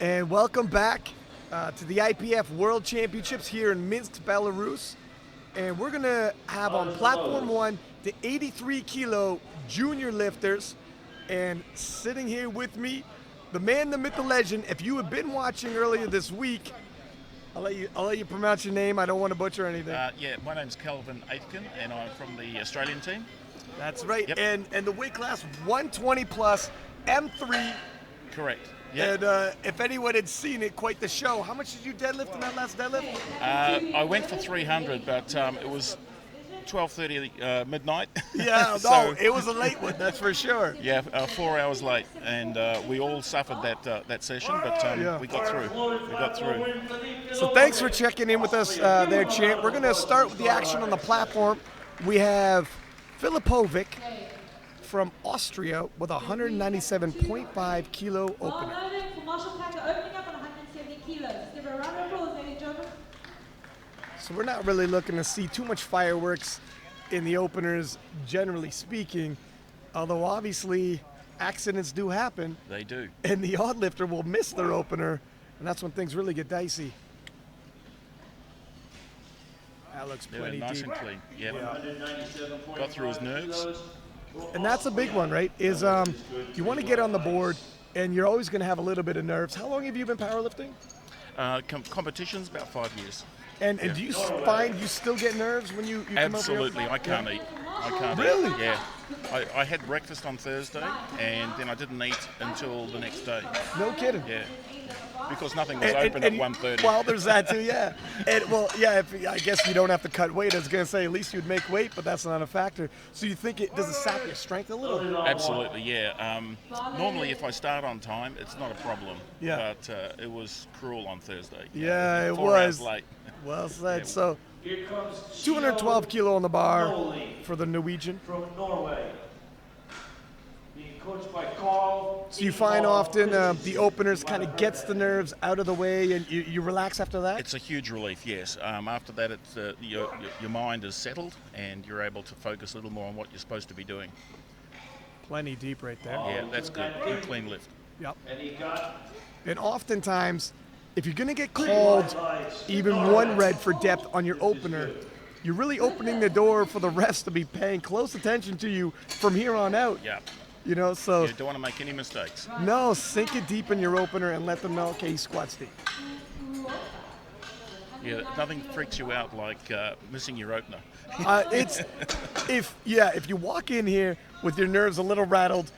And welcome back to the IPF World Championships here in Minsk, Belarus. And we're going to have on platform 1 the 83 kilo junior lifters. And sitting here with me, the man, the myth, the legend. If you have been watching earlier this week, I'll let you pronounce your name. I don't want to butcher anything. Yeah, my name's Kelvin Aiken, and I'm from the Australian team. That's right. Yep. And the weight class 120 plus M3. Correct. Yep. And if anyone had seen it, quite the show. How much did you deadlift in that last deadlift? I went for 300, but it was 12:30 midnight. Yeah, So, it was a late one, that's for sure. Yeah, 4 hours late, and we all suffered that session, but we got through. So thanks for checking in with us there, champ. We're going to start with the action on the platform. We have Filipovic from Austria with a 197.5 kilo opener. So we're not really looking to see too much fireworks in the openers, generally speaking, although obviously accidents do happen. They do. And the odd lifter will miss their opener, and that's when things really get dicey. That looks plenty nice deep. and clean. Yep. Yeah. Got through his nerves. And that's a big one, right? Is you want to get on the board, and you're always going to have a little bit of nerves. How long have you been powerlifting? Competitions, about 5 years. And do you find you still get nerves when you come Absolutely, over I can't eat. Really? Eat. Yeah. I had breakfast on Thursday, and then I didn't eat until the next day. No kidding. Yeah. Because nothing was open at 1:30. Well, there's that too, yeah. I guess you don't have to cut weight. I was going to say, at least you'd make weight, but that's not a factor. So you think does it sap your strength a little? Absolutely, yeah. Normally, if I start on time, it's not a problem. Yeah. But it was cruel on Thursday. Yeah, it 4 was. hours late. Well said. Yeah. So 212 kilo on the bar for the Norwegian. From Norway. Being coached by Carl. So you find often the openers kind of gets the nerves out of the way, and you relax after that? It's a huge relief, yes. After that, it's your mind is settled, and you're able to focus a little more on what you're supposed to be doing. Plenty deep right there. Yeah, that's good. Good clean lift. Yep. And he got And oftentimes, if you're going to get called even one red for depth on your opener, you're really opening the door for the refs to be paying close attention to you from here on out. Yeah. You know, so You don't want to make any mistakes. no, sink it deep in your opener and let them know, okay, he squats deep. Yeah, nothing freaks you out like missing your opener. If you walk in here with your nerves a little rattled,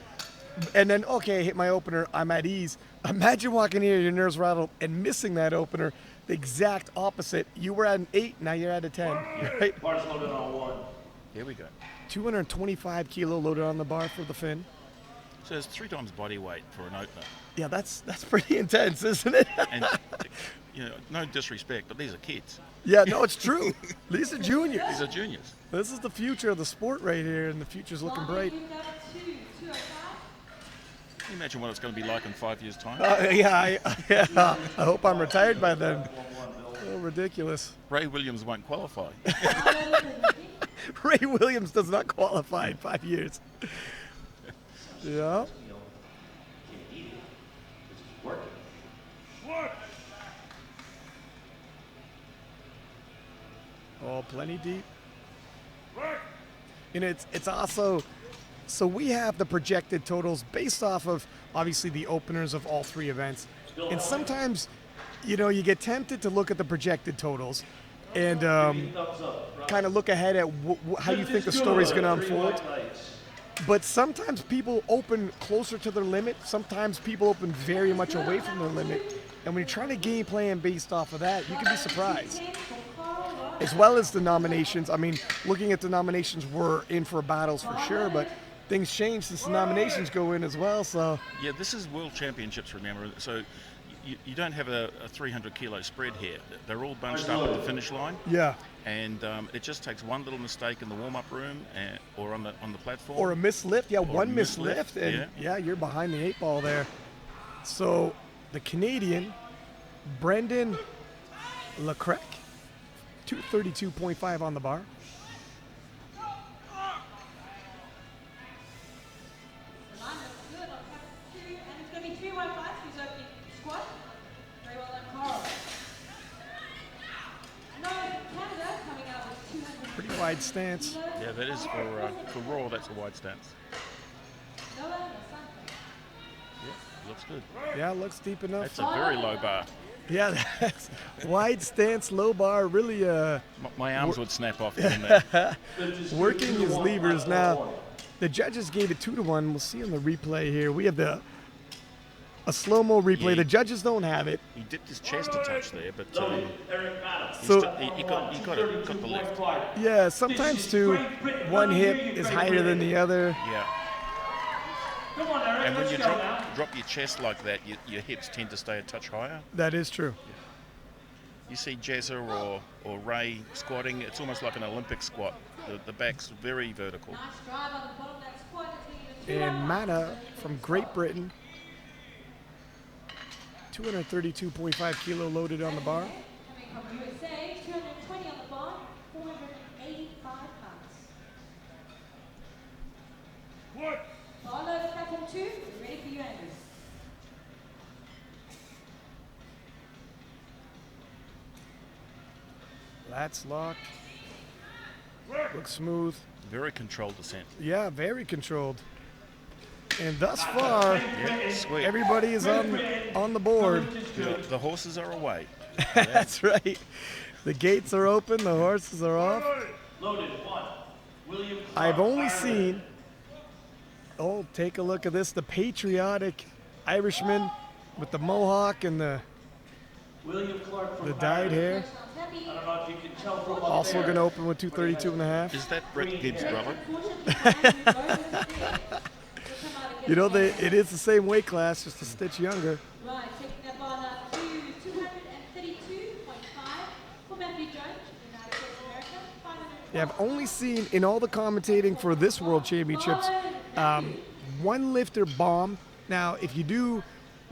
and then, okay, I hit my opener, I'm at ease. Imagine walking here, your nerves rattled, and missing that opener, the exact opposite. You were at an 8, now you're at a 10, right? Bar's loaded on 1. Here we go. 225 kilo loaded on the bar for the fin. So it's 3 times body weight for an opener. Yeah, that's pretty intense, isn't it? And, no disrespect, but these are kids. Yeah, no, it's true. These are juniors. These are juniors. This is the future of the sport right here, and the future's looking bright. Can you imagine what it's going to be like in 5 years' time? I hope I'm retired by then. Oh, ridiculous. Ray Williams won't qualify. Ray Williams does not qualify in 5 years. Yeah. Oh, plenty deep. And it's also, so we have the projected totals based off of obviously the openers of all 3 events. And sometimes, you get tempted to look at the projected totals and kind of look ahead at how you think the story's going to unfold. But sometimes people open closer to their limit. Sometimes people open very much away from their limit. And when you're trying to game plan based off of that, you can be surprised. As well as the nominations. I mean, looking at the nominations, we're in for battles for sure, but things change since the nominations go in as well. So Yeah, this is World Championships, remember. So you don't have a 300 kilo spread here. They're all bunched up at the finish line. yeah, And it just takes one little mistake in the warm-up room or on the platform. or a missed lift. Yeah, one a missed missed lift, lift, and yeah, you're behind the 8 ball there. So the Canadian, Brendan Leclerc, 232.5 on the bar. wide stance. Yeah, that is for raw. That's a wide stance. Yeah, looks good. Yeah, looks deep enough. That's a very low bar. Yeah, that's wide stance, low bar, really My arms would snap off doing that. working his levers. Now, the judges gave it 2-1. We'll see on the replay here. We have a slow-mo replay. Yeah. The judges don't have it. He dipped his chest a touch there, but So, he got the lift. yeah, sometimes too, one hip is higher than the other. Yeah. Come on, Eric, And when let's you go now. drop your chest like that, your hips tend to stay a touch higher. That is true. You see Jazza or Ray squatting, it's almost like an Olympic squat. The back's very vertical. And Manna from Great Britain, 232.5 kilo loaded on the bar. Coming from USA, 220 on the bar, 485 pounds. Bar load platform 2, ready for you, Andrew. Lats locked. Looks smooth. Very controlled descent. Yeah, very controlled. And thus far, Yeah, sweet. everybody is on the board. The horses are away. That's right. The gates are open, the horses are off. Loaded, 1. William Clark, I've only Ireland. seen, take a look at this, the patriotic Irishman with the mohawk and the William Clark from dyed Ireland. hair. I don't know if you can tell from up Also there. going to open with 232.5. Is that Brett Gibbs' brother? You know, it is the same weight class, just a stitch younger. Right, taking that bar up to 232.5 for Matthew Jones, United States of America, 500. Yeah, I've only seen in all the commentating for this World Championships, one lifter bomb. Now, if you do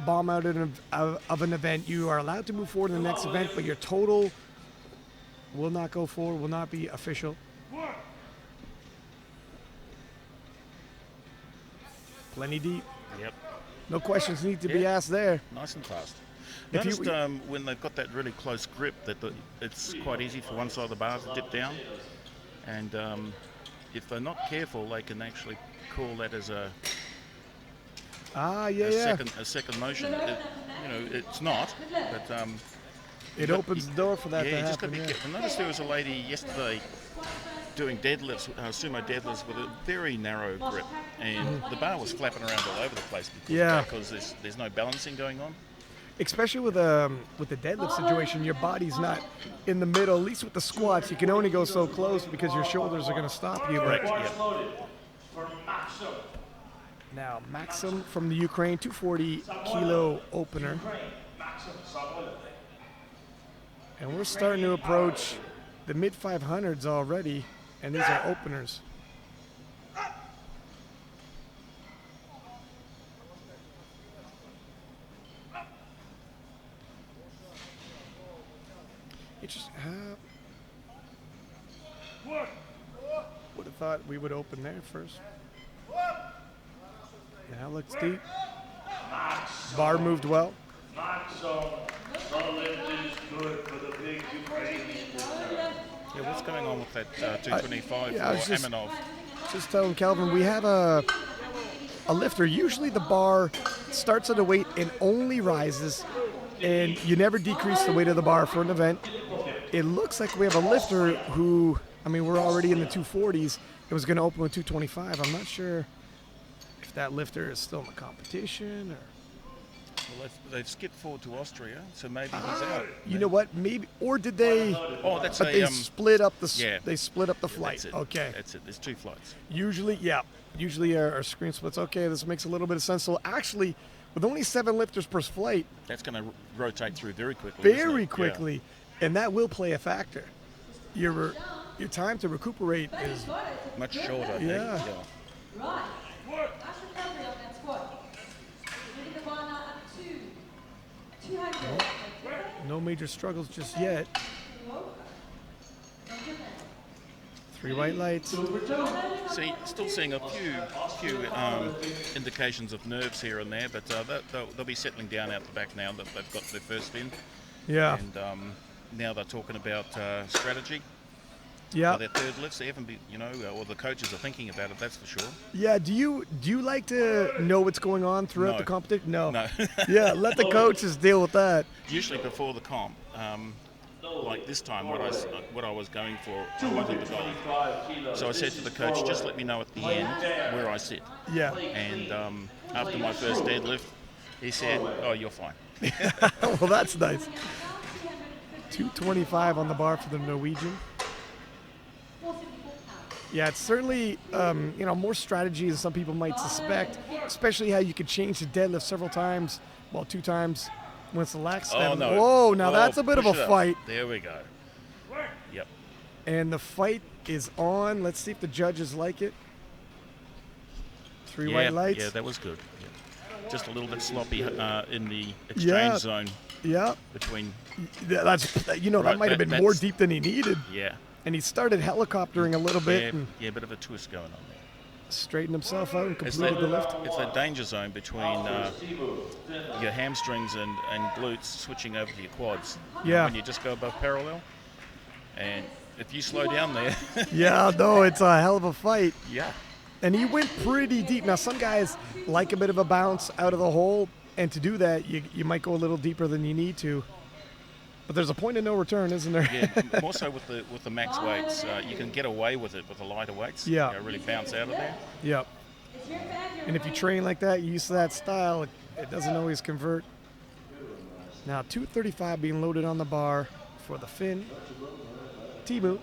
bomb out of an event, you are allowed to move forward to the next event, but your total will not go forward, will not be official. Plenty deep. Yep. No questions need to be Yeah. asked there. Nice and fast. If you- Noticed when they've got that really close grip that it's quite easy for one side of the bar to dip down. And if they're not careful, they can actually call that as a second motion. It's not, but It opens the door for that yeah, to you just got happen. to be Yeah. careful. I noticed there was a lady yesterday doing deadlifts, sumo deadlifts with a very narrow grip, and the bar was flapping around all over the place because there's no balancing going on. Especially with the deadlift situation, your body's not in the middle. At least with the squats, you can only go so close because your shoulders are going to stop you. Correct. But Yeah. Loaded for Maxim. now, Maxim from the Ukraine, 240 kilo opener. Maxim, Subway. And we're starting to approach the mid 500s already, and these are openers. Interesting. Would have thought we would open there first. Now looks deep. Bar moved well. Maxim, the lift is good for the big Ukrainian. Yeah, what's going on with that 225 yeah, I was for just- Aminov? Just telling Kelvin, we have a lifter. Usually the bar starts at a weight and only rises, and you never decrease the weight of the bar for an event. It looks like we have a lifter who, we're already in the 240s. It was going to open with 225. I'm not sure if that lifter is still in the competition or. Well, they've skipped forward to Austria, so maybe he's out. You know what? Maybe, or did they? Oh, that's But they a split up the. yeah. They split up the flight. That's it. Okay. That's it. There's two flights. Usually our screen splits. Okay, this makes a little bit of sense. So actually, with only 7 lifters per flight, That's going to rotate through very quickly. isn't very it? Yeah. quickly, and that will play a factor. Your time to recuperate is Much shorter. Yeah. Right. Nice recovery on that squat. Moving the bar now up to 200. no major struggles just yet. 3 white lights. Still seeing a few indications of nerves here and there, but they'll be settling down out the back now that they've got their first in. Yeah. And now they're talking about strategy. Yeah. for their third lifts. They haven't been, or the coaches are thinking about it. That's for sure. Yeah. Do you like to know what's going on throughout No. the competition? No. No. Yeah. Let the coaches deal with that. Usually before the comp, like this time, what I was going for, I wanted to die. So I said to the coach, just let me know at the end where I sit. Yeah. And after my first deadlift, he said, "Oh, you're fine." Well, that's nice. 225 on the bar for the Norwegian. Yeah, it's certainly more strategy than some people might suspect, especially how you could change the deadlift several times, well, 2 times when it's the lax step. Oh, no. Whoa, now that's a bit of a Push it up. fight. There we go. Yep. And the fight is on. Let's see if the judges like it. 3 white lights. Yeah, that was good. Yeah. Just a little bit sloppy in the exchange Yeah. zone Yeah. between. That Right, might have been more that's- deep than he needed. Yeah. And he started helicoptering a little bit and Yeah, a bit of a twist going on there. straightened himself out and It's completed the lift. It's that danger zone between your hamstrings and glutes switching over to your quads. Yeah. When you just go above parallel. And if you slow down there, Yeah, no, it's a hell of a fight. yeah. And he went pretty deep. Now, some guys like a bit of a bounce out of the hole, and to do that, you might go a little deeper than you need to. But there's a point of no return, isn't there? Yeah, more so with the max weights, you can get away with it with the lighter weights. Yeah. Really bounce out of there. Yep. And if you train like that, you use that style, it doesn't always convert. Now, 235 being loaded on the bar for the Finn. Timu.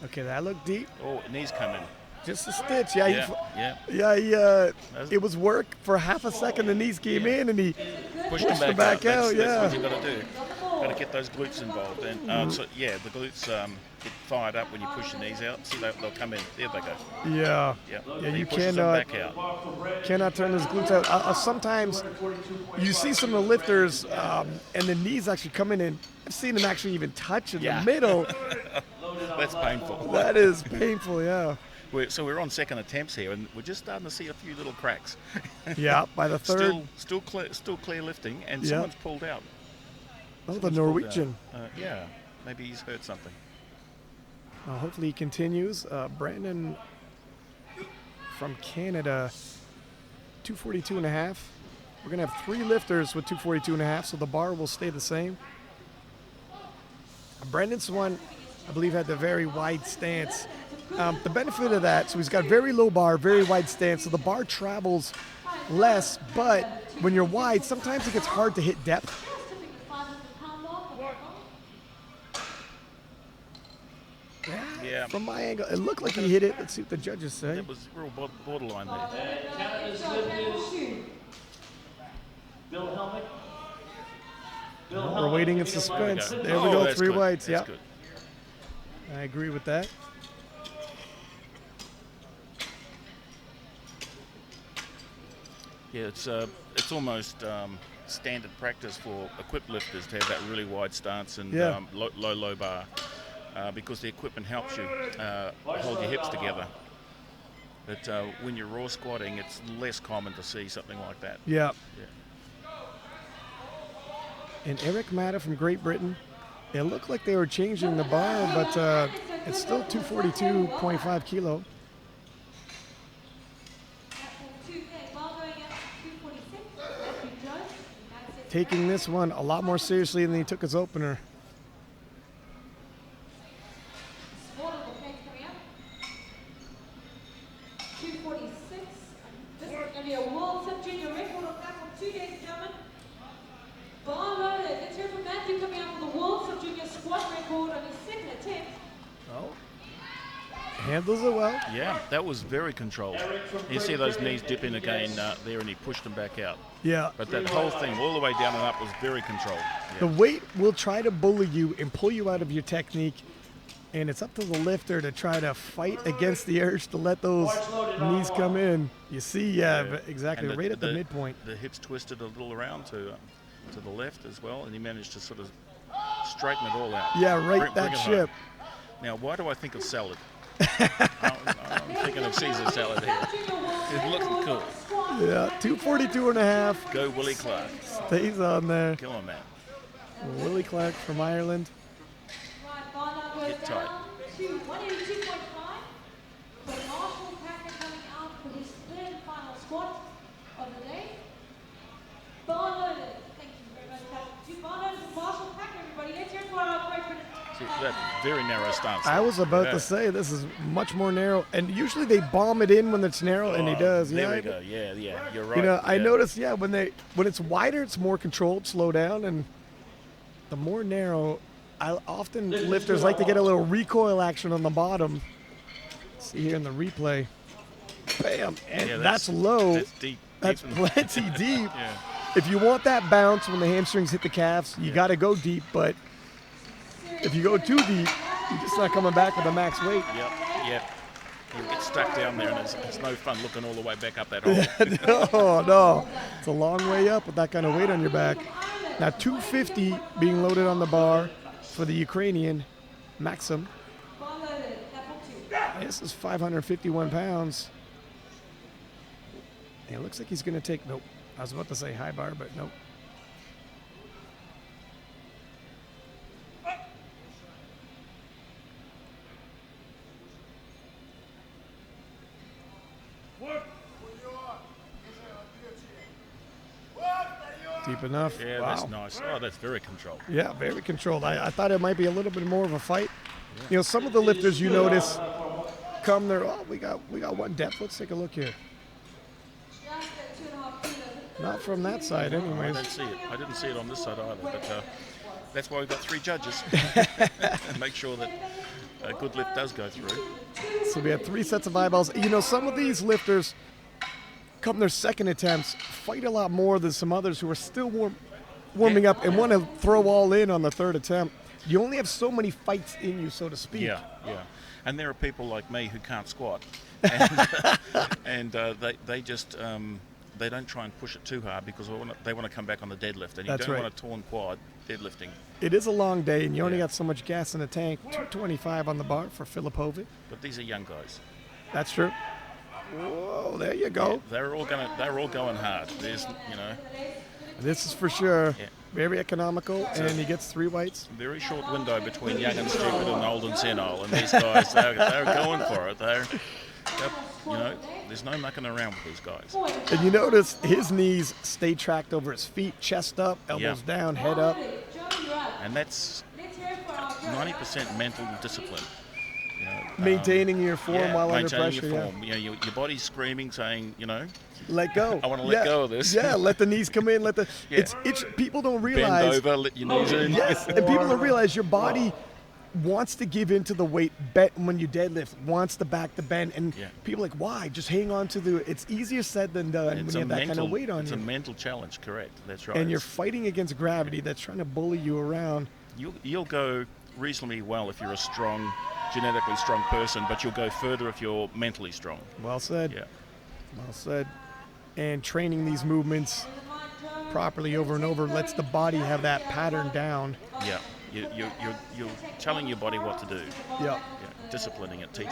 Okay, that looked deep. Oh, knees come in. Just a stitch. Yeah, Yeah. it was work for half a second. The knees came in, and he Push them them back, back out, That's yeah. what you got to do. Got to get those glutes involved. And so, yeah, the glutes get fired up when you push your knees out. See, they'll come in. There they go. Yeah. Yeah. Yeah, He you pushes them cannot back out. turn those glutes out. Sometimes you see some of the lifters, and the knees actually come in, and I've seen them actually even touch in Yeah. the middle. That's painful. That is painful, yeah. So we're on second attempts here, and we're just starting to see a few little cracks. Yeah, by the third. Still clear lifting, and Yeah. someone's pulled out. Oh, the Someone's pulled Norwegian. out. Yeah, maybe he's hurt something. Hopefully he continues. Brandon from Canada, 242.5. We're going to have 3 lifters with 242.5, so the bar will stay the same. Brandon's one, I believe, had the very wide stance. The benefit of that, so he's got very low bar, very wide stance, so the bar travels less, but when you're wide, sometimes it gets hard to hit depth. Yeah. From my angle, it looked like he hit it. Let's see what the judges say. It was real borderline there. Canada's lift is Bill Helmick. We're waiting in suspense. There we Oh, go, that's 3 good. whites. That's Yeah, good. I agree with that. Yeah, it's almost standard practice for equipped lifters to have that really wide stance and Yeah. low bar because the equipment helps you hold your hips together. But when you're raw squatting, it's less common to see something like that. Yeah. Yeah. And Eric Manna from Great Britain. It looked like they were changing the bar, but it's still 242.5 kilo. Taking this one a lot more seriously than he took his opener. This is going to be a World Sub-Junior record of that from 2 days, ladies and gentlemen. Bar loaded. Let's hear from Matthew coming out for the World Sub-Junior squat record on his 2nd attempt. Oh. Handles it well. Yeah, that was very controlled. You see those knees dip in again there, and he pushed them back out. Yeah. But that whole thing, all the way down and up, was very controlled. The Yeah. weight will try to bully you and pull you out of your technique, and it's up to the lifter to try to fight against the urge to let those knees come in. You see, yeah. Exactly, And right at the midpoint. The hips twisted a little around to the left as well, and he managed to sort of straighten it all out. Yeah, right Bring that it ship. home. Now, why do I think of salad? I'm thinking of Caesar salad here. It's looking cool. Yeah, 242.5. Go Willie Clark. Stays on there. Come on, man. Willie Clark from Ireland. Right, Barnard goes Get tight. down to 182.5. But Marshall Packer coming out for his third and final squat of the day. Barnard, thank you very much, Patrick. Barnard and Marshall Packer, everybody. Let's hear it for our great friend. See, that very narrow stance. I was about Yeah. to say this is much more narrow, and usually they bomb it in when it's narrow, and he does. There Yeah, we go. Yeah, you're right. You know, I yeah. noticed. Yeah, when it's wider, it's more controlled, slow down, and the more narrow, lifters like to get a little recoil action on the bottom. See here in the replay, bam, and Yeah, that's low. That's deep. That's deep in- plenty deep. Yeah. If you want that bounce when the hamstrings hit the calves, you got to go deep. But if you go too deep, you're just not coming back with the max weight. Yep. You get stuck down there, and it's no fun looking all the way back up that hole. No. It's a long way up with that kind of weight on your back. Now 250 being loaded on the bar for the Ukrainian Maxim. This is 551 pounds. And it looks like he's going to take, nope. I was about to say high bar, but nope. Deep enough. Yeah, Wow. that's nice. Oh, that's very controlled. Yeah, very controlled. I thought it might be a little bit more of a fight. You know, some of the lifters you notice come there. Oh, we got one depth. Let's take a look here. Not from that side, I anyways. don't see it. I didn't see it on this side either, but that's why we've got 3 judges. Make sure that a good lift does go through. So we have 3 sets of eyeballs. You know, some of these lifters, come their second attempts, fight a lot more than some others who are still warming up and want to throw all in on the third attempt. You only have so many fights in you, so to speak. Yeah. And there are people like me who can't squat, and they just they don't try and push it too hard because they want to come back on the deadlift, and you That's don't right. want a torn quad deadlifting. It is a long day, and you only Yeah. got so much gas in the tank. 225 on the bar for Filipovic. But these are young guys. That's true. Whoa, there you go. They're all going hard. There's, This is for sure. Yeah. Very economical, and he gets 3 whites. very short window between young and stupid and old and senile, and these guys, they're going for it. They're, there's no mucking around with these guys. And you notice his knees stay tracked over his feet, chest up, elbows down, head up. And that's 90% mental discipline. Maintaining your form while under maintaining pressure. your form. Your body's screaming, saying, Let go. I wanna let go of this. Yeah, let the knees come in. Yeah. It's people don't bend realize. over, let your knees in. Yes, and people don't realize your body wants to give into the weight when you deadlift, wants the back to bend, and people are like, why? Just hang on to it's easier said than done when you have that kind of weight on It's you. a mental challenge, correct? That's right. And you're fighting against gravity that's trying to bully you around. You'll go reasonably well if you're a genetically strong person, but you'll go further if you're mentally strong. Well said. Yeah. Well said. And training these movements properly over and over lets the body have that pattern down. Yeah. You're telling your body what to do. Yeah. Disciplining it, teaching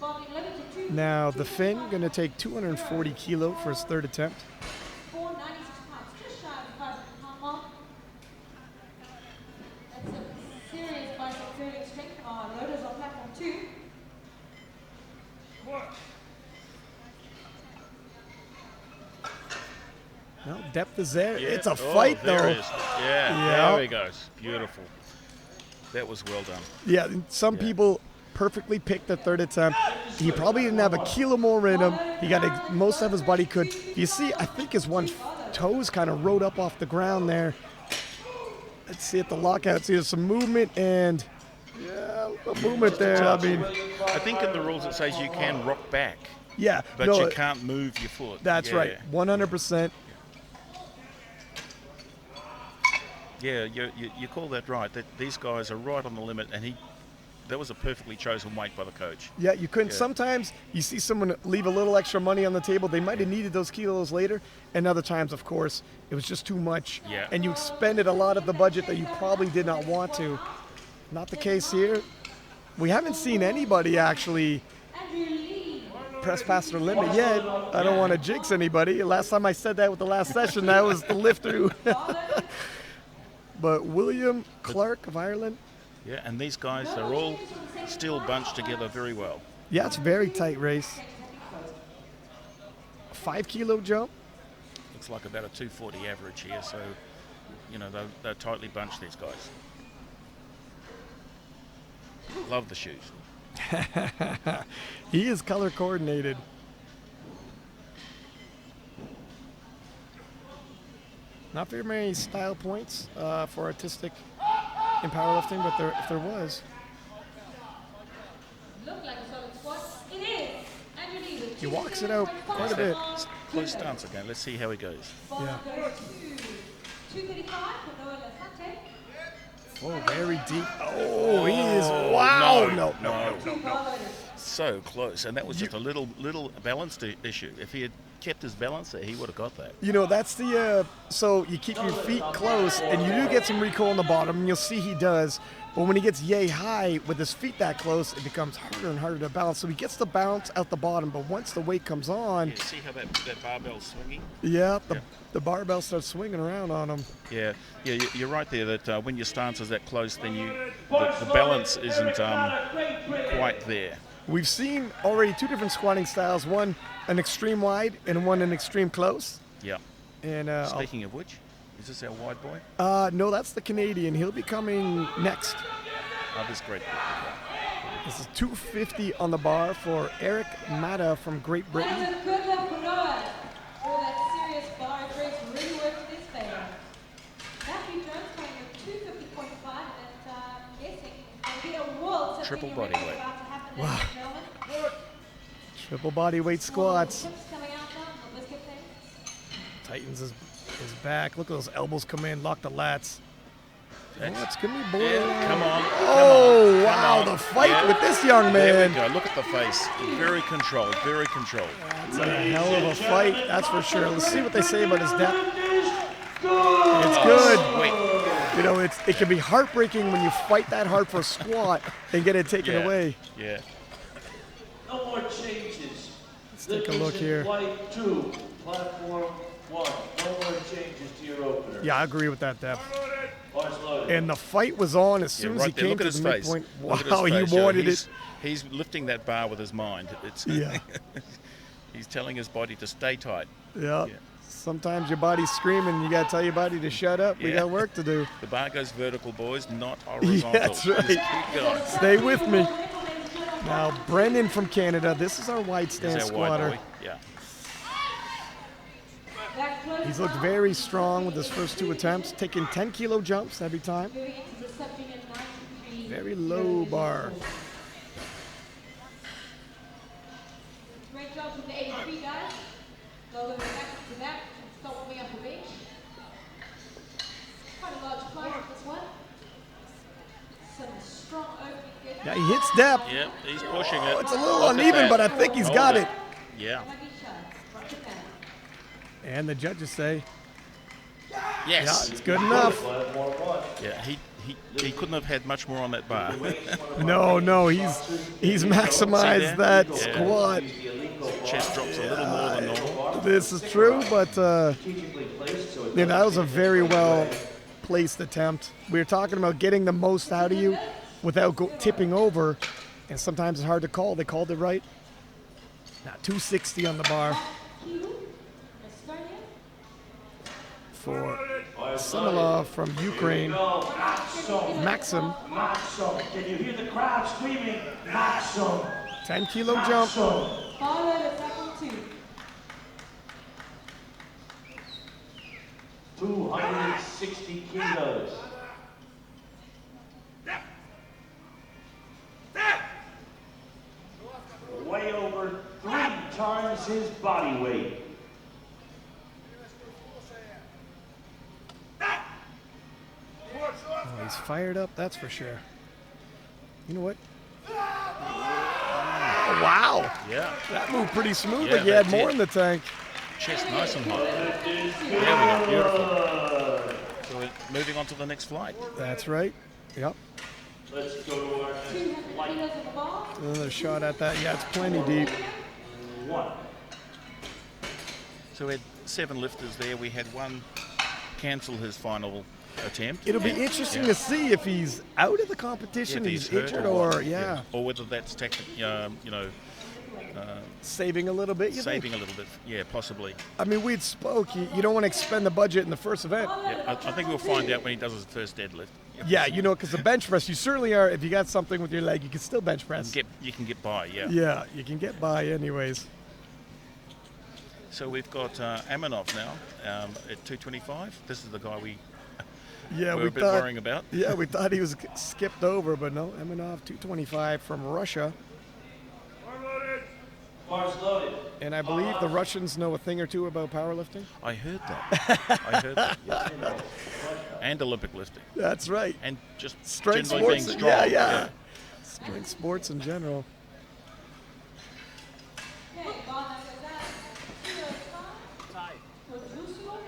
it. Now the Finn going to take 240 kilo for his third attempt. 496 pounds, just shy of the 500 pound mark. That's a serious bicep curling strength. Loaders on platform 2. Well, depth is there. Yeah. It's a fight, there though. it is. Yeah, there he goes. Beautiful. That was well done. Yeah, and some people perfectly picked the third attempt. He probably didn't have a kilo more in him. He got most of his body could. You see, I think his one toes kind of rode up off the ground there. Let's see at the lockout. See, there's some movement and a movement there. I mean, I think in the rules it says you can rock back, yeah, but no, you can't move your foot. That's right, 100%. Yeah, you call that right. That these guys are right on the limit, and that was a perfectly chosen weight by the coach. Yeah, you couldn't. Yeah. Sometimes you see someone leave a little extra money on the table. They might have needed those kilos later. And other times, of course, it was just too much. Yeah. And you expended a lot of the budget that you probably did not want to. Not the case here. We haven't seen anybody actually press past their limit yet. I don't want to jinx anybody. Last time I said that with the last session, that was the lift through. But William Clark of Ireland. Yeah, and these guys, they're all still bunched together very well. Yeah, it's a very tight race. 5 kilo jump. Looks like about a 240 average here, so, you know, they're tightly bunched, these guys. Love the shoes. He is color coordinated. Not very many style points for artistic in powerlifting, but if there was. Look like a solid squat. It is. Underneath. He walks it out quite a bit. Close stance again. Let's see how he goes. Yeah. 235 for Noah Lafante. Oh, very deep. Oh, he is. Wow. No. So close, and that was just a little balance issue. If he had kept his balance there, he would have got that. You know, that's the, so you keep your feet close, and you do get some recoil on the bottom, and you'll see he does. But when he gets yay high with his feet that close, it becomes harder and harder to balance. So he gets the bounce out the bottom, but once the weight comes on. Yeah, see how that barbell's swinging? Yeah, the barbell starts swinging around on him. Yeah, you're right there that when your stance is that close, then the balance isn't quite there. We've seen already 2 different squatting styles, one an extreme wide and one an extreme close. Yeah. And speaking of which, is this our wide boy? No, that's the Canadian. He'll be coming next. Oh, this great. This is 250 on the bar for Eric Manna from Great Britain. That's a good left for Noah. All that serious bar breaks really worked in his favor. Matthew Jones coming with 250.5, and guessing it's going to be a world. Triple body weight. Wow. Triple body weight squats. Tightens his back. Look at those elbows come in, lock the lats. It's going to be boring. Yeah, come on. Oh, wow, the fight with this young man. There we go. Look at the face. Very controlled, very controlled. That's a hell of a fight, that's for sure. Let's see what they say about his depth. It's good. Wait. You know, it can be heartbreaking when you fight that hard for a squat and get it taken away. Yeah. No more changes. Let's take a look here. Flight 2, platform 1. No more changes to your opener. Yeah, I agree with that depth. Bars loaded. And the fight was on as soon as he came to the midpoint. Wow, he wanted it. He's lifting that bar with his mind. It's Yeah. He's telling his body to stay tight. Yeah. Sometimes your body's screaming and you got to tell your body to shut up. We Yeah. got work to do. The bar goes vertical, boys, not horizontal. That's right. Just keep going. Stay with me. Now, Brendan from Canada. This is our wide stance There's our wide squatter. boy. Yeah. He's looked very strong with his first 2 attempts, taking 10 kilo jumps every time. Very low bar. Great job from the 83 guys. Go back to that and start warming up the bench. Quite a large climb with this one. Some strong opening. Yeah, he hits depth. Yeah, he's pushing it. It's a little Look at uneven, that. but I think he's got it. Yeah. And the judges say, Yes. yeah, it's good enough. Yeah, he couldn't have had much more on that bar. No, he's maximized that squat. Chest drops a little more than normal. This is true, but yeah, that was a very well placed attempt. We were talking about getting the most out of you without tipping over, and sometimes it's hard to call. They called it right. Now 260 on the bar for Similov from Ukraine. Maxim. Can you hear the crowd screaming? Maxim. 10 kilo jump. 260 kilos. Way over 3 times his body weight. Oh, he's fired up, that's for sure. You know what? Oh, wow. Yeah. That moved pretty smooth, Yeah, like you had that more did. in the tank. Chest nice and hot. There we go. Beautiful. So we're moving on to the next flight. That's right. Yep. Let's go to our next 200 light. kilos on the bar. Another shot at that. Yeah, it's plenty deep. 1. So we had 7 lifters there. We had one cancel his final attempt. It'll be interesting to see if he's out of the competition, If he's hurt injured, what. or or whether that's saving a little bit. You think? saving a little bit. Yeah, possibly. I mean, we'd spoke. You don't want to expend the budget in the first event. Yeah, I think we'll find out when he does his first deadlift. Yeah, because the bench press, you certainly are. If you got something with your leg, you can still bench press. You can get by. Yeah. Yeah, you can get by anyways. So we've got Amanov now at 225. This is the guy we Yeah, were we a bit thought. worrying about. Yeah, we thought he was skipped over, but no. Emanov, 225 from Russia, Bars loaded. and I believe the Russians know a thing or two about powerlifting. I heard that. I heard that. Yeah. And Olympic lifting. That's right. And just Strength generally sports. being strong. Yeah. Strength sports in general. Okay, bar number down. 205. For Lucio.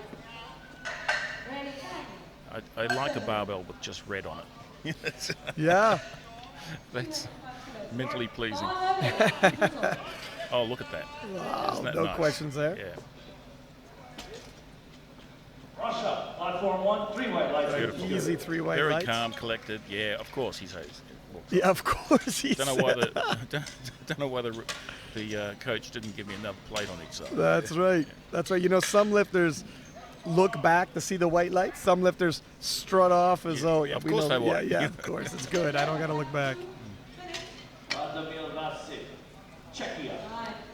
Ready, time. I like a barbell with just red on it. Yeah. That's mentally pleasing. Bar number Oh, look at that. Wow, Isn't that no nice? questions there. Yeah. Russia. Platform 1. 3 white lights. Beautiful. Easy 3 white Very lights. calm, collected. Yeah, of course he says. Yeah, of course he Don't know said. why don't know why the coach didn't give me another plate on each side. That's right. That's right. Some lifters look back to see the white lights. Some lifters strut off as though, of we course know. they will. Yeah, of course. It's good. I don't got to look back. Radomil Vasic. Czechia.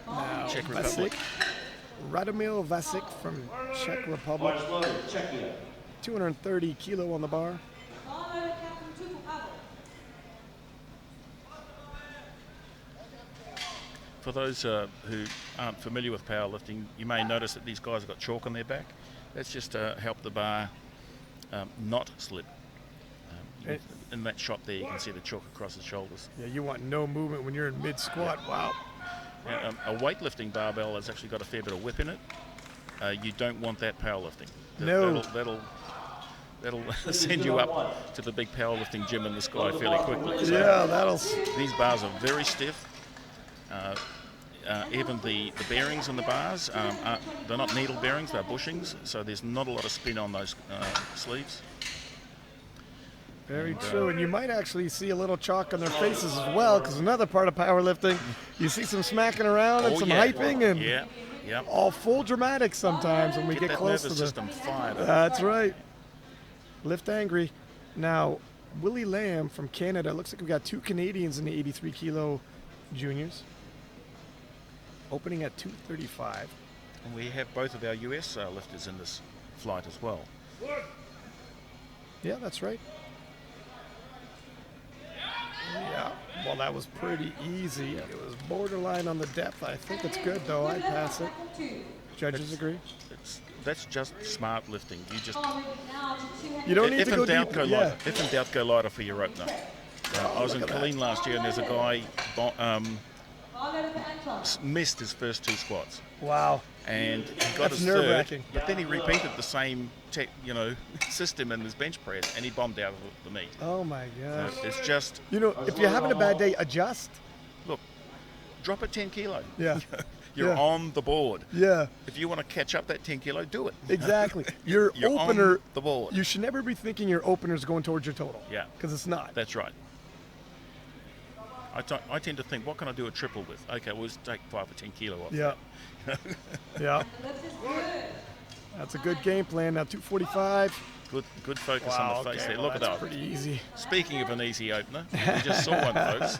Now, Czech Vasic. Republic. Radomil Vasic from Czech Republic. Bars loaded. Czechia. 230 kilo on the bar. Bar number Captain 2 for Pavel. For those who aren't familiar with powerlifting, you may notice that these guys have got chalk on their back. That's just to help the bar not slip. In that shot there, you can see the chalk across the shoulders. Yeah, you want no movement when you're in mid squat. Wow. And, a weightlifting barbell has actually got a fair bit of whip in it. You don't want that powerlifting. No. That'll send you up to the big powerlifting gym in the sky fairly quickly. So Yeah, that'll. these bars are very stiff. Even the bearings on the bars, they're not needle bearings, they're bushings, so there's not a lot of spin on those sleeves. Very true, and you might actually see a little chalk on their faces as well, because another part of powerlifting, you see some smacking around and some hyping, and Yeah. all full dramatic sometimes when we get that close to nervous the. system fired up. That's right. Lift angry. Now, Willie Lam from Canada. Looks like we've got 2 Canadians in the 83 kilo juniors. Opening at 235. And we have both of our US lifters in this flight as well. Yeah, that's right. Yeah, well, that was pretty easy. It was borderline on the depth. I think it's good, though. I'd pass it. Judges agree. That's just smart lifting. You just You don't need if to in go doubt, deep. go Yeah. lighter. If in doubt, go lighter for your opener. I was in Colleen last year, and there's a guy missed his first 2 squats, Wow. and he got That's his nerve-wracking. third. But then he repeated the same system in his bench press, and he bombed out of the meet. Oh, my gosh. It's just If you're having a bad day, adjust. look, drop it 10 kilo. Yeah. You're Yeah. on the board. Yeah, If you want to catch up that 10 kilo, do it. exactly. Your You're opener, on the board. you should never be thinking your opener's going towards your total. Yeah. Because it's not. That's right. I tend to think, what can I do a triple with? Okay, we'll just take 5 or 10 kilo off. Yeah. Yeah. That's a good game plan. Now 245. Good focus on the face there. Look at that's that. pretty easy. Speaking of an easy opener, we just saw one, folks.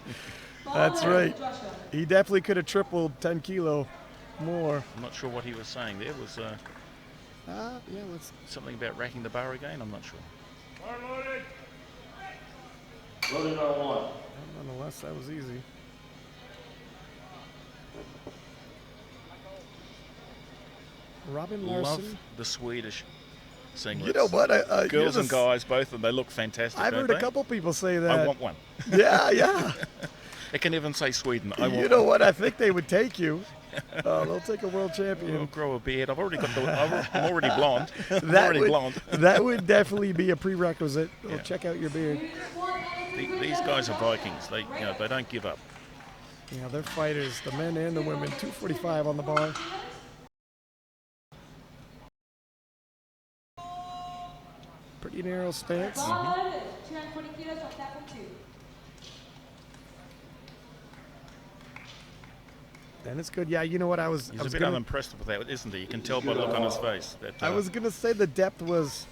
That's right. He definitely could have tripled 10 kilo more. I'm not sure what he was saying there. Was Yeah, let's. something about racking the bar again? I'm not sure. Bar loaded. Loaded on 1. Nonetheless, that was easy. Robyn Larson. Love the Swedish singlets. You know what? Girls and guys, both of them, they look fantastic. I've don't heard they? a couple people say that. I want one. Yeah. It can even say Sweden. I want You know one. what? I think they would take you. They'll take a world I'll champion. grow a beard. I'm already blonde. I'm That already would, blonde. that would definitely be a prerequisite. Well, Yeah. check out your beard. These guys are Vikings. They they don't give up. Yeah, they're fighters, the men and the women. 245 on the bar. Pretty narrow stance. Bar loaded, 240 kilos on that one too. And it's good. Yeah, you know what I was. He's I was a bit gonna, unimpressed with that, isn't he? You can tell by the look on his face. That, I was gonna say the depth was.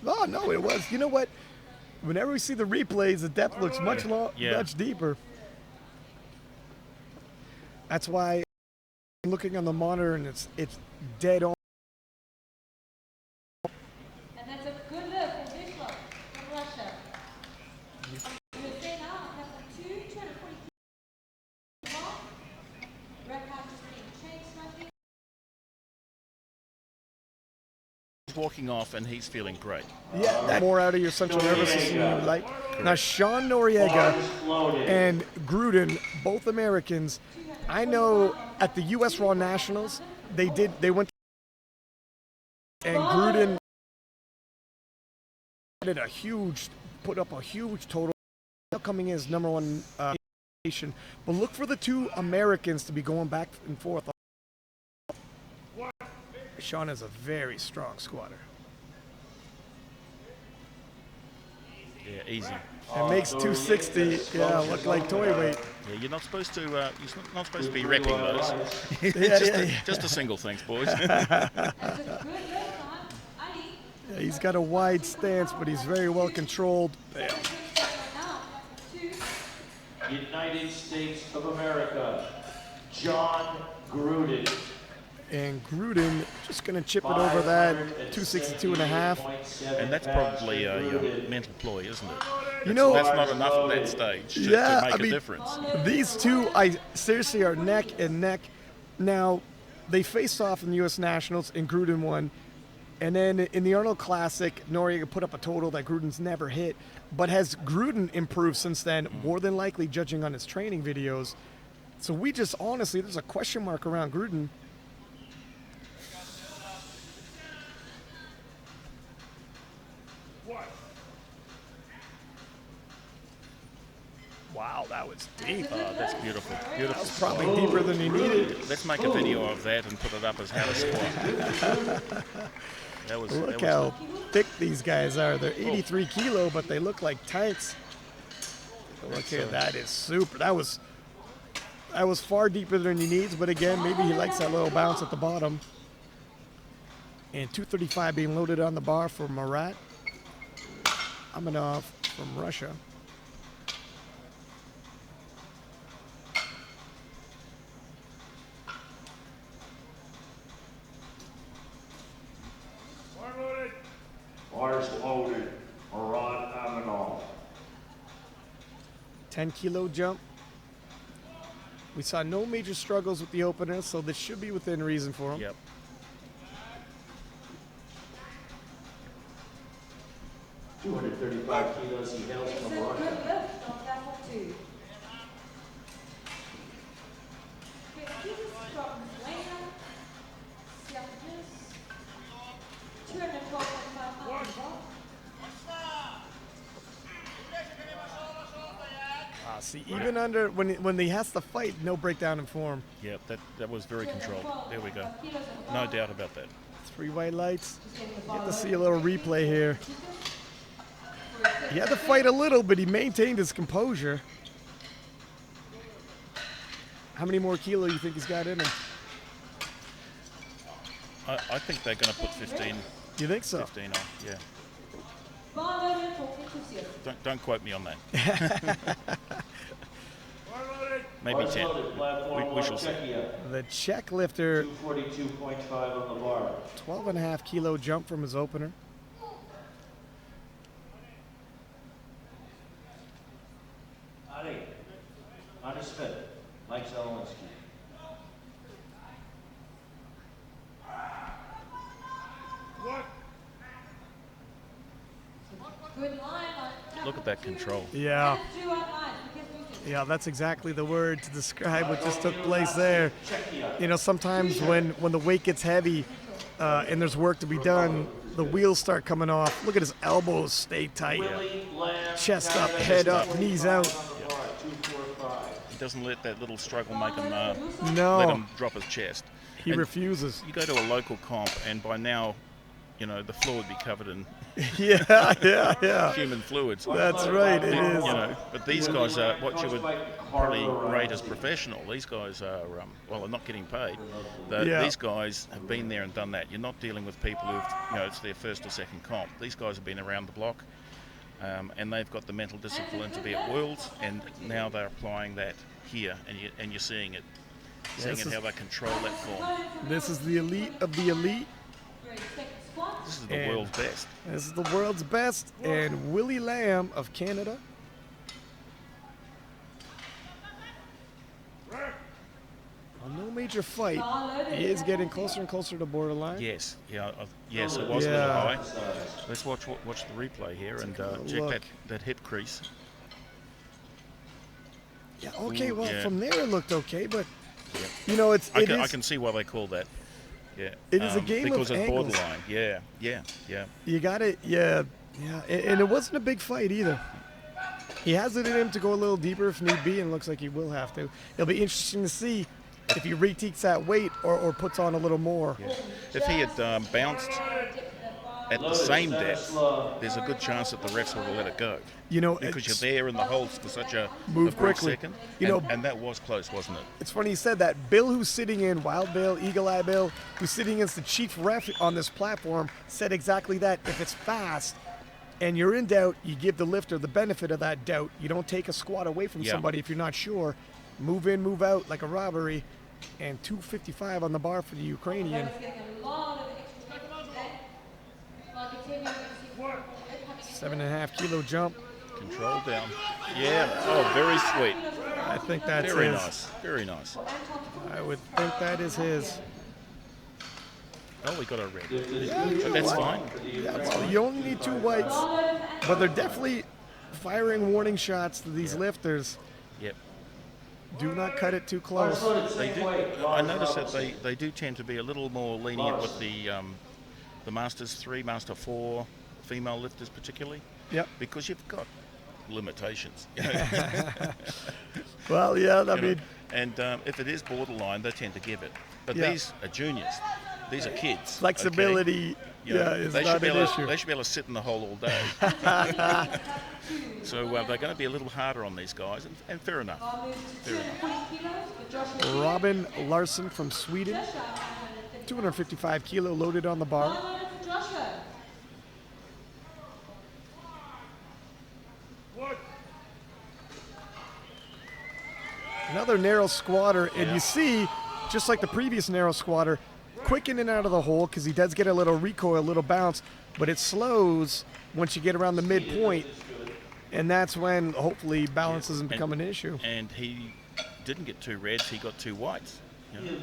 Oh no, it was. You know what? Whenever we see the replays, the depth looks much much deeper. That's why I'm looking on the monitor and it's dead on. And that's a good lift from Willie Clark from Russia. USA now on that one too, 240 kilos. Red card just being changed slightly. He's walking off and he's feeling great. Yeah, that's more out of your central nervous system you would like. Now, Shawn Noriega and Gruden, both Americans. I know at the U.S. Raw Nationals, they went and Gruden put up a huge total. Now coming in as #1 nation, but look for the two Americans to be going back and forth. Shawn is a very strong squatter. Yeah, easy. It makes 260, look like toy weight. Yeah, you're not supposed to. You're not supposed to be wrecking those. Just a single, thanks, boys. That's a good lift on Ali. Yeah, he's got a wide stance, but he's very well controlled. United States of America, John Gruden. And Gruden just going to chip it over that 262.5. And that's probably a mental ploy, isn't it? You know, That's not enough at that stage to make a difference. These two, seriously are neck and neck. Now, they faced off in the U.S. Nationals, and Gruden won. And then in the Arnold Classic, Noriega put up a total that Gruden's never hit. But has Gruden improved since then? More than likely, judging on his training videos. So we just, honestly, there's a question mark around Gruden. Wow, that was deep. Oh, that's beautiful. Beautiful. That's probably deeper than he needed. Let's make a video of that and put it up as how to squat. Look how thick these guys are. They're 83 kilo, but they look like tanks. Look here, that is super. That was far deeper than he needs, but again, maybe he likes that little bounce at the bottom. And 235 being loaded on the bar for Marat Aminov from Russia. Bars loaded, Marat Aminov. 10 kilo jump. We saw no major struggles with the opener, so this should be within reason for him. Yep. $235 kilos he hails It's a from good Russia. lift on that one too. Okay, this is from Manna. 212.5 pounds. See, even under when he has to fight, no breakdown in form. Yep, that was very controlled. There we go. No doubt about that. 3 white lights. You have to see a little replay here. He had to fight a little, but he maintained his composure. How many more kilo you think he's got in him? I think they're going to put 15. You think so? 15 on, yeah. Bar loaded for enthusiasts. Don't quote me on that. Maybe 10. We shall see. The Czech lifter, 242.5 on the bar. 12.5 kilo jump from his opener. Ani Smith, Mike Zelensky. Good line on Look at that control. Yeah. and 2 on line. Because we Yeah, that's exactly the word to describe what just took place there. You know, sometimes when the weight gets heavy, and there's work to be done, the wheels start coming off. Look at his elbows stay tight. Willie Lam, Chest up, head up, knees out. 245. He doesn't let that little struggle make him let No, him drop his chest. he And refuses. You go to a local comp, and by now, you know, the floor would be covered in Yeah. human fluids. That's right, it You is. know, but these guys are what you would probably rate as professional. These guys are, well, they're not getting paid. Yeah. These guys have been there and done that. You're not dealing with people who've, you know, it's their first or second comp. These guys have been around the block, and they've got the mental discipline to be at Worlds, and now they're applying that here, and you're seeing it, how they control that form. This is the elite of the elite. This is the And- world's best. This is the world's best, and Willie Lam of Canada. On no major fight, he is getting closer and closer to borderline. Yes, yes, it was a little high. Let's watch the replay here and check look. that hip crease. Yeah, okay, Ooh, well, yeah. from there it looked okay, but, Yeah. you know, I can see why they call that. Yeah. It is a game of because it's angles. borderline. Yeah. you got it, yeah, and it wasn't a big fight either. He has it in him to go a little deeper if need be, and it looks like he will have to. It'll be interesting to see if he retakes that weight or puts on a little more. Yeah. If he had bounced at the same depth, there's a good chance that the refs would have let it go. You know, Because it's, you're there in the holds for such a Move brief quickly. second. You and, know- and that was close, wasn't it? it's funny you said that. Bill, who's sitting in, Wild Bill, Eagle Eye Bill, who's sitting against the chief ref on this platform, said exactly that. If it's fast and you're in doubt, you give the lifter the benefit of that doubt. You don't take a squat away from Yeah. somebody if you're not sure. Move in, move out like a robbery. And 255 on the bar for the Ukrainian. 7.5 kilo jump. Control down. Yeah. Oh, very sweet. I think that's Very his. nice. Very nice. I would think that is his. Oh, we got a red. But that's fine. Yeah, well, you only need 2 whites, but they're definitely firing warning shots to these lifters. Yep. Do not cut it too close. They do. I noticed that they do tend to be a little more lenient with the Masters 3, Master 4 female lifters particularly, Yep. because you've got limitations. Well, yeah, I mean, and if it is borderline, they tend to give it. But Yeah. these are juniors. These are kids. flexibility, Okay? You know, is they not should be an able issue. They should be able to sit in the hole all day. So they're going to be a little harder on these guys, and fair enough. Fair enough. Robyn Larson from Sweden, 255 kilo loaded on the bar. Another narrow squatter, and you see, just like the previous narrow squatter, quick in and out of the hole because he does get a little recoil, a little bounce, but it slows once you get around the midpoint, and that's when hopefully balance doesn't become an issue. And he didn't get 2 reds; he got 2 whites. You know?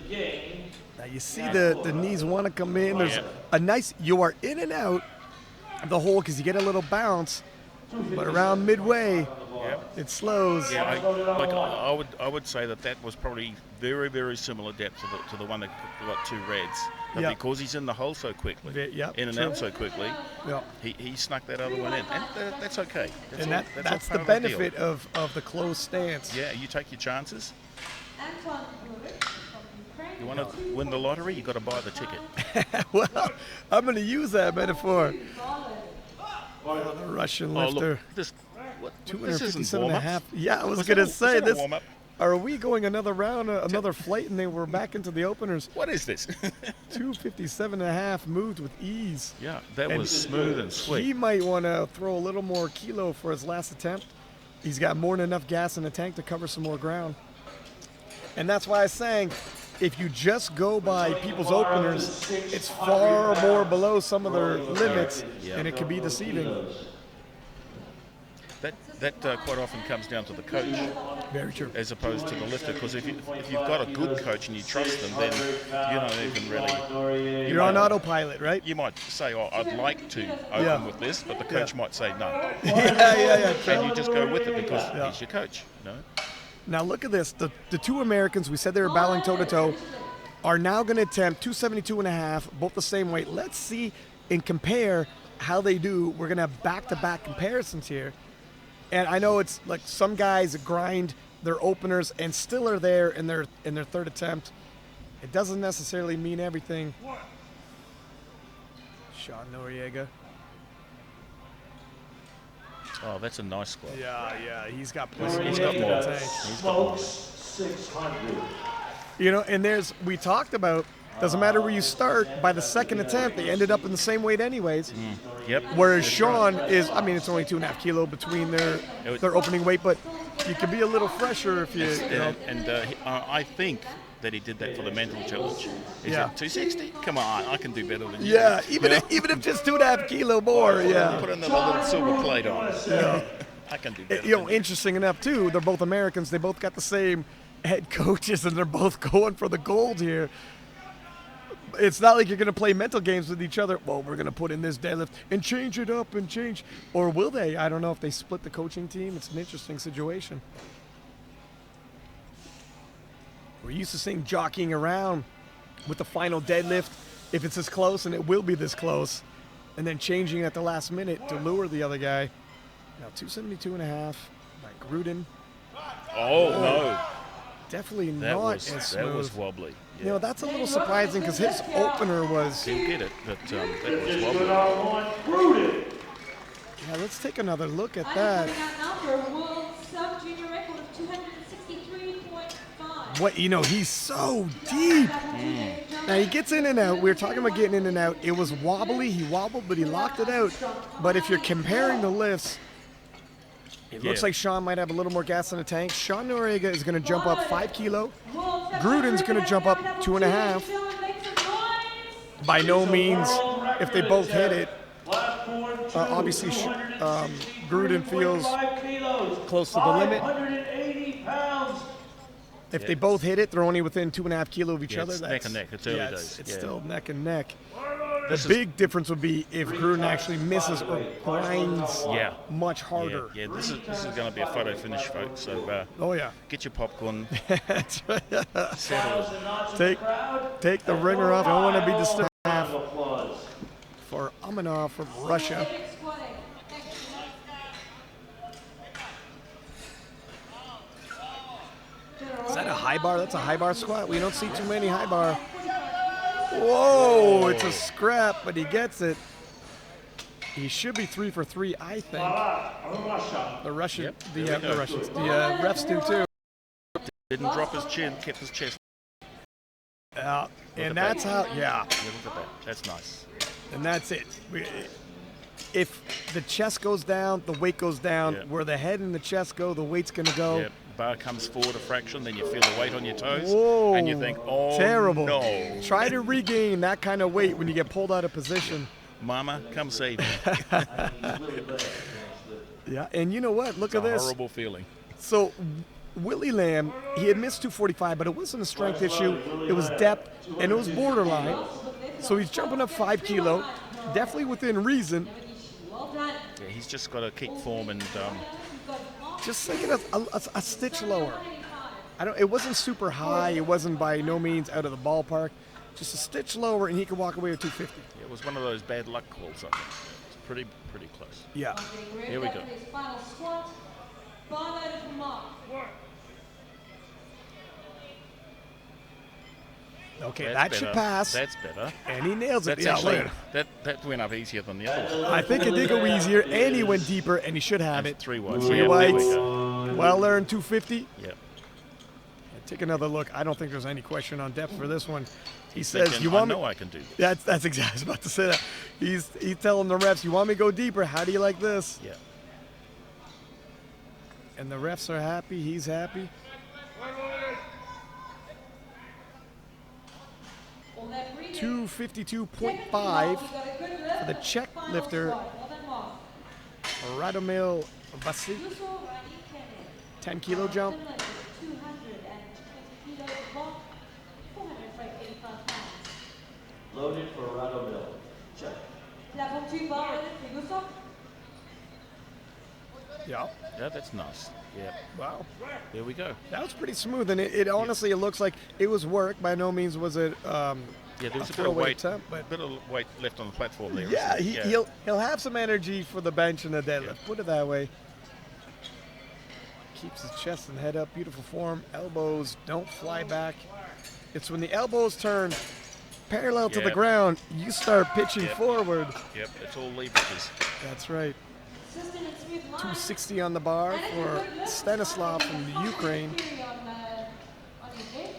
Now you see the knees want to come in. There's Yeah. a nice, you are in and out of the hole because you get a little bounce, but around midway, it slows. Yeah, I would say that was probably very, very similar depth to the one that got 2 reds. But Yeah. because he's in the hole so quickly, Yep, in and true. out so quickly, Yeah. he snuck that other one in, and that's okay. That's And all- that's all the part of deal. benefit of the closed stance. Yeah, you take your chances. Anton Glurik from Ukraine. You want to win the lottery, you got to buy the ticket. Well, I'm going to use that metaphor. The Russian Oh, lifter, look, this isn't 257 and a warm-ups. half. Yeah, I was Was going that to a- say was that a this. warm-up? Are we going another round, another flight, and they were back into the openers? What is this? 257 and a half moved with ease. Yeah, that And was smooth and He sweet. might want to throw a little more kilo for his last attempt. He's got more than enough gas in the tank to cover some more ground. And that's why I was saying, if you just go by people's openers, it's far more below some of their limits, and it can be deceiving. That quite often comes down to the coach Very true. as opposed to the lifter, because if you've got a good coach and you trust them, then you're not even really. You're on autopilot, right? You might say, "Oh, I'd like to open Yeah. with this," but the coach might say no, Yeah. and you just go with it because he's your coach. You know? Now look at this. The 2 Americans, we said they were battling toe-to-toe. are now going to attempt 272.5, both the same weight. Let's see and compare how they do. We're going to have back-to-back comparisons here. And I know it's like some guys grind their openers and still are there in their third attempt. It doesn't necessarily mean everything. Shawn Noriega. Oh, that's a nice squat. Yeah, he's got plenty. He's got more. Smokes 600. You know, and we talked about, doesn't matter where you start, by the second attempt, they ended up in the same weight anyways. Yep. Whereas Shawn is, I mean, it's only 2.5 kilo between their opening weight, but you can be a little fresher if you know. I think that he did that for the mental challenge. He Yeah. said, 260? Come on, I can do better than you. Yeah, even if just 2.5 kilo more, yeah. Put another little silver plate on. Yeah. I can do better You know, than you. interesting enough too, they're both Americans. They both got the same head coaches, and they're both going for the gold here. It's not like you're going to play mental games with each other. Well, we're going to put in this deadlift and change it up and change. Or will they? I don't know if they split the coaching team. It's an interesting situation. We're used to seeing jockeying around with the final deadlift, if it's this close, and it will be this close, and then changing at the last minute to lure the other guy. Now 272.5 by Gruden. Oh, no. Definitely That not was as smooth. that was wobbly. You know, that's a little surprising because his opener was. He'll get it, but that was Just wobbly. good on one. Gruden. Yeah, let's take another look at I'm that. coming out now for a world sub-junior record of 263.5. What, you know, he's so deep. Now he gets in and out. We were talking about getting in and out. It was wobbly. He wobbled, but he locked it out. But if you're comparing the lifts, it looks Yeah. like Shawn might have a little more gas in the tank. Shawn Noriega is going to jump up 5 kilo. Gruden's going to jump up 2.5. By no means, if they both hit it, obviously Gruden feels 5 kilos. close to the limit. 580 pounds. If they both hit it, they're only within 2.5 kilo of each Yeah, other. it's neck and neck. It's early days. It's Yeah. still neck and neck. This The big difference would be if Gruden actually misses or grinds Yeah. much harder. Yeah, this is going to be a photo finish, folks. So Oh yeah. get your popcorn. That's right. Settle it. Take the ringer off. Don't want to be disturbed Round of applause. for Amanov from Russia. Is that a high bar? That's a high bar squat. We don't see too many high bar. Whoa, it's a scrap, but he gets it. He should be 3 for 3, I think. The Russian, Yep, the there we go. Russians, the refs do too. Didn't drop his chin, kept his chest. And that's how, yeah, Yeah, look at that. That's nice. and that's it. If the chest goes down, the weight goes down. Yeah. Where the head and the chest go, the weight's going to go. Yeah, bar comes forward a fraction, then you feel the weight on your toes, Whoa, and you think, oh, terrible. no. Try to regain that kind of weight when you get pulled out of position. Mama, come save me. Yeah, and you know what? Look It's at a this. horrible feeling. So Willie Lam, he had missed 245, but it wasn't a strength issue. It was depth, and it was borderline. So he's jumping up 5 kilo, definitely within reason. Yeah, he's just got to keep form and Just thinking of a stitch lower. It wasn't super high. It wasn't by no means out of the ballpark. Just a stitch lower, and he could walk away with 250. it was one of those bad luck calls, I think. It's pretty close. Yeah. Here we go. Final squat. Bar loaded for Mark. Okay, That's that better. should pass. That's better. And he nails it. That's Yeah, actually, look. that went up easier than the other one. I think it did go easier, and he went deeper, and he should have it. 3 whites. Three Yeah, there we whites. go. Well earned 250. Yeah. Take another look. I don't think there's any question on depth for this one. He says, Thinking, "You want I me?" know I can do this. That's exactly. I was about to say that. He's telling the refs, "You want me to go deeper? How do you like this?" Yeah. And the refs are happy. He's happy. On that breathing. 252.5 for the Czech lifter Radomil Vasic. 10 kilo jump. 220 kilos walk, 485 pounds. Loaded for Radomil. Check. Platform 2 bar loaded, figure stop. Yeah. Yeah, that's nice. Yeah. Wow. There we go. That was pretty smooth, and it honestly, it looks like it was work. By no means was it Yeah, there was a bit of throwaway weight, attempt, but bit of weight left on the platform there. yeah, isn't there? he'll have some energy for the bench and the deadlift. Yeah. Put it that way. Keeps his chest and head up. Beautiful form. Elbows don't fly back. It's when the elbows turn parallel to the Yep. ground, you start pitching Yep. forward. Yep, it's all leverages. That's right. Assistant and smooth line. 260 on the bar for Stanislav from the Ukraine. On your head.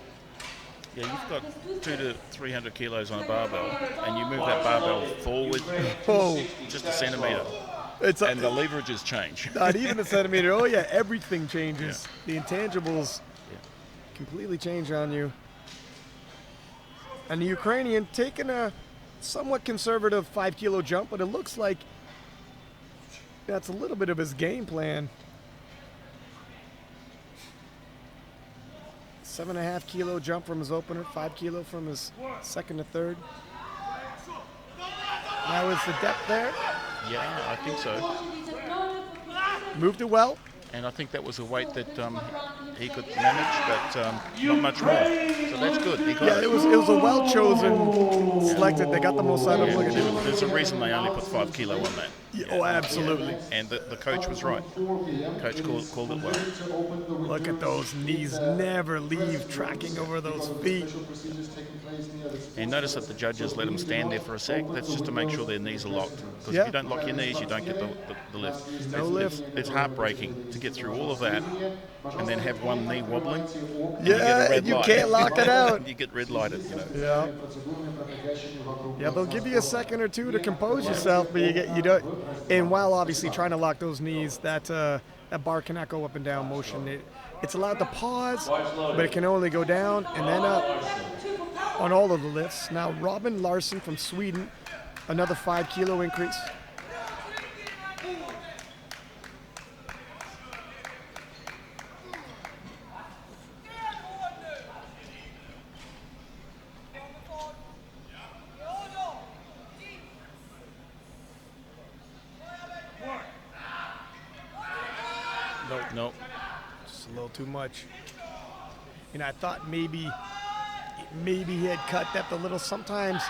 Yeah, you've got 200 to 300 kilos on a barbell, and you move that barbell forward Oh, just a centimeter, it's and the leverages change. not even a centimeter. Oh yeah, everything changes. The intangibles Yeah. completely change on you. And the Ukrainian taking a somewhat conservative 5 kilo jump, but it looks like that's a little bit of his game plan. 7.5 kilo jump from his opener, 5 kilo from his second to third. Now is the depth there. Yeah, I think so. Moved it well. And I think that was a weight that he could manage, but not much more. So that's good. He got Yeah, it was a well chosen selected. They got the most out of. Look at it. There's a reason they only put 5 kilo on that. Yeah, oh, absolutely. And the coach was right. Coach called it well. Look at those knees never leave tracking over those feet. And notice that the judges let them stand there for a sec. That's just to make sure their knees are locked. Because Yeah. if you don't lock your knees, you don't get the lift. No lift. It's heartbreaking to get through all of that and then have one knee wobbling. And Yeah, and you can't lock it out. You get red lighted, you know. Yeah. Yeah, they'll give you a second or two to compose yourself, but you don't. And while obviously trying to lock those knees, that bar cannot go up and down motion. It's allowed to pause, but it can only go down and then up on all of the lifts. Now Robyn Larson from Sweden, another 5 kilo increase. Nope. Just a little too much. You know, I thought maybe he had cut depth a little. Sometimes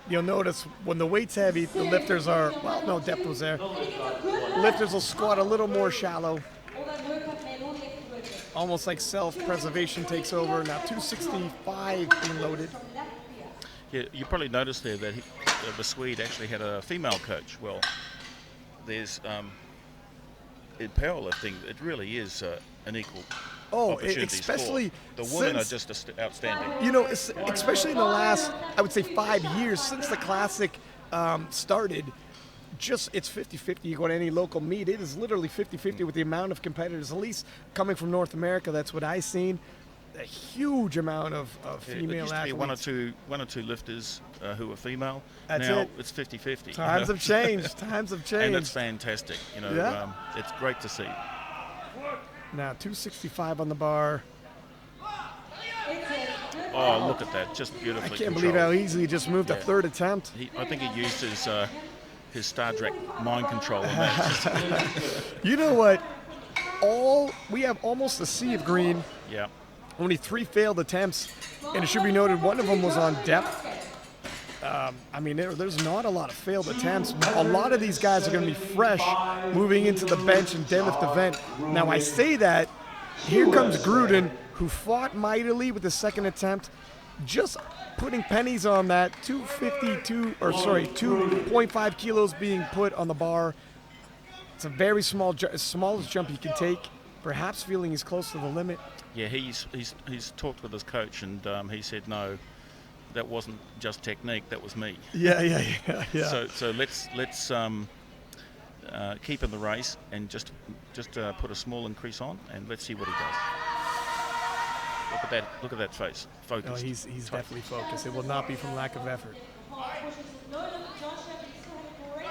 you'll notice when the weight's heavy, the lifters are, well, no, depth was there. Lifters will squat a little more shallow. Almost like self-preservation takes over. Now 265 being loaded. Yeah, you probably noticed there that the Swede actually had a female coach. Well, there's in powerlifting, it really is an equal opportunity especially sport. The women are since- just outstanding. You know, especially in the last, I would say 5 years since the Classic started, it's 50-50. You go to any local meet, it is literally 50-50 with the amount of competitors, at least coming from North America. That's what I've seen. A huge amount of Yeah, it female used to be athletes. one or two lifters who were female. That's now it. it's 50-50. Times have changed. Times have And it's changed. fantastic. You know, Yeah. it's great to see. Now 265 on the bar. Oh, look at that! Just beautifully I can't believe how easily he just moved a Yeah. third attempt. I think he used his Star Trek mind control on that. You know what? We have almost a sea of green. Yeah. Only 3 failed attempts, and it should be noted one of them was on depth. I mean, there's not a lot of failed attempts. A lot of these guys are going to be fresh moving into the bench and deadlift event. Now, I say that, here comes Gruden, who fought mightily with the second attempt, just putting pennies on that. 2.5 kilos being put on the bar. It's a very smallest jump he can take, perhaps feeling he's close to the limit. Yeah, he's talked with his coach, and he said no, that wasn't just technique, that was me. Yeah. So let's keep in the race and just put a small increase on, and let's see what he does. Look at that face, No, focused. he's definitely focused. It will not be from lack of effort.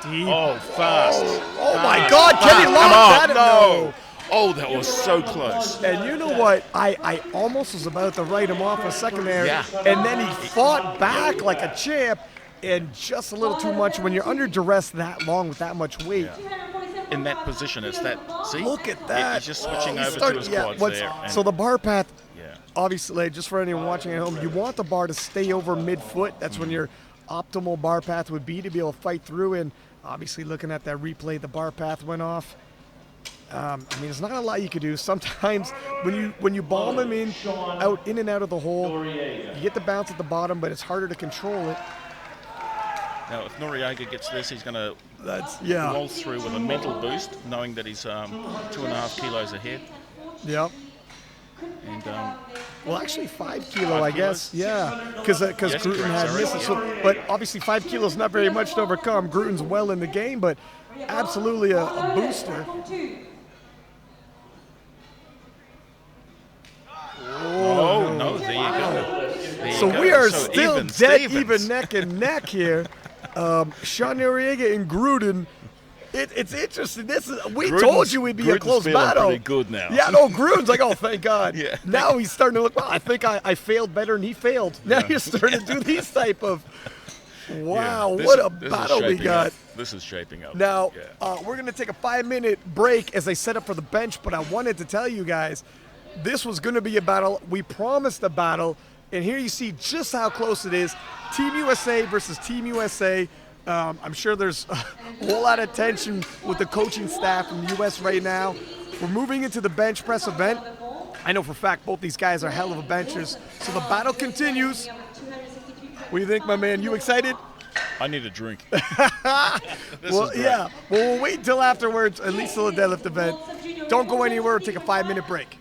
Deep. Oh, fast! Oh my God! Can he lock that? No! Oh, that was so close. And you know what? I almost was about to write him off a second there. Yeah. And then he fought back like a champ, and just a little too much. When you're under duress that long with that much weight, Yeah. in that position. It's that. See, Look at that. He's just switching He's over starting- to his quads there. And, So the bar path, yeah. obviously, just for anyone watching at home, you want the bar to stay over mid-foot. That's when your optimal bar path would be to be able to fight through. And obviously, looking at that replay, the bar path went off. I mean, there's not a lot you could do. Sometimes when you bomb him in and out of the hole, you get the bounce at the bottom, but it's harder to control it. Now, if Noriega gets this, he's going to Yeah. roll through with a mental boost, knowing that he's 2.5 kilos ahead. Yep. And Well, actually 5 kilo, I 5 guess. kilos? Yeah, because Yes, Gruten correct, had sorry. misses. So, but obviously 5 kilos not very much to overcome. Gruten's well in the game, but absolutely a booster. oh no, there you go. There you So go. we are So still even dead Stevens. even neck and neck here. Shawn Noriega and Gruten. It's interesting. We told you we'd be a Gruden's close feeling battle. pretty good now. Yeah, no, Gruden's like, oh, thank God. Yeah. Now he's starting to look, well, I think I failed better than he failed. Now you're starting to do these type of, wow, Yeah, what a this is battle we shaping got. up. This is shaping up. Now, Yeah. we're going to take a 5-minute break as they set up for the bench, but I wanted to tell you guys, this was going to be a battle. We promised a battle, and here you see just how close it is. Team USA versus Team USA. I'm sure there's a whole lot of tension with the coaching staff in the U.S. right now. We're moving into the bench press event. I know for a fact both these guys are hell of a benchers, so the battle continues. What do you think, my man? You excited? I need a drink. Well, is great. yeah. Well, we'll wait until afterwards, at least till the deadlift event. Don't go anywhere. Take a 5-minute break.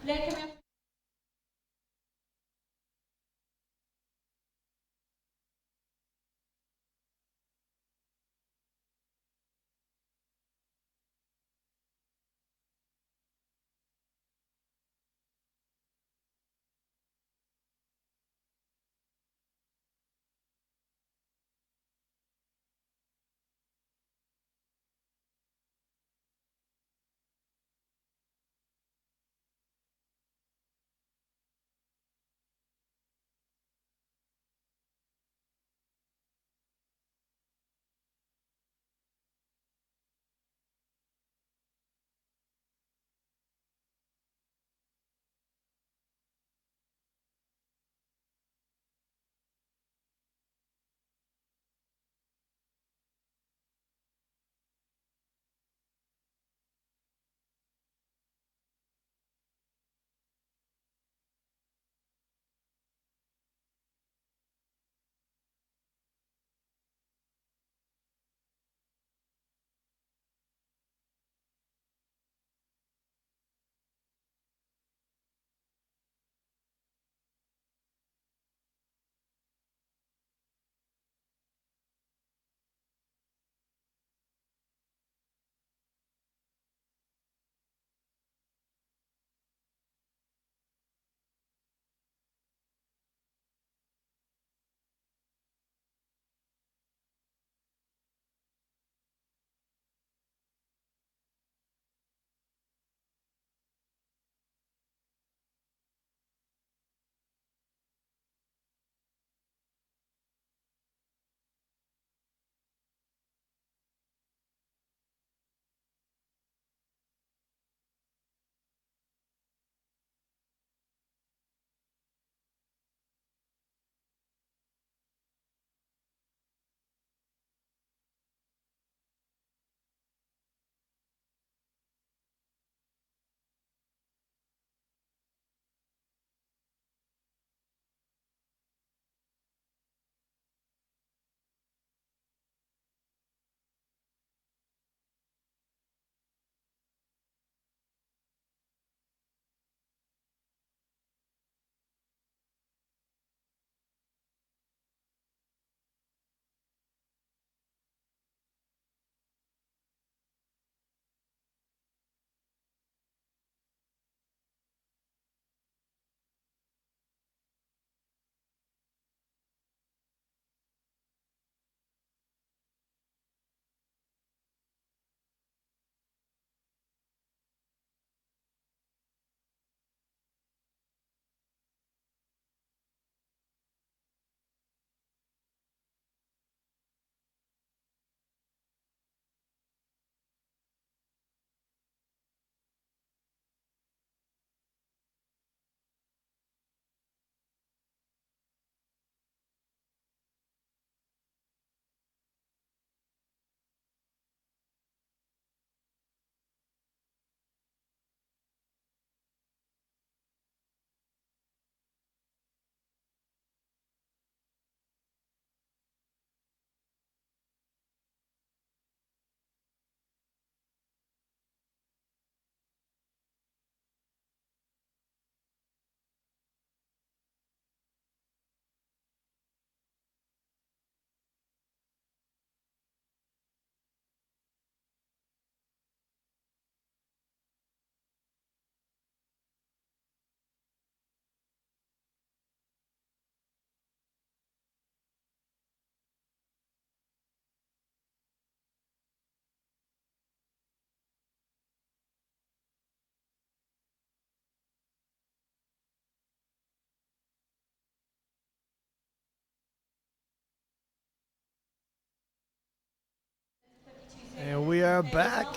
are back,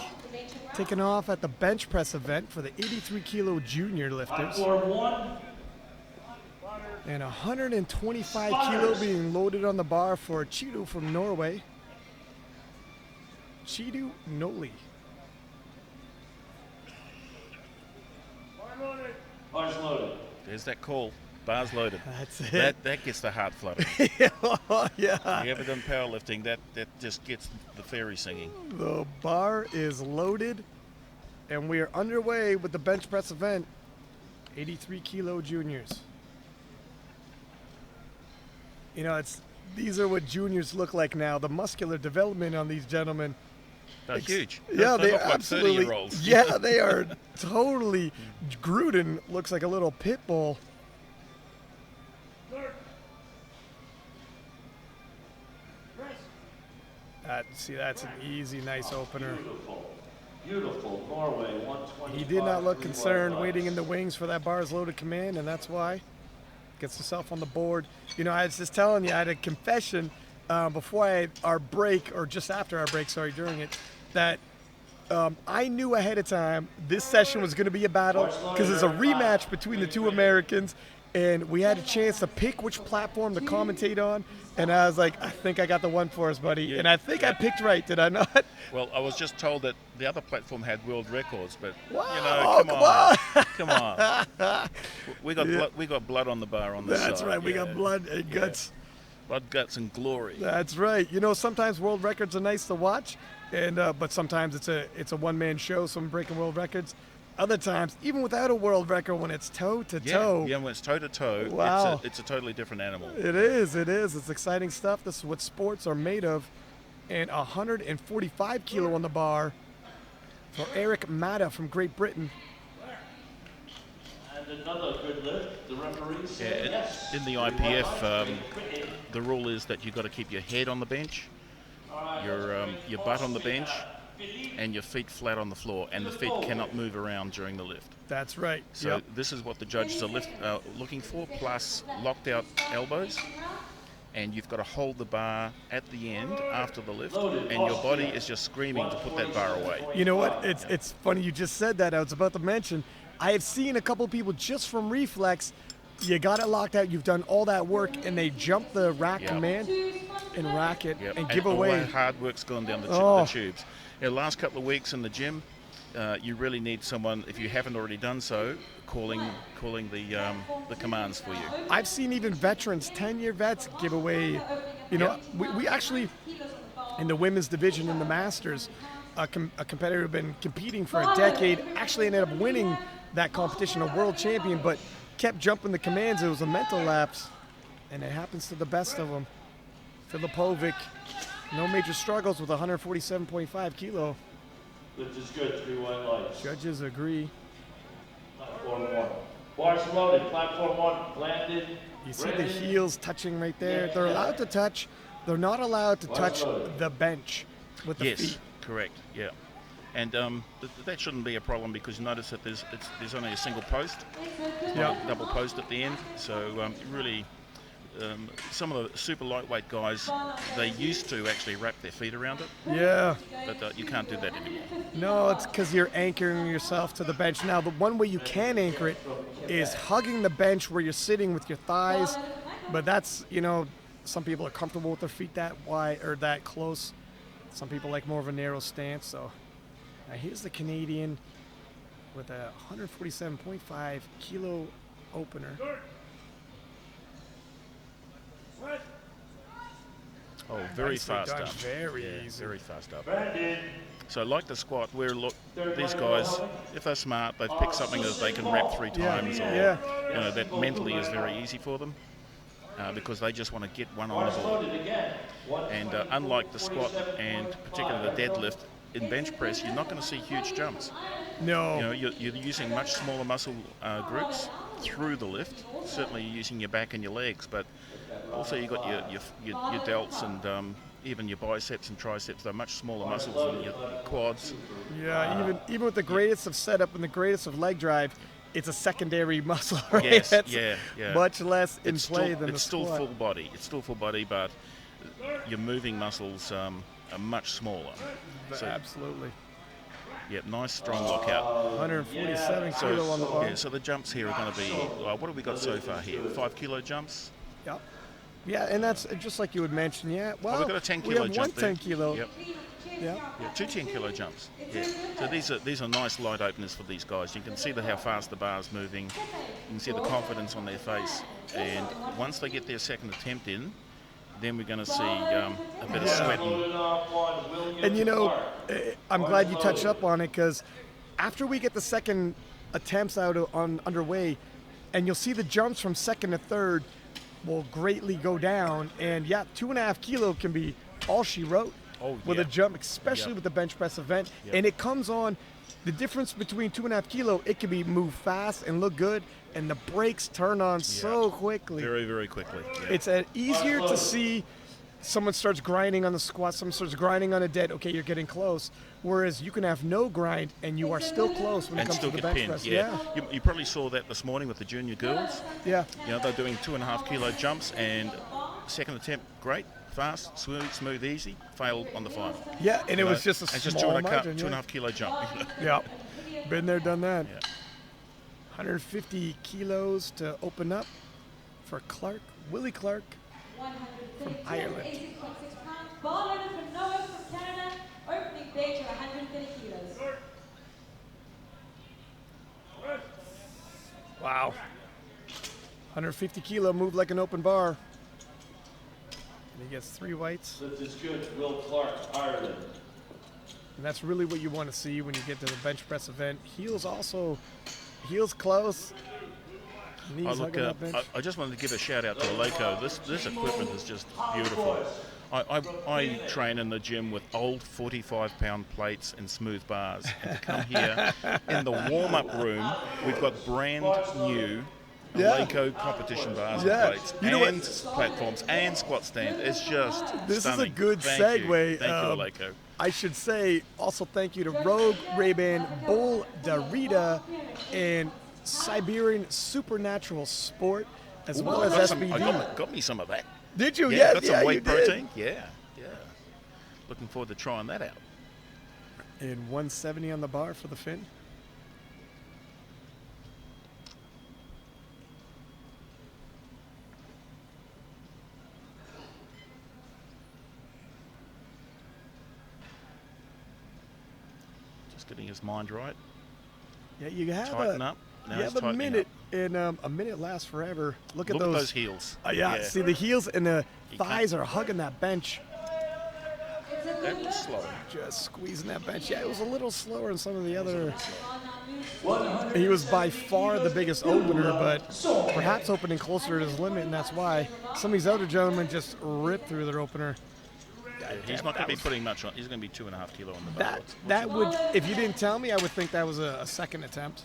taking off at the bench press event for the 83 kilo junior lifters. Platform 1. And 125 kilo being loaded on the bar for Chidu from Norway. Chidu Noli. Bars loaded. There's that call. Bars loaded. That's it. That gets the heart fluttering. Oh, yeah. You ever done powerlifting? That just gets the fairy singing. The bar is loaded, and we are underway with the bench press event. 83 kilo juniors. You know, these are what juniors look like now. The muscular development on these gentlemen. They're huge. Yeah, they they look like absolutely. 30-year-olds. Yeah, they are totally. Gruden looks like a little pit bull. See, that's an easy, nice opener. Beautiful. Beautiful. Norway, 125. He did not look concerned, waiting in the wings for that bar's loaded command, and that's why. Gets himself on the board. You know, I was just telling you, I had a confession before our break, or just after our break, sorry, during it, that I knew ahead of time this session was going to be a battle because it's a rematch between the two Americans, and we had a chance to pick which platform to commentate on, and I was like, I think I got the one for us, buddy. Yeah. And I think I picked right, did I not? Well, I was just told that the other platform had world records, but Wow, you know, come on. We got blood on the bar on this That's side. right, we got blood and guts. Blood, guts, and glory. That's right. You know, sometimes world records are nice to watch, and but sometimes it's a one-man show, some breaking world records. Other times, even without a world record, when it's toe to toe, Yeah, when it's toe to toe, Wow. it's a totally different animal. it is. It's exciting stuff. This is what sports are made of. And 145 kilo on the bar for Eric Manna from Great Britain. And another good lift. The referee said Yeah, yes. in the IPF, the rule is that you've got to keep your head on the bench, your butt on the bench, and your feet flat on the floor, and the feet cannot move around during the lift. That's right. So Yep. this is what the judges are looking for, plus locked out elbows. And you've got to hold the bar at the end after the lift, and your body is just screaming to put that bar away. You know what? It's funny you just said that. I was about to mention, I have seen a couple people just from reflex. You got it locked out. You've done all that work, and they jump the rack Yep. command and rack it Yep. and give all away. that hard work's gone down the Oh. tubes. The last couple of weeks in the gym, you really need someone, if you haven't already done so, calling the commands for you. I've seen even veterans, 10-year vets, give away. You know, we actually, in the women's division in the Masters, a competitor who had been competing for a decade actually ended up winning that competition, a world champion, but kept jumping the commands. It was a mental lapse, and it happens to the best of them. Filipovic, no major struggles with 147.5 kilo. Lift is good. 3 white lights. Judges agree. Platform 1. Bars loaded. Platform 1. Landed. You see the Ready. heels touching right there. They're allowed to touch. They're not allowed to touch the bench with the Yes, feet. correct. Yeah, and that shouldn't be a problem because you notice that there's only a single post, Yeah. double post at the end. So really, some of the super lightweight guys, they used to actually wrap their feet around it, Yeah. but you can't do that anymore. No, it's because you're anchoring yourself to the bench. Now, the one way you can anchor it is hugging the bench where you're sitting with your thighs. But that's, you know, some people are comfortable with their feet that wide or that close. Some people like more of a narrow stance. So now here's the Canadian with a 147.5 kilo opener. Oh, very Nicely fast done, up. very Yeah, easy. very fast up. Landed. So like the squat, these guys, if they're smart, they've picked something that they can wrap 3 Yeah, times, or yeah. you know, that mentally is very easy for them because they just want to get one on the Bars board. loaded again. And unlike the squat and particularly the deadlift, in bench press, you're not going to see huge jumps. No. You know, you're using much smaller muscle groups through the lift. Certainly, you're using your back and your legs, but also you got your delts and even your biceps and triceps. They're much smaller muscles than your quads. Yeah, even with the greatest of setup and the greatest of leg drive, it's a secondary muscle, right? Yes, That's yeah. much less in It's play still, than the it's still squat. full body. It's still full body, but your moving muscles are much smaller. So, Absolutely. yeah, nice strong lockout. 147 kilo on the bar. Yeah, so the jumps here are going to be, what have we got so far here? 5 kilo jumps? Yep. Yeah, and that's just like you would mention. Yeah. Well, we've got a 10 we kilo have jump one there. 10 kilo. Yep. Yeah. Yeah, 2 10 kilo jumps. Yeah. So these are nice light openers for these guys. You can see how fast the bar's moving. You can see the confidence on their face. And once they get their second attempt in, then we're going to see a bit of sweating. And you know, I'm glad you touched up on it, because after we get the second attempts underway, and you'll see the jumps from second to third will greatly go down. And yeah, 2.5 kilo can be all she wrote with a jump, especially with the bench press event. And it comes on, the difference between 2.5 kilo, it can be moved fast and look good, and the brakes turn on so quickly. Very, very quickly. Yeah. It's easier to see someone starts grinding on the squat, someone starts grinding on a dead, okay, you're getting close. Whereas you can have no grind and you are still close when it And comes still to the get bench pinned. press. Yeah. You probably saw that this morning with the junior girls. Yeah. You know, they're doing 2.5 kilo jumps, and second attempt, great, fast, smooth, easy. Failed on the final. Yeah, and it was just a and just small margin. 2.5 kilo jump. Yeah. Been there, done that. Yeah. 150 kilos to open up for Clarke, Willie Clark from Ireland. 86.6 pounds. Bar loaded from Noah from Canada. Opening bench at 130 kilos. Wow. 150 kilo, move like an open bar. And he gets 3 whites. Lift is good. Will Clark, Ireland. And that's really what you want to see when you get to the bench press event. Heels close. Knees hugging that bench. I just wanted to give a shout out to Aleco. This equipment is just beautiful. I train in the gym with old 45-pound plates and smooth bars. And to come here in the warm-up room, we've got brand new Aleco competition bars and plates, and platforms and squat stands. It's just This stunning. is a good Thank segue. you. Thank you, Aleco. I should say also thank you to Rogue, Ray-Ban, Bull, Darita, and Siberian Supernatural Sport, as well as SBD. Got me some of that. Did you? Yeah, Yes, got some you whey did. protein. Yeah. Looking forward to trying that out. And 170 on the bar for the fin. Just getting his mind right. Yeah, you have Tighten up. Now you he's have a tightening minute, up. and a minute lasts forever. Look at Look at those heels. Yeah, see the heels and the You thighs are hugging that bench. That was slow. Just squeezing that bench. Yeah, it was a little slower than some of the other. He was by far the biggest opener, but perhaps opening closer to his limit, and that's why some of these other gentlemen just ripped through their opener. He's not going to be putting much on. He's going to be 2.5 kilo on the bar. That would, if you didn't tell me, I would think that was a second attempt.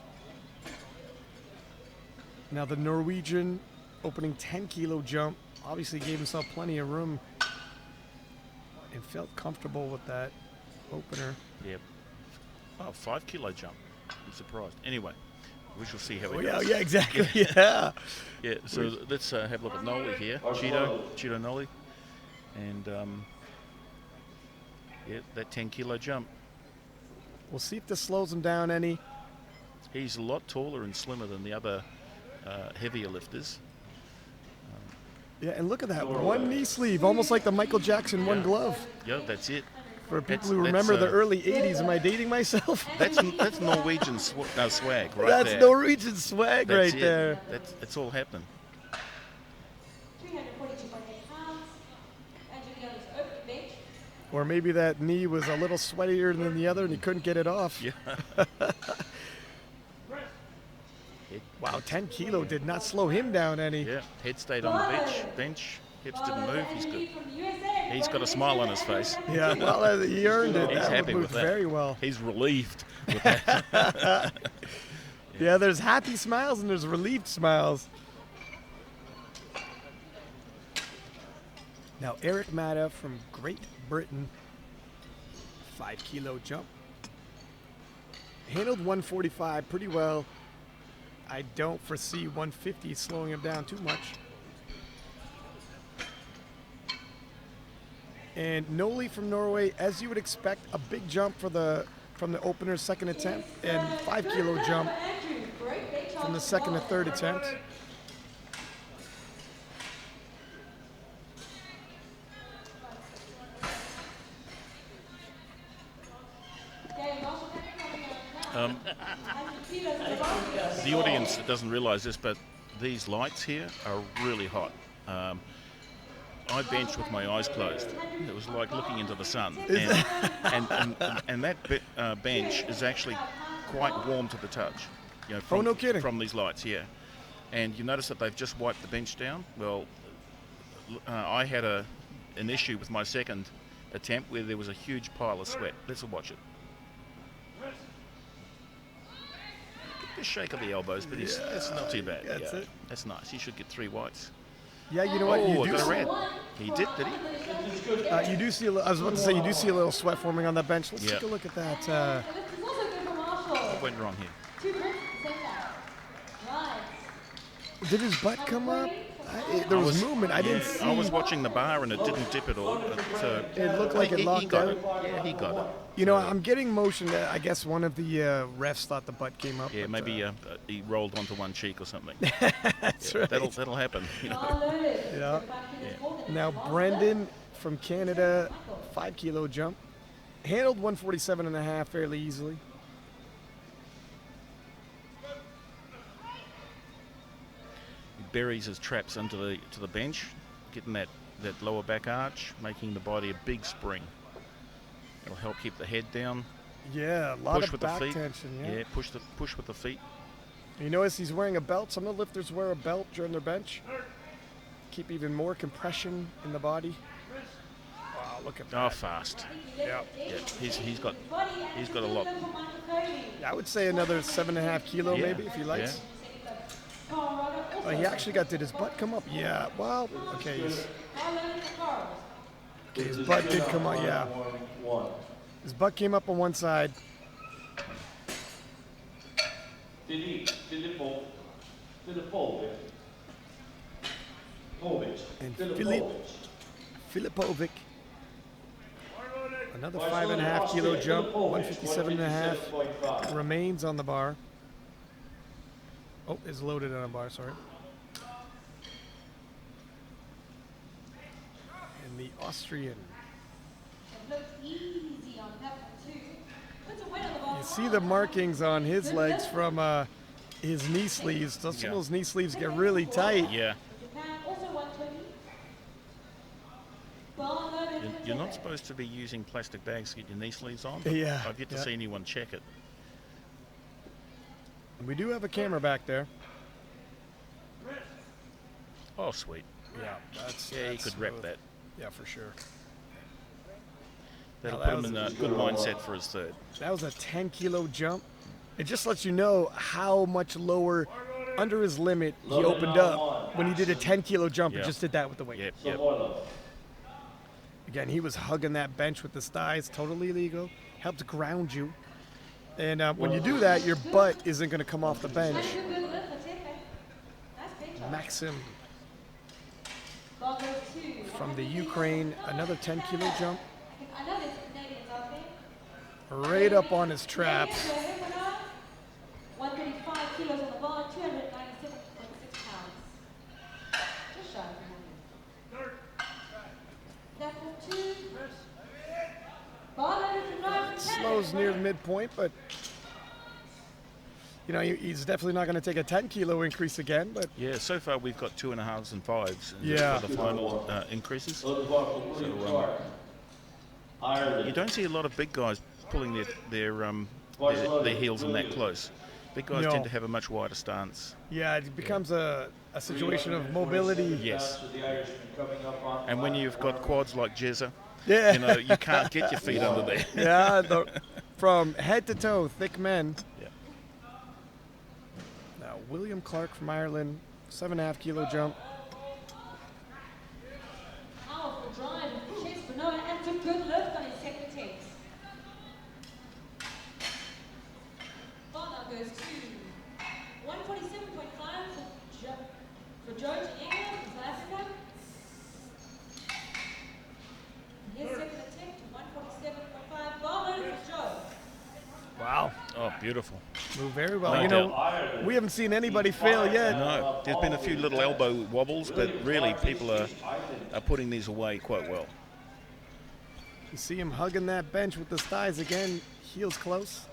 Now the Norwegian opening 10 kilo jump obviously gave himself plenty of room and felt comfortable with that opener. Yep. Oh, 5 kilo jump. I'm surprised. Anyway, we shall see how it Oh, goes. yeah, exactly. Yeah. Yeah, so let's have a look at Noli here. Cheeto Noli. And that 10 kilo jump. We'll see if this slows him down any. He's a lot taller and slimmer than the other heavier lifters. Yeah, and look at that. One knee sleeve, almost like the Michael Jackson one glove. Yeah, that's it. For people That's- who remember that's, the early 80s, am I dating myself? That's Norwegian swag right That's there. Norwegian swag That's right it. there. It's all happening. 342.8 pounds. And Juliana's opening bench. Or maybe that knee was a little sweatier than the other and he couldn't get it off. Yeah. Wow, 10 kilo did not slow him down any. Yeah, head stayed on the bench. Hips didn't move. He's good. He's got a smile on his face. Yeah, well, he earned it. He's That happy moved with that. very well. He's relieved with that. Yeah, there's happy smiles and there's relieved smiles. Now, Eric Manna from Great Britain, 5 kilo jump. Handled 145 pretty well. I don't foresee 150 slowing him down too much. And Noli from Norway, as you would expect, a big jump from the opener's second attempt, and 5 kilo jump from the second to third attempt. The audience doesn't realize this, but these lights here are really hot. I benched with my eyes closed. It was like looking into the sun. And that bench is actually quite warm to the touch. You know, from, no kidding. From these lights, yeah. And you notice that they've just wiped the bench down. Well, I had an issue with my second attempt where there was a huge pile of sweat. Let's watch it. Just shake of the elbows, but it's not too bad. That's it. That's nice. He should get 3 whites. Yeah, you know what? You do got a see, red. He did he? you do see. I was about to say you do see a little sweat forming on that bench. Let's Yeah. take a look at that. What went wrong here? Did his butt come up? There was movement. I didn't see. I was watching the bar and it didn't dip at all. It looked like it he locked got out. it. Yeah, he got it. You know, I'm getting motion. I guess one of the refs thought the butt came up. Yeah, but, maybe he rolled onto one cheek or something. That's Yeah, right. That'll happen. You know. Yeah. Now Brendan from Canada, 5 kilo jump, handled 147.5 fairly easily. He buries his traps into the bench, getting that lower back arch, making the body a big spring. It'll help keep the head down. Yeah, a lot Push of with back the feet. tension. Yeah. Push with the feet. You notice he's wearing a belt. Some of the lifters wear a belt during their bench. Keep even more compression in the body. Wow, look at that. Oh, fast. Yeah. Yeah, he's got a lot. I would say another 7.5 kilo Yeah, maybe if he likes. yeah. Oh, he actually did his butt come up? Yeah. Well, okay. His butt did come up. Yeah. His butt came up on one side. And Filipovic, another 5.5 kilo jump, 157.5, remains on the bar. Oh, is loaded on a bar, sorry. And the Austrian. You see the markings on his legs from his knee sleeves. Some of those knee sleeves get really tight. Yeah. You're not supposed to be using plastic bags to get your knee sleeves on. Yeah. I've yet to see anyone check it. And we do have a camera back there. Oh, sweet. Yeah, He could wrap that. Yeah, for sure. That'll Now, that put him in was a good mindset for his third. That was a 10 kilo jump. It just lets you know how much lower under his limit he opened up when he did a 10 kilo jump and just did that with the weight. Yep. Again, he was hugging that bench with his thighs, totally legal. Helped ground you. And when you do that, your butt isn't going to come off the bench. Maxim from the Ukraine, another 10 kilo jump. Right up on his traps. 135 kilos on the bar, 297.6 pounds. Just shy of 100. Level 2. Bar loaded from 9 from 10. Slows near the midpoint, but you know, he's definitely not going to take a 10 kilo increase again. But Yeah, so far we've got 2.5s and 5s Yeah. for the final increases. So you don't see a lot of big guys pulling their heels in that close. Big guys No. tend to have a much wider stance. yeah, it becomes a situation of mobility. Yes. And when you've got quads like Jezza, Yeah. you know, you can't get your feet under there. Yeah, from head to toe, thick men. Yeah. Now, William Clark from Ireland, 7.5 kilo jump. Powerful drive with the chest for Noah and took good lift on his second attempt. Bar goes to 147.5 for Joe to England from South Africa. His Oh, beautiful. Moved very well. No You know, doubt. we haven't seen anybody fail yet. No, there's been a few little elbow wobbles, but really people are putting these away quite well. You see him hugging that bench with his thighs again, heels close.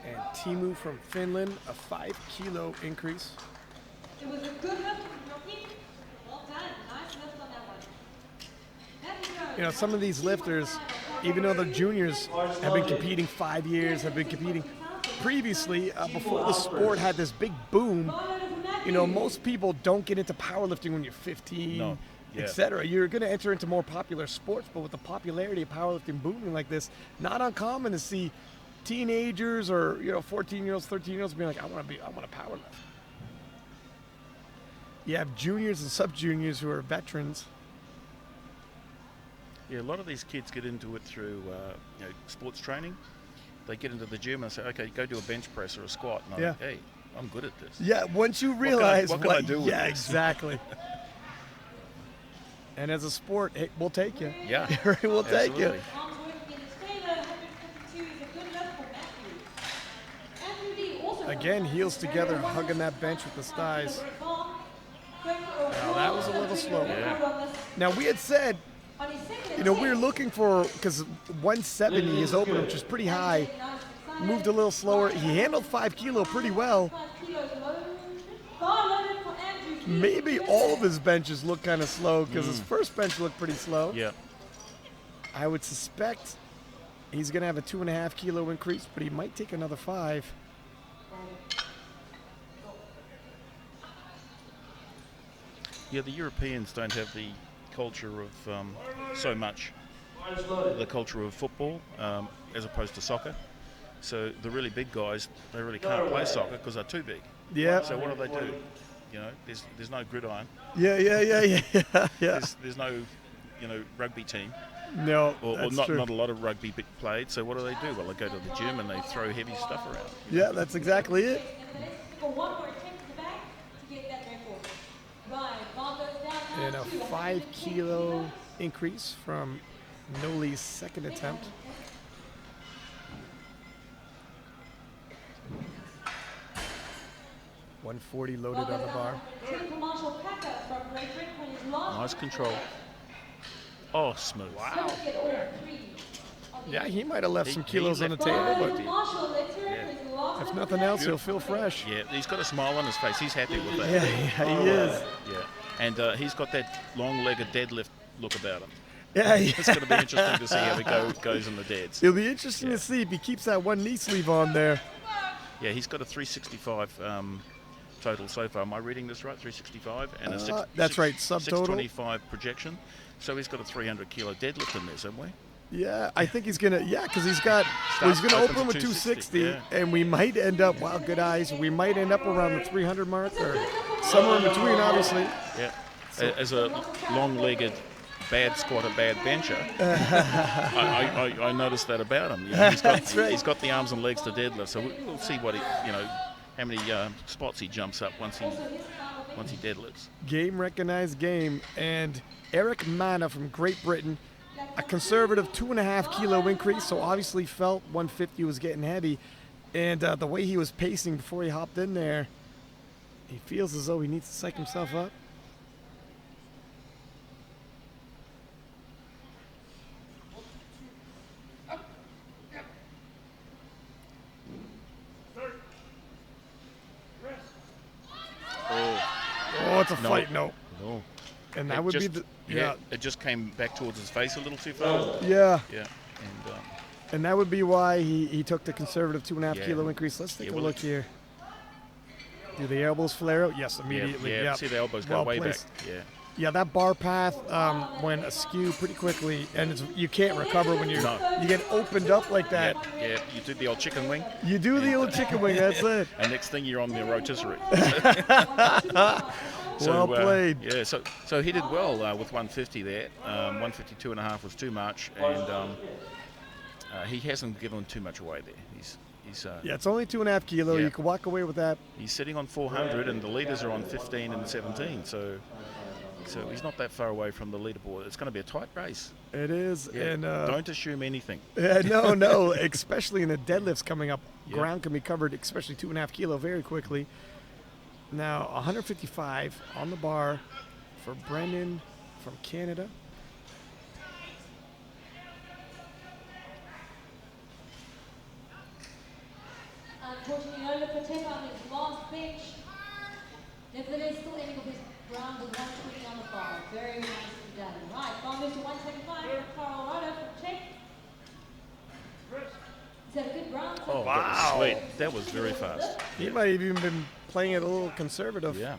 And Timu from Finland, a 5-kilo increase. It was a good lift from Rocky. Well done. Nice lift on that one. There you go. You know, some of these lifters, even though they're juniors, have been competing 5 years, have been competing previously, before the sport had this big boom. You know, most people don't get into powerlifting when you're 15, No. Yeah. etc. You're going to enter into more popular sports, but with the popularity of powerlifting booming like this, not uncommon to see teenagers or 14-year-olds, 13-year-olds being like, I want to powerlift. You have juniors and sub-juniors who are veterans. Yeah, a lot of these kids get into it through sports training. They get into the gym and say, okay, go do a bench press or a squat. And I'm like, hey, I'm good at this. Yeah, once you realize what can I do with yeah, this? exactly. And as a sport, hey, we'll take you. Yeah, we'll take you. absolutely. Arms working in his favor. 152 is a good lift for Matthew. Andrew Lee also Again, heels together, hugging that bench with his thighs. Now that was a little slow. Yeah. Now we had said, we were looking for, because 170 is open, which is pretty high. Moved a little slower. He handled 5 kilo pretty well. Maybe all of his benches look kind of slow because his first bench looked pretty slow. Yeah. I would suspect he's going to have a 2.5 kilo increase, but he might take another 5. Yeah, the Europeans don't have the culture of so much the culture of football as opposed to soccer. So the really big guys, they really can't play soccer because they're too big. Yeah. So what do? There's no gridiron. Yeah. There's no, rugby team. No, Or that's not true. a lot of rugby played. So what do? Well, they go to the gym and they throw heavy stuff around. Yeah, that's exactly it. For one more attempt in the back to get that record. Right, ball goes down. And a 5 kilo increase from Noli's second attempt. $140 loaded on the bar. Nice control. Oh, smooth. Wow. Yeah, he might have left some kilos on the left table, quite a but bit. if nothing else, he'll feel fresh. Yeah, he's got a smile on his face. He's happy with that. Yeah, he is. Yeah, and he's got that long-legged deadlift look about him. Yeah, It's going to be interesting to see how he goes in the deads. It'll be interesting to see if he keeps that one knee sleeve on there. Yeah, he's got a 365 total so far. Am I reading this right? 365 and a that's right, subtotal. 625 projection. So he's got a 300 kilo deadlift in there somewhere. Yeah, I think he's gonna. Yeah, because he's gonna open with 260, yeah. and we might end up. Wow, good eyes. We might end up around the 300 mark or somewhere in between, obviously. Yeah, as a long-legged bad squatter, bad bencher, I noticed that about him. That's right. He's got the arms and legs to deadlift, so we'll see what how many spots he jumps up once he deadlifts. Game recognized game, and Eric Manna from Great Britain, a conservative 2.5 kilo increase, so obviously felt 150 was getting heavy, and the way he was pacing before he hopped in there, he feels as though he needs to psych himself up. Oh, it's a fight, no. No. And that would be the It just came back towards his face a little too far. yeah. Yeah, And that would be why he took the conservative 2.5 Yeah. kilo increase. Let's take Yeah, a well, look here. Do the elbows flare out? Yes, immediately. Yeah. Yep. See the elbows go Well way placed. back. Yeah. Yeah, that bar path went askew pretty quickly, and you can't recover when you get opened up like that. Yeah. You do the old chicken wing, You do the old chicken wing. That's it. and next thing you're on the rotisserie. Well played. Yeah. So he did well with 150 there. 152.5 was too much, and he hasn't given too much away there. He's Yeah, it's only 2.5 kilo. Yeah. You can walk away with that. he's sitting on 400, and the leaders are on 15 and 17. So he's not that far away from the leaderboard. It's going to be a tight race. It is. Yeah, And don't assume anything. yeah, no, especially in the deadlifts coming up. Yeah. Ground can be covered, especially 2.5 kilo, very quickly. Now, 155 on the bar for Brendan from Canada. Unfortunately, no look for Tech on his last bench. Nevertheless, still ending up his round with 120 on the bar. Very nicely done. Right, bar moves to 175 for Colorado from Tech. He's had a good round. Oh, Wow. that was sweet. That was very fast. He might have even been playing it a little conservative. Yeah.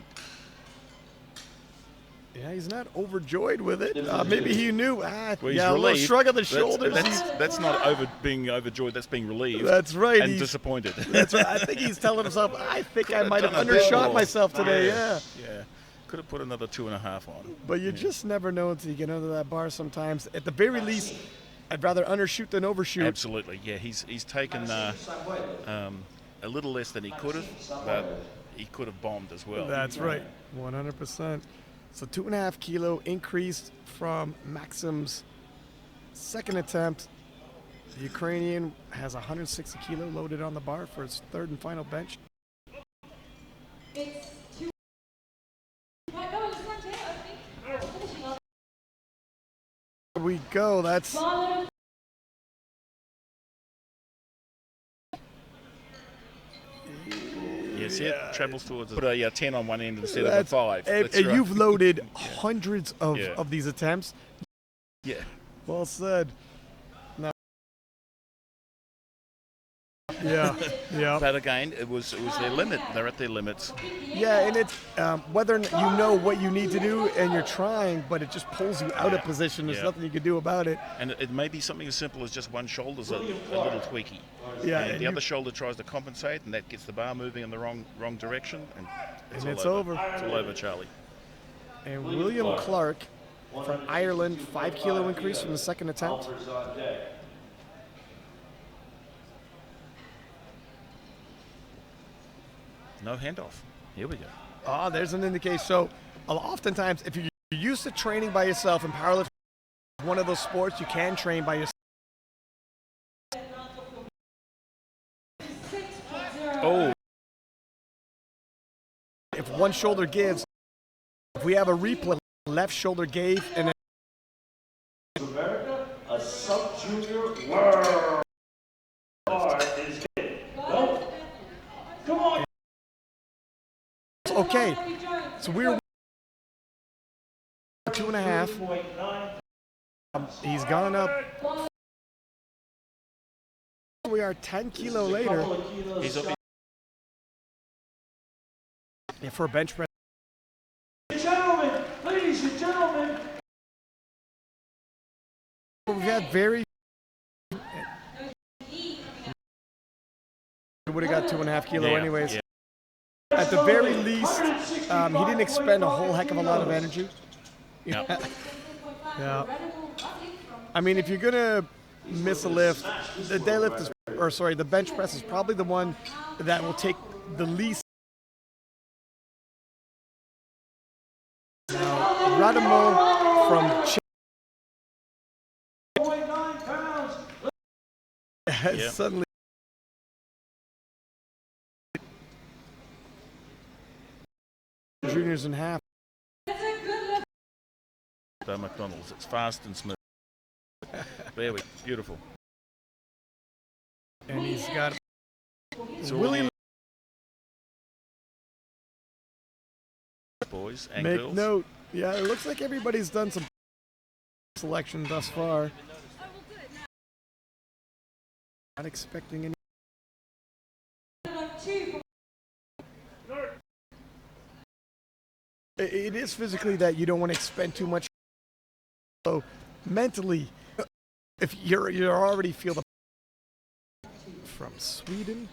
Yeah, he's not overjoyed with it. Maybe he knew. Well, he's Yeah, a little relieved. shrug of the shoulders. That's not being overjoyed. That's being relieved. That's right. And He's- disappointed. That's right. I think he's telling himself, I think I Could've might have done a bit undershot more. myself today. Yeah. Yeah. Could have put another 2.5 on. But you just never know until you get under that bar sometimes. At the very least, I'd rather undershoot than overshoot. Absolutely. Yeah. He's taken a little less than he could have, but he could have bombed as well. That's right. 100%. So 2.5 kilo increased from Maxim's second attempt. The Ukrainian has 160 kilo loaded on the bar for his third and final bench. It's two. Right, no, it's not Tech opening. Finishing off. Here we go. That's Barlow. Yes, it travels towards put a 10 on one end instead of a 5. And, That's and right. you've loaded hundreds of, Yeah. of these attempts. Yeah. Well said. No. Yeah, yeah. But again, it was their limit. They're at their limits. Yeah, and it's whether or not you know what you need to do and you're trying, but it just pulls you out of position. There's Yeah. nothing you can do about it. And it may be something as simple as just one shoulder's a little tweaky. Yeah, and and the you- other shoulder tries to compensate, and that gets the bar moving in the wrong direction, and it's all over. It's all over, Charlie. And William Clark from Ireland, 5 kilo increase from the second attempt. Offers on deck. No handoff. Here we go. Ah, there's an indication. So, oftentimes, if you're used to training by yourself in powerlifting, one of those sports you can train by yourself. Oh, If one shoulder gives, if we have a replay, left shoulder gave, and then America, a sub-junior world. Bar is hit. Go. Come on. okay. So we're 2.5. 2.9. He's gone up. We are 10 kilo later. he's obviously Yeah, for a bench press. Gentlemen, ladies and gentlemen. We've had very. Would have got 2.5 kilo Yeah, anyways. yeah. At the very least, he didn't expend a whole heck of a lot of energy. No. Yeah. I mean, if you're gonna miss a lift, the deadlift is, or sorry, the bench press is probably the one that will take the least. Now, Radamo from Czech 0.9 pounds. has Yep. suddenly. Juniors in half. McDonald's. It's fast and smooth. There we go. Beautiful. And he's got So Willie. boys and Make girls. note. Yeah, it looks like everybody's done some selection thus far. Not expecting any. It is physically that you don't want to expend too much. So mentally, if you already feel the from Sweden.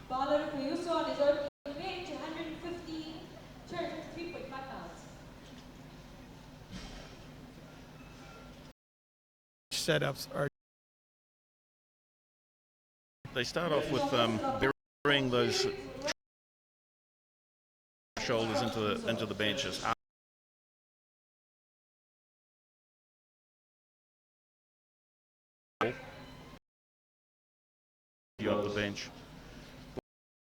Barlow for Yuso on his own bench, 115, 253.5 pounds. setups are. They start off with burying those shoulders into the benches. You up the bench.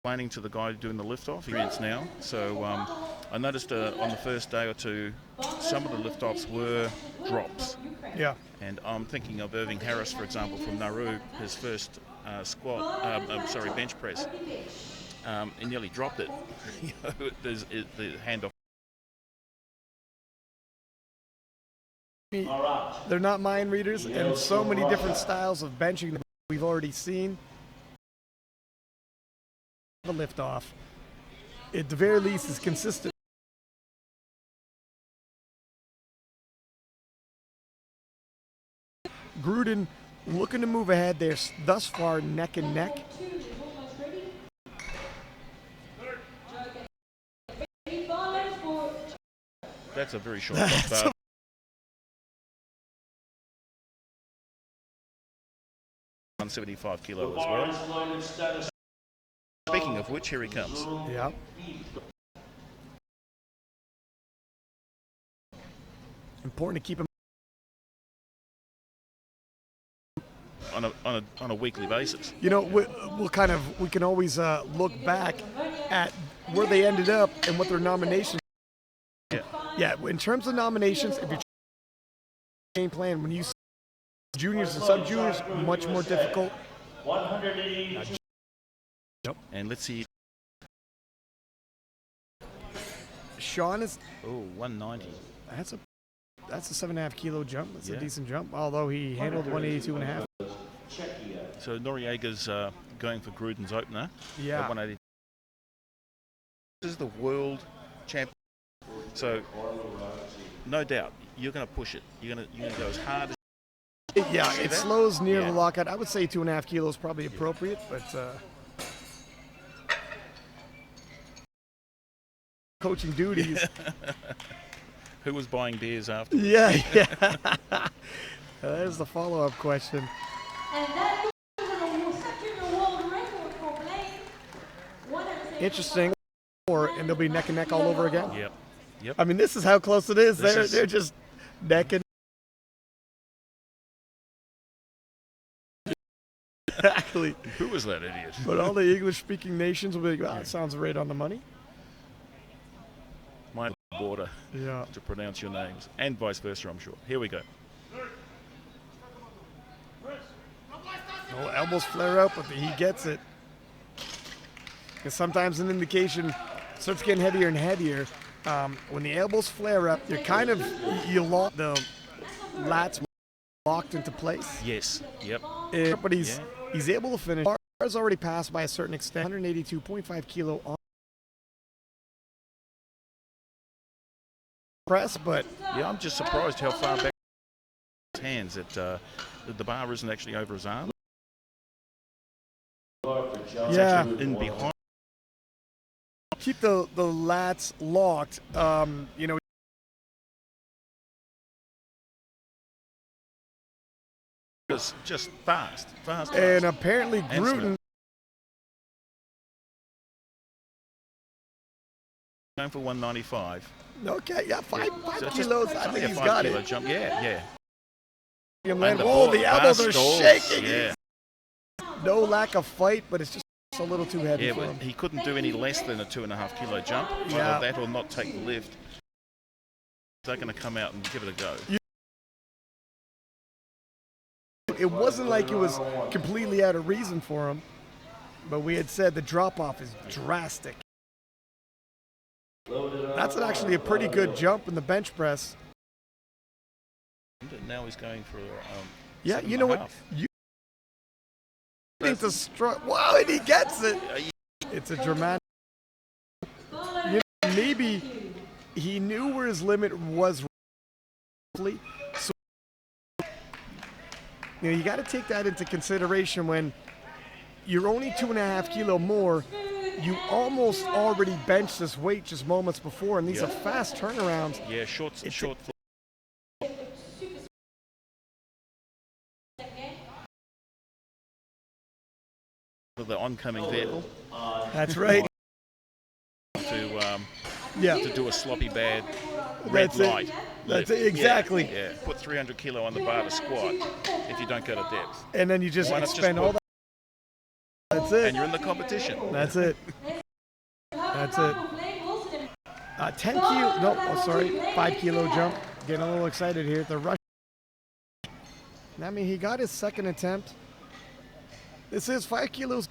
Explaining to the guy doing the lift off experience now. So I noticed on the first day or two, some of the lift offs were drops. Yeah. And I'm thinking of Irving Harris, for example, from Nauru, his first bench press. He nearly dropped it. There's the handoff. They're not mind readers, and so many different styles of benching that we've already seen. The lift off, at the very least, is consistent. Gruden looking to move ahead. They're thus far neck and neck. That's a very short bar. 175 kilo as well. Speaking of which, here he comes. Yeah. Important to keep him on a weekly basis. You know, we can always look back at where they ended up and what their nominations. Yeah. In terms of nominations, if you're game plan, when you see juniors and sub juniors, much more difficult. 180. And let's see. Shawn is 190. That's a 7.5 kilo jump. That's Yeah. a decent jump, although he handled 182.5. So Noriega's going for Gruden's opener. Yeah. At 180. This is the world champ. So no doubt you're going to push it. You're going to go as hard as. Yeah, it slows near Yeah. the lockout. I would say 2.5 kilos probably appropriate, but coaching duties. Who was buying beers after? Yeah. There's the follow-up question. And that goes to the sub-junior world record for Blaine. Interesting. And they'll be neck and neck all over again. Yep. I mean, this is how close it is. They're just neck and exactly. Who was that idiot? But all the English-speaking nations will be like, that sounds right on the money. My border Yeah. to pronounce your names, and vice versa, I'm sure. Here we go. No elbows flare up, but he gets it. Because sometimes an indication starts getting heavier and heavier. When the elbows flare up, you lock the lats locked into place. Yes. Yep. But he's able to finish. Bar's already passed by a certain extent. 182.5 kilo on press, but Yeah, I'm just surprised how far back his hands that the bar isn't actually over his arm. It's yeah, actually in behind. keep the lats locked. Just fast. And apparently And Gruden. Going for 195. Okay, yeah, five So it's kilos. just I only think a he's 5 got kilo it. jump. Yeah. And And whoa, the bar elbows are stalls. shaking. Yeah. No lack of fight, but it's just a little too heavy Yeah, for but him. he couldn't do any less than a 2.5 kilo jump. Yeah. Either that or not take the lift. They're going to come out and give it a go. It wasn't like it was completely out of reason for him, but we had said the drop-off is drastic. That's actually a pretty good jump in the bench press. Now he's going for Yeah, 7.5. you know what? You think the wow, and he gets it. It's a dramatic. Maybe he knew where his limit was. So you got to take that into consideration when you're only 2.5 kilo more. You almost already benched this weight just moments before, and these are fast turnarounds. Yeah, short of the oncoming vehicle That's right. to do a sloppy bad red That's it. light. That's lift. it, exactly. Yeah. Put 300 kilo on the bar to squat if you don't go to depth. And then you just Why not just spend all put- that. That's it. And you're in the competition. That's it. That's it. 10 kilo, no, oh, sorry, 5 kilo jump. Getting a little excited here. The rush. I mean, he got his second attempt. This is 5 kilos.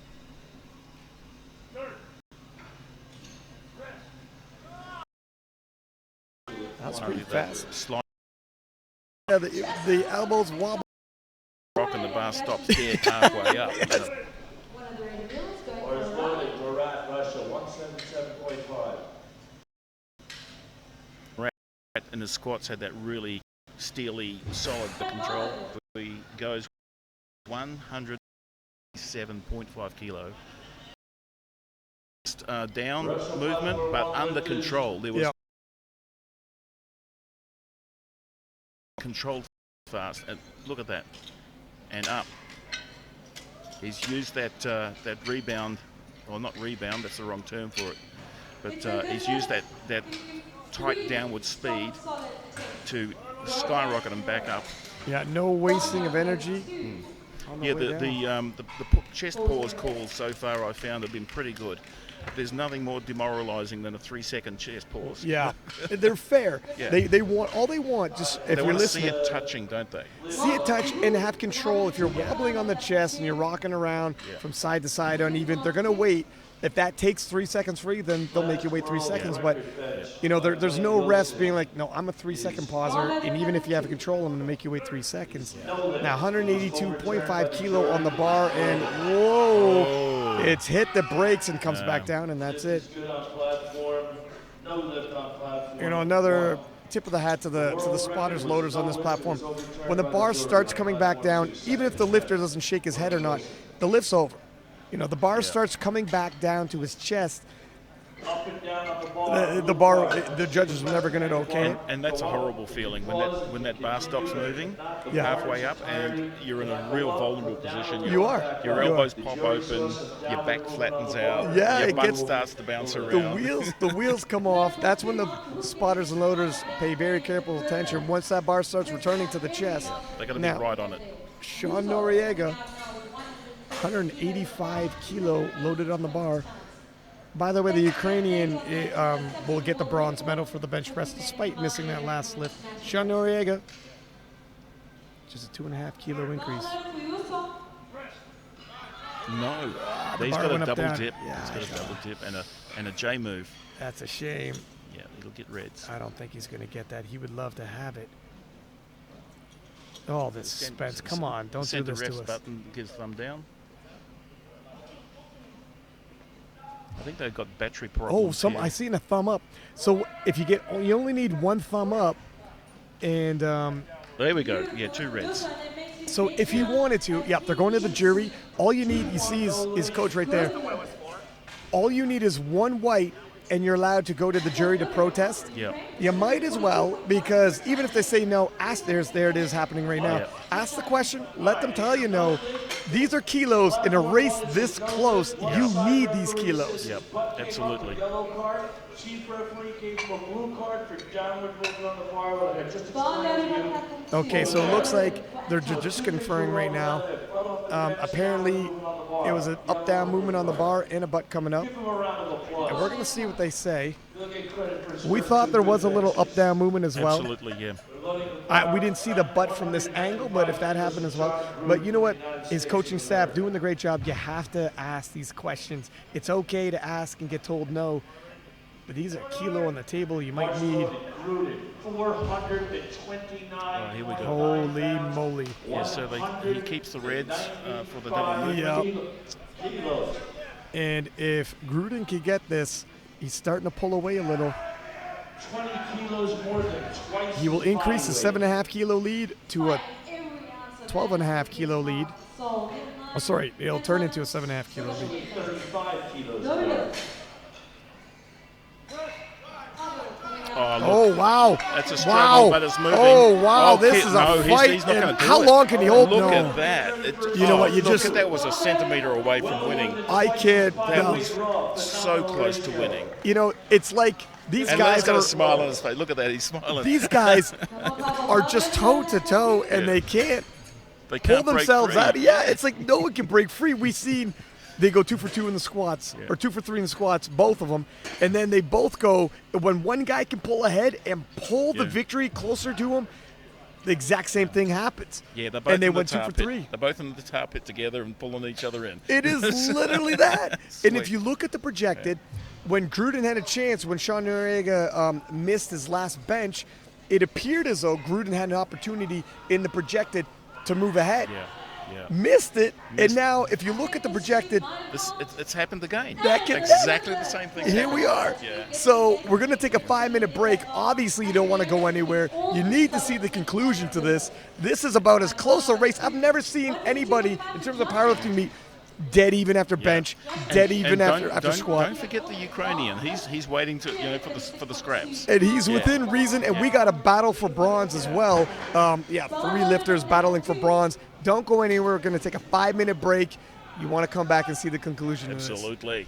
That's pretty fast. Slide Yeah, the elbows wobble. rock and the bar stops dead halfway up. Bars loaded, Barat, Russia, 177.5. Rat in his squats had that really steely, solid control. He goes 107.5 kilo. Down movement, but under control. There was controlled fast. And look at that, and up. He's used that rebound, or not rebound. That's the wrong term for it. But he's used that tight downward speed to skyrocket him back up. Yeah, no wasting of energy. On the Yeah, way down. the chest pause calls so far I found have been pretty good. There's nothing more demoralizing than a 3-second chest pause. Yeah, they're fair. Yeah. They want all they want. Just if They you're want to see listening, it touching, don't they? see it touch and have control. If you're wobbling on the chest and you're rocking around from side to side uneven, they're gonna wait. If that takes 3 seconds for you, then they'll make you wait 3 seconds. But you know, there's no rest being like, no, I'm a 3-second pauser, and even if you have control, I'm gonna make you wait 3 seconds. Now 182.5 kilo on the bar, and whoa, it's hit the brakes and comes back down, and that's it. Good on platform, no lift on platform. You know, another tip of the hat to the spotters, loaders on this platform. When the bar starts coming back down, even if the lifter doesn't shake his head or not, the lift's over. You know, the bar starts coming back down to his chest. Up and down on the The judges are never going to okay it. And that's a horrible feeling when that bar stops moving halfway up, and you're in a real vulnerable position. You are. Your You elbows are. pop open, your back flattens out, Yeah, your it butt gets- starts to bounce The around. wheels come off. That's when the spotters and loaders pay very careful attention. Once that bar starts returning to the chest. They're going to Now, be right on it. Shawn Noriega, 185 kilo loaded on the bar. By the way, the Ukrainian will get the bronze medal for the bench press despite missing that last lift. Shawn Noriega, just a 2.5 kilo increase. No, he's bar got a went up double down. dip. Yeah, He's got a double dip and a J move. That's a shame. Yeah, it'll get reds. I don't think he's going to get that. He would love to have it. Oh, this suspense. Come on, don't do Send the this to ref's us. button, gives thumb down. I think they've got battery problems. Oh, here. I seen a thumb up. So if you you only need one thumb up, and There we go. Yeah, 2 reds. so if you wanted to, they're going to the jury. All you need, you see his coach right there. All you need is one white, and you're allowed to go to the jury to protest. Yeah. You might as well, because even if they say no, ask there it is happening right now. Yeah. Ask the question, let them tell you no. These are kilos. In a race this close, you need these kilos. Yep, absolutely. Yellow card, chief referee gave him a blue card for downward movement on the bar. What I had just explained to you. Okay, so it looks like they're just conferring right now. Apparently, it was an up-down movement on the bar and a butt coming up. Give him a round of applause. And we're going to see what they say. He'll get credit for his We first thought there good was a event. little up-down movement as well. Absolutely, yeah. We didn't see the butt from this angle, but if that happened as well. But you know what? His coaching staff doing the great job. You have to ask these questions. It's okay to ask and get told no. But these are kilo on the table. You might need. Rooted 429. Here we go. Holy moly. Yeah, so he keeps the reds for the double move. Yep. Kilos. And if Gruden can get this, he's starting to pull away a little. 20 kilos more than twice. He will his increase the body weight. 7.5 kilo lead to a 12.5 kilo lead. Oh, sorry, it'll turn into a 7.5 kilo lead. 35 kilos more. Oh, wow. That's a struggle, wow. but it's moving. Oh, wow. This kid, is no, a fight. He's not and going to do how it. long can he hold? Look No. at that. You know what, you look just- at that was a centimeter away from winning. I can't. That no. was so close to winning. You know, it's like these And guys Len's got are. a smile on his face. Look at that, he's smiling. These guys are just toe to toe, and Yeah. they can't They pull can't break themselves free. out. Yeah, it's like no one can break free. We've seen they go 2 for 2 in the squats, or 2 for 3 in the squats, both of them, and then they both go when one guy can pull ahead and pull the Yeah. victory closer to him. The exact same thing happens. Yeah, they're both and they in the went 2 tar for pit. 3. They're both in the tar pit together and pulling each other in. It is literally that. And if Sweet. you look at the projected, when Gruden had a chance, when Shawn Noriega missed his last bench, it appeared as though Gruden had an opportunity in the projected to move ahead. Yeah, yeah. Missed it, and Missed now if you look at the projected, It's happened again. That can- Exactly the same thing. here we are. Yeah. So we're going to take a 5-minute break. Obviously, you don't want to go anywhere. You need to see the conclusion to this. This is about as close a race. I've never seen anybody, in terms of powerlifting meet, dead even after bench, dead even And after don't, squat. Don't forget the Ukrainian. He's waiting to for the scraps. And he's Yeah. within reason, and we got a battle for bronze as well. 3 lifters battling for bronze. Don't go anywhere. We're going to take a 5-minute break. You want to come back and see the conclusion of this. Absolutely.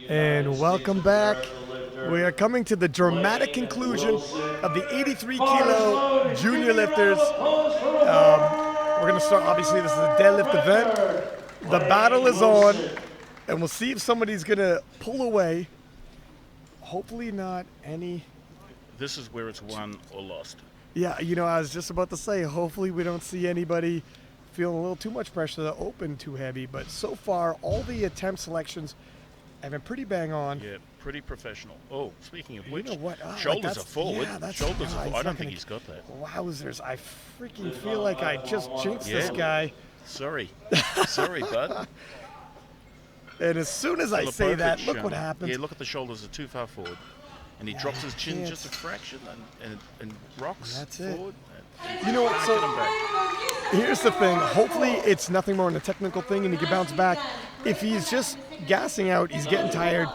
And welcome back. We are coming to the dramatic conclusion of the 83-kilo junior lifters. We're going to start, obviously, this is a deadlift event. The battle is on, and we'll see if somebody's going to pull away. Hopefully not any. This is where it's won or lost. Yeah, you know, I was just about to say, hopefully we don't see anybody feeling a little too much pressure to open too heavy. But so far, all the attempt selections have been pretty bang on. Yeah, pretty professional. Oh, speaking of which, You know what? shoulders are forward. Yeah, Shoulders are forward. I don't not think gonna- he's got that. Wowzers, I freaking feel like I just jinxed this guy. Sorry. Sorry, bud. And as soon as I say that, look what happens. Yeah, look at the shoulders are too far forward. And he drops his chin can't. just a fraction and rocks That's it. forward. You know what? Can't So get him back. here's the thing. Hopefully it's nothing more than a technical thing and he can bounce back. If he's just gassing out, he's getting tired,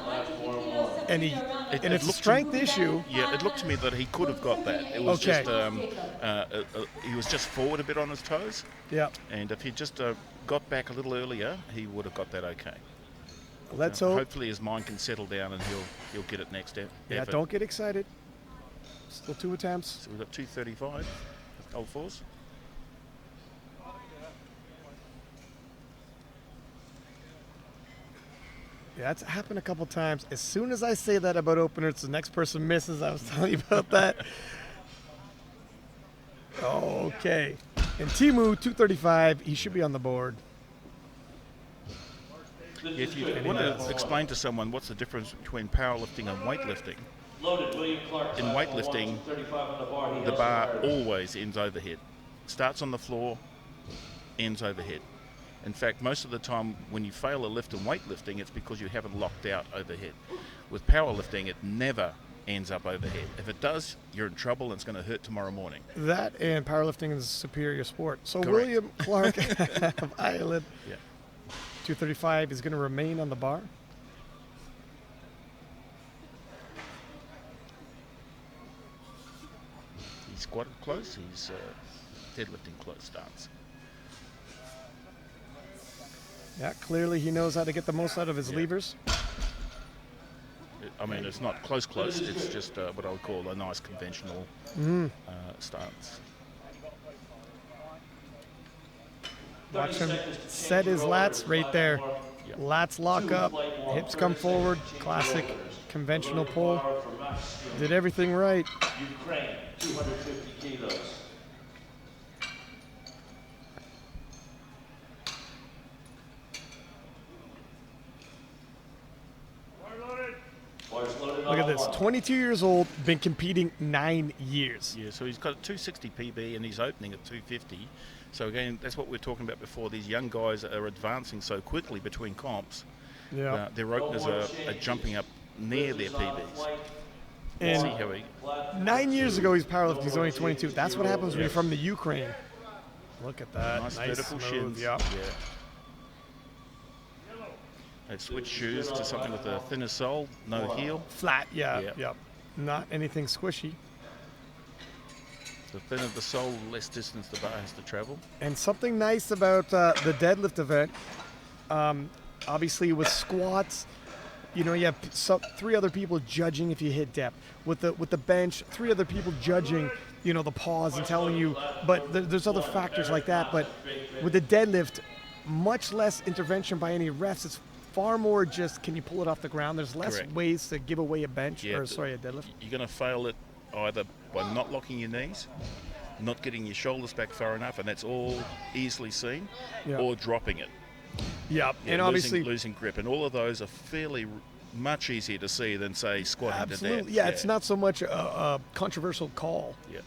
and it's a looked to- strength issue. Yeah, it looked to me that he could have got that. It was Okay. just he was just forward a bit on his toes, Yeah. and if he just got back a little earlier, he would have got that okay. Let's hope. Hopefully his mind can settle down and he'll get it next effort. Yeah, don't get excited. Still 2 attempts. So we've got 235, old fours. Yeah, that's happened a couple times. As soon as I say that about openers, the next person misses. I was telling you about that. Okay. And Timu, 235. He should be on the board. If you want to explain to someone what's the difference between powerlifting and weightlifting, Loaded, Willie Clark. in weightlifting, 35 on the bar. He the has bar started. always ends overhead. Starts on the floor, ends overhead. In fact, most of the time when you fail a lift in weightlifting, it's because you haven't locked out overhead. With powerlifting, it never ends up overhead. If it does, you're in trouble and it's going to hurt tomorrow morning. That and powerlifting is a superior sport. So Correct. William Clark of Ireland, Yeah. 235, is going to remain on the bar. He's squatted close, he's deadlifting close stance. Yeah, clearly he knows how to get the most out of his Yeah. levers. I mean, it's not close, it's just what I would call a nice conventional stance. Watch him set his lats right there. Yeah. Lats lock up, hips come forward. Classic conventional pull. Did everything right. Ukraine, 250 kilos. Bars loaded Look at on this. bar. 22 years old, been competing 9 years. Yeah, so he's got a 260 PB and he's opening at 250. So again, that's what we were talking about before. These young guys are advancing so quickly between comps. Yeah. Their openers are jumping up near their PBs. See And how he 9 years ago, he's powerlifting. He's only 22. That's what happens when you're from the Ukraine. Look at that. nice Nice, vertical smooth. shins. Yeah. They've switched shoes to something with a thinner sole, no heel. Flat. Yeah. Yeah. Yep. Not anything squishy. The thinner the sole, the less distance the bar has to travel. And something nice about the deadlift event, obviously with squats, you know, you have 3 other people judging if you hit depth. With the bench, 3 other people judging, you know, the pause and telling you. But there's other factors like that. But with the deadlift, much less intervention by any refs. It's far more just, can you pull it off the ground? There's less Correct. ways to give away a bench, Yeah, or sorry, a deadlift. You're going to fail it either by not locking your knees, not getting your shoulders back far enough, and that's all easily seen, Yeah. or dropping it. Yeah, Yeah, and obviously, losing grip, and all of those are fairly much easier to see than say squatting to dead. absolutely, yeah, it's not so much a controversial call. Yeah,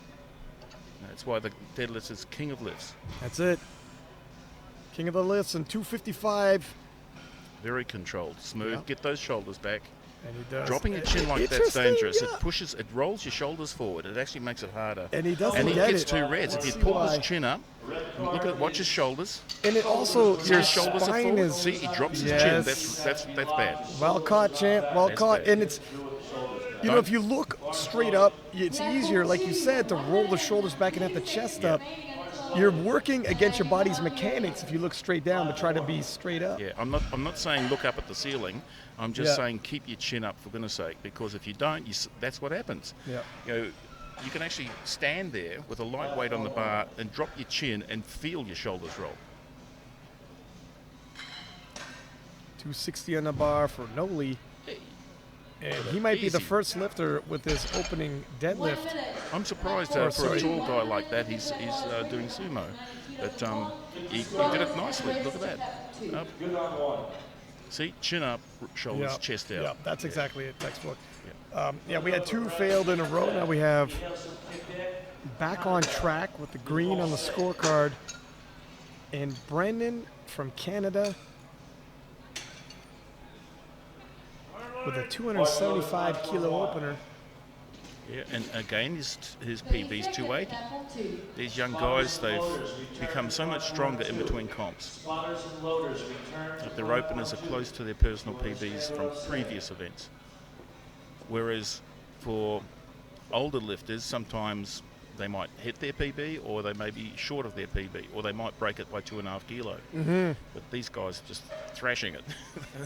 that's why the deadlift is king of lifts. That's it. King of the lifts and 255. Very controlled, smooth. Yeah. Get those shoulders back. And he does. Dropping your chin like that's Interesting, dangerous. yeah. It pushes, it rolls your shoulders forward. It actually makes it harder. And he doesn't And he get gets it. too reds. If Let's he see pulls why. his chin up, look at watch his shoulders. And it also, See your his shoulders are spine forward. is See, he drops his Yes. chin. That's bad. well caught, champ. Well That's caught. bad. And it's, you know, if you look straight up, it's easier, like you said, to roll the shoulders back and have the chest Yeah. up. you're working against your body's mechanics if you look straight down, but try to be straight up. Yeah, I'm not saying look up at the ceiling. I'm just Yeah. saying keep your chin up, for goodness sake, because if you don't, that's what happens. Yeah. You know, you can actually stand there with a light weight on the bar and drop your chin and feel your shoulders roll. 260 on the bar for Noli. And he might be the Easy. first lifter with his opening deadlift. I'm surprised Oh, for a sorry. tall guy like that, he's doing sumo. But he did it nicely. Look at that. Up. Good on one. See, chin up, shoulders, Yeah. chest out. Yeah, that's exactly it, textbook. Yeah, we had 2 failed in a row. Now we have back on track with the green on the scorecard. And Brendan from Canada with a 275 kilo opener. Yeah, and again, his PB's 280. These young guys, they've become so much stronger in between comps. Spotters and loaders return to Their openers are close to their personal PBs from previous events. Whereas for older lifters, sometimes they might hit their PB, or they may be short of their PB, or they might break it by 2.5 kilo. But these guys are just thrashing it,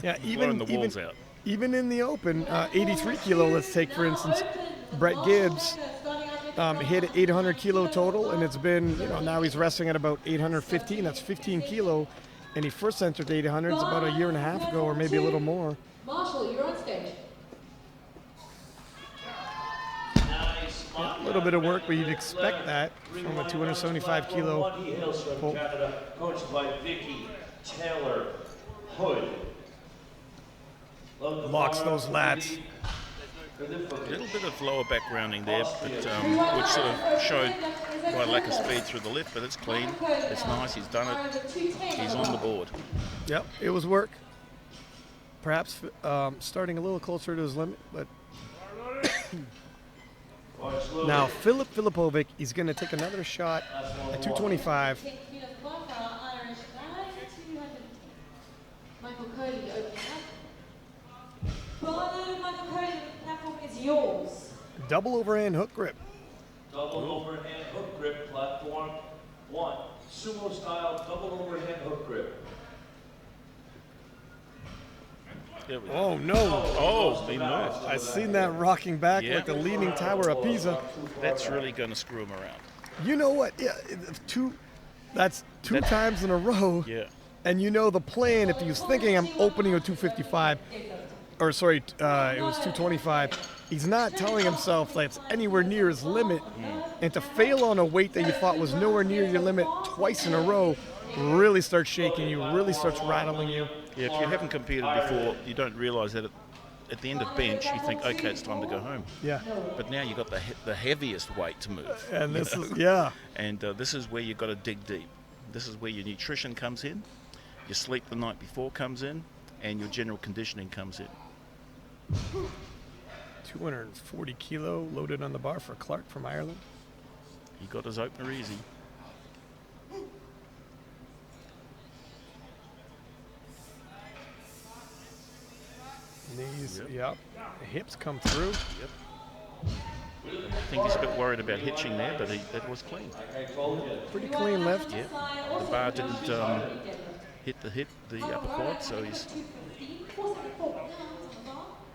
Yeah, blowing the walls out. Even in the open, 83 kilo, let's take for instance, Brett Gibbs hit 800 kilo total, and it's been, now he's resting at about 815, that's 15 kilo, and he first entered 800s about a year and a half ago, or maybe a little more. Marshall, you're on stage. A little bit of work, but you'd expect that from a 275 kilo He hails from pull. Canada, coached by Vicky Taylor Hood. Locks those lats. A little bit of lower back rounding there, but which sort of showed my lack of speed through the lift, but it's clean, it's nice, he's done it, he's on the board. Yep, it was work. Perhaps starting a little closer to his limit, but now Filip Filipovic, he's going to take another shot at 225. Michael Cody opening up. Bravo, Michael Cody, the platform is yours. Double overhand hook grip. Double overhand hook grip, platform 1. Sumo style double overhand hook grip. There we go. Oh no! Oh, he moved. I've seen that rocking back Yeah. like a leaning tower of Pisa. That's really going to screw him around. You know what? Yeah, that's two times in a row. Yeah. And you know the plan, if he was thinking I'm opening a 255, or sorry, it was 225, he's not telling himself that it's anywhere near his limit. And to fail on a weight that you thought was nowhere near your limit twice in a row really starts shaking you, really starts rattling you. Yeah, if you haven't competed before, you don't realise that at the end of bench, you think, okay, it's time to go home. Yeah. But now you've got the heaviest weight to move. And this is, yeah. And this is where you've got to dig deep. This is where your nutrition comes in, your sleep the night before comes in, and your general conditioning comes in. 240 kilo loaded on the bar for Clarke from Ireland. He got his opener easy. Knees, yep. The hips come through. I think he's a bit worried about hitching there, but that was clean. Pretty clean lift. Yeah. The bar didn't hit the upper quad, so he's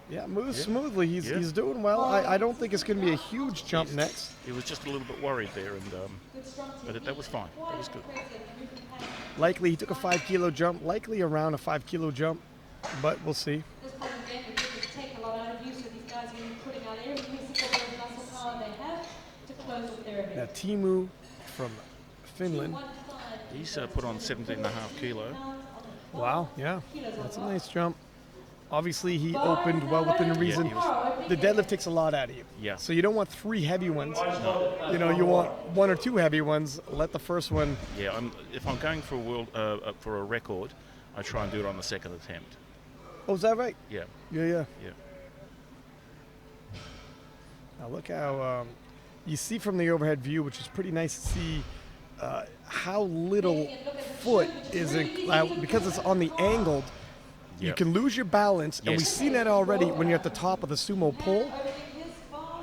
Yeah, moves smoothly. He's Yeah. he's doing well. I don't think it's going to be a huge jump next. he was just a little bit worried there, and but that was fine. That was good. Likely he took a 5 kilo jump, likely around a 5 kilo jump, but we'll see. This problem again, we just take a lot out of you, so these guys are really putting out every piece of the muscle power they have to close up their event. Now Timu from Finland. He's put on 17.5 kilo. Wow, yeah, that's a nice jump. Obviously he opened well within reason. he was- The deadlift takes a lot out of you. Yeah. So you don't want 3 heavy ones. You know, you want 1 or 2 heavy ones. Let the first one. Yeah, if I'm going for a record, I try and do it on the second attempt. Oh, is that right? Yeah, Yeah. yeah. Now look how you see from the overhead view, which is pretty nice to see how little foot is because it's on the angled. You Yep. can lose your balance, and we've Yes. seen that already when you're at the top of the sumo pole.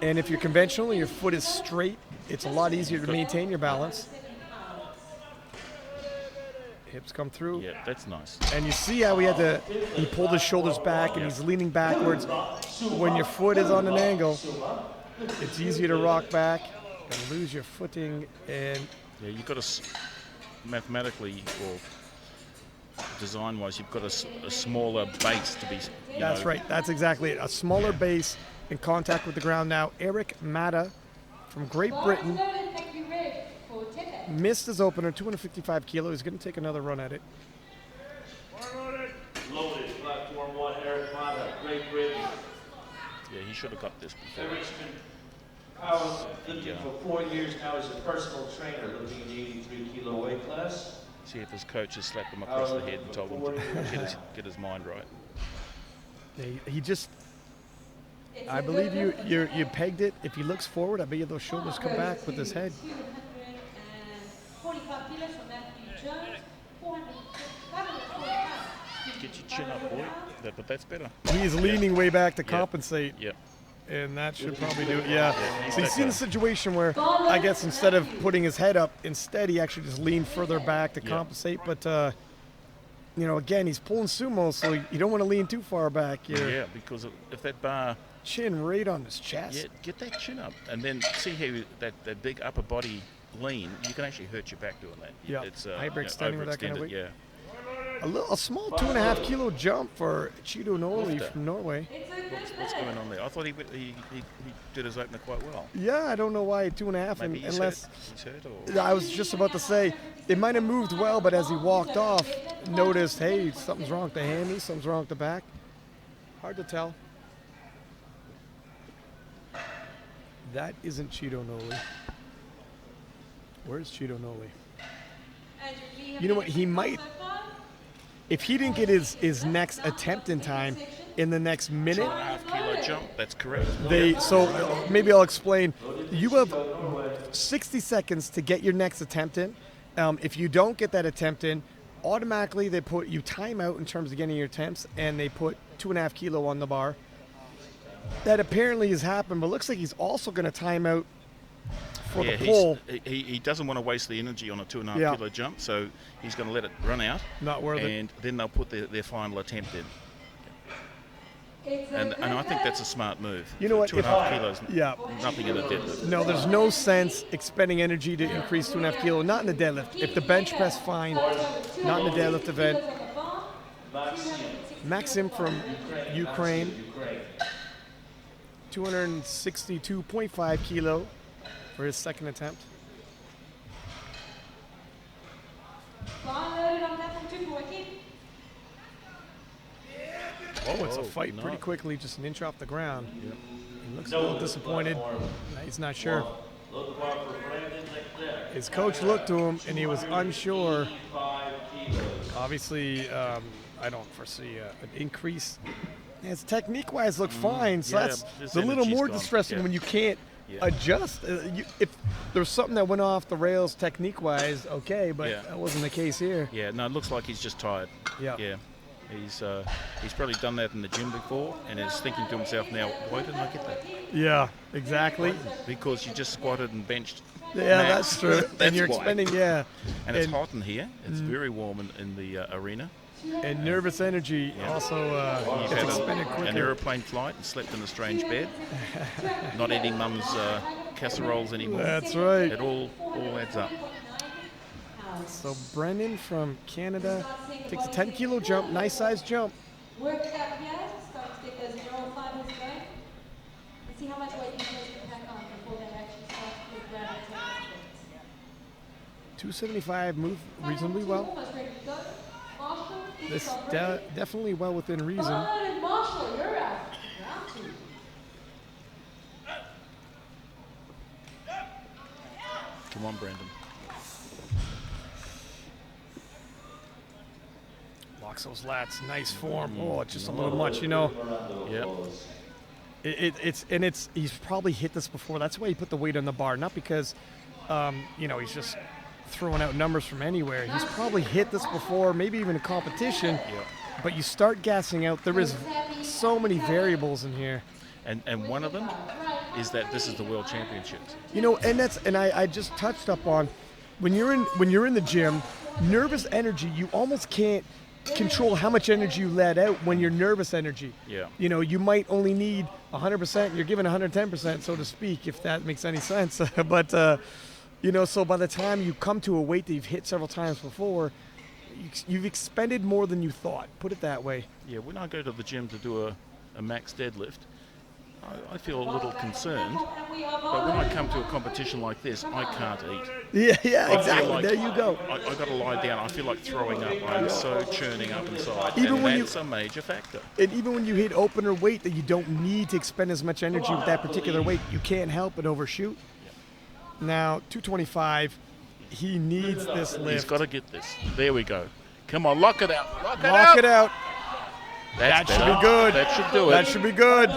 And if you're conventional and your foot is straight, it's a lot easier to maintain your balance. Hips come through. Yeah, that's nice. And you see how he pulled his shoulders back and he's leaning backwards. When your foot is on an angle, it's easier to rock back and lose your footing. And Yeah, you've got to, mathematically or design-wise, you've got a smaller base to be, that's right. That's exactly it. A smaller base in contact with the ground. Now, Eric Manna from Great Britain missed his opener, 255 kilos. He's going to take another run at it. Loaded, platform 1, Eric Manna, Great Britain. Yeah, he should have got this before. Eric's been powerlifting for 4 years now as a personal trainer, looking at the 83 kilo weight class. See if his coach has slapped him across the head and told him to get his mind right. Yeah, he just, I believe you pegged it. If he looks forward, I bet you those shoulders come back with his head. 245 kilos from Matthew Jones, 540 pounds. Get your chin up, boy. But that's better. He's leaning way back to compensate. Yep. And that should probably do it. Yeah. So you that see the guy. situation where I guess instead of putting his head up, instead he actually just leaned further back to Yeah. compensate. But again, he's pulling sumo, so you don't want to lean too far back. Your Yeah, because if that bar, chin right on his chest. yeah, get that chin up, and then see how that big upper body lean, you can actually hurt your back doing that. Yeah. It's Hyperextending with that kind of weight. Yeah. A small 2.5 kilo jump for Cheeto Noli Lifter. from Norway. What's going on there? I thought he did his opener quite well. Yeah, I don't know why 2.5 Maybe he's unless. hurt or I was just about to say it might have moved well, but as he walked off, noticed, hey, something's wrong with the hammy, something's wrong with the back. Hard to tell. That isn't Cheeto Noli. Where's Cheeto Noli? You know what? He might, if he didn't get his next attempt in time in the next minute, 2.5 kilo jump. That's correct. so maybe I'll explain. You have 60 seconds to get your next attempt in. If you don't get that attempt in, automatically they put you time out in terms of getting your attempts, and they put 2.5 kilo on the bar. That apparently has happened, but looks like he's also going to time out for the pull. He doesn't want to waste the energy on a 2.5 Yeah. kilo jump, so he's going to let it run out. Not worth it. And then they'll put their final attempt in. And I think that's a smart move. You know what? 2.5 kilos, Yeah. nothing in a deadlift. No, there's no sense expending energy to increase 2.5 kilo. Not in the deadlift. If the bench press, fine. Not in the deadlift event. Maxim from Ukraine, 262.5 kilo for his second attempt. Oh, it's a fight pretty quickly, just an inch off the ground. He looks a little disappointed. He's not sure. His coach looked to him, and he was unsure. Obviously, I don't foresee an increase. His technique-wise looked fine, so yeah, that's his a little energy's more gone, distressing yeah. when you can't adjust. If there's something that went off the rails technique-wise, okay, but Yeah. that wasn't the case here. Yeah, no, it looks like he's just tired. Yeah. Yeah. He's probably done that in the gym before and is thinking to himself now, why didn't I get that? Yeah, exactly. Because you just squatted and benched. Yeah, max. that's true. That's And you're why. expending, yeah. And it's hot in here. It's very warm in the arena. And nervous energy also You've gets had expended an quicker. aeroplane flight and slept in a strange bed. Not eating mum's casseroles anymore. That's right. It all adds up. So Brendan from Canada takes a 10 kilo jump, nice size jump. Work it out here, start to get those neural fibers going. And see how much weight you guys can pack on before they actually start to grab and take things. 275, move reasonably well. Almost ready to go. Marshall, This is ready. definitely well within reason. And Marshall, you're out. Round two. Come on, Brandon. Locks those lats, nice form. Oh, it's just a little much, you know. Yeah. He's probably hit this before. That's why he put the weight on the bar, not because, he's just throwing out numbers from anywhere. He's probably hit this before, maybe even a competition. But you start gassing out. There is so many variables in here. And one of them is that this is the World Championships. You know, and I just touched up on when you're in the gym nervous energy, you almost can't control how much energy you let out when you're nervous energy. Yeah. You know, you might only need 100%, you're giving 110%, so to speak, if that makes any sense. But, you know, so by the time you come to a weight that you've hit several times before, you've expended more than you thought. Put it that way. Yeah, when I go to the gym to do a max deadlift, I feel a little concerned, but when I come to a competition like this, I can't eat. Yeah, exactly. Like there you go. I got to lie down. I feel like throwing up. I'm so churning up inside, Even and when that's a major factor. And even when you hit opener weight that you don't need to expend as much energy with that particular weight, you can't help but overshoot. Now, 225, he needs this lift. He's got to get this. There we go. Come on, lock it out. Lock it out. That should be good. That should do it. That should be good.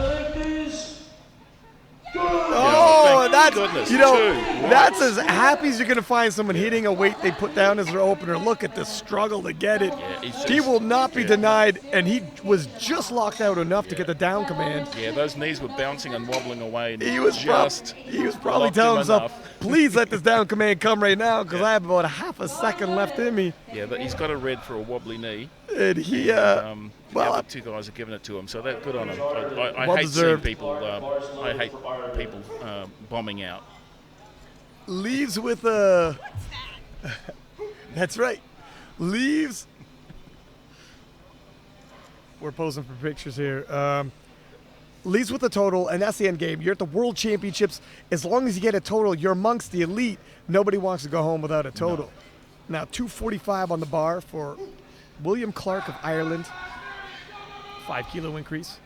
Oh, Oh, that's, goodness. you know, Two. that's as happy as you're going to find someone hitting a weight they put down as their opener. Look at the struggle to get it. Yeah, He will not be denied, and he was just locked out enough to get the down command. Yeah, those knees were bouncing and wobbling away. And He was probably locked telling him himself, enough. please let this down command come right now, because I have about a half a second left in me. Yeah, but he's got a red for a wobbly knee. And he, The well, other two guys are giving it to him, so that's good on him. I Well hate deserved. seeing people. I hate people bombing out. leaves with a. That's right. Leaves. We're posing for pictures here. Leaves with a total, and that's the end game. You're at the World Championships. As long as you get a total, you're amongst the elite. Nobody wants to go home without a total. Now, 245 on the bar for Willie Clark of Ireland. 5 kilo increase.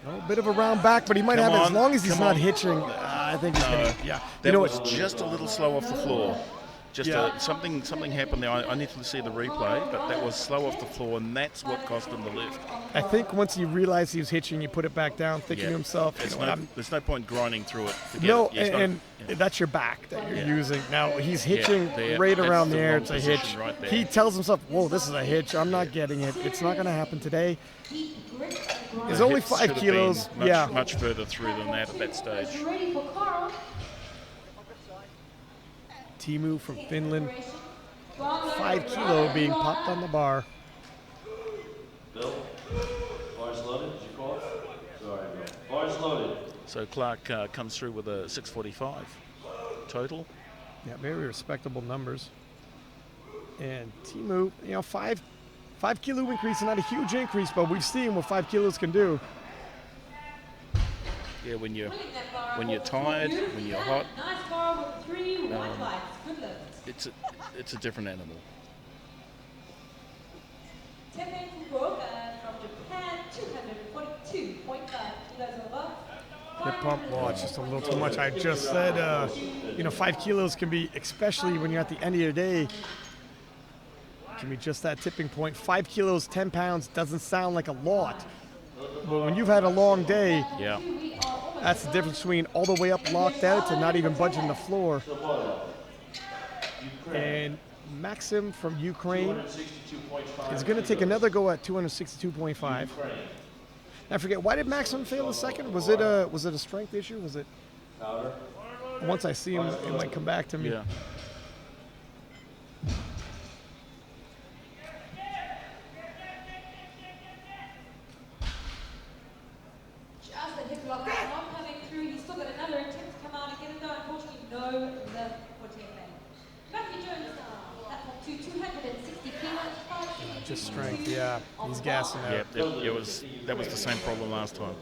A bit of a round back, but he might Come have it as on, long as he's come not on. hitching. I think he's going to, yeah. That You know was what? just a little slow off the floor. Just Yeah. something happened there. I need to see the replay, but that was slow off the floor, and that's what cost him the lift. I think once he realized he was hitching, he put it back down, thinking to himself, you know what, There's no point grinding through it. Forget no, it. Yeah, it's and not- that's your back that you're Yeah. using. Now, he's hitching there. right That's around the there. wrong It's a position hitch. right there. He tells himself, whoa, this is a hitch. I'm not getting it. It's not going to happen today. It's the only hits 5 should have kilos. been much, Yeah. much further through than that at that stage. Ready for Carl. Timu from Finland. 5 kilo being popped on the bar. Bill, bars loaded, did you call it? Sorry, Bill. Bars loaded. So Clarke comes through with a 645 total. Yeah, very respectable numbers. And Timu, you know, 5 kilo increase, not a huge increase, but we've seen what 5 kilos can do. Yeah, when you're tired, when you're hot, Nice bar with 3 white lights. Good lift. it's a different animal. Tepen Fukuoka from Japan, 242.5 kilos and above. Hip pump, well, it's just a little too much. I just said, you know, 5 kilos can be, especially when you're at the end of your day, can be just that tipping point. 5 kilos, 10 pounds doesn't sound like a lot. But when you've had a long day, Yeah. that's the difference between all the way up locked out to not even budging the floor. And Maxim from Ukraine is going to take another go at 262.5. I forget, why did Maxim fail the second? Was it a strength issue? Was it? Once I see him, it might come back to me. Yeah. Just a hip lock, that's not coming through. He's still got another attempt to come out again, though. Unfortunately, no lift for Tepen. Matthew Jones, that's up to 260 kilos. Just strength, yeah. He's gassing out. Yeah, that was the same problem last time.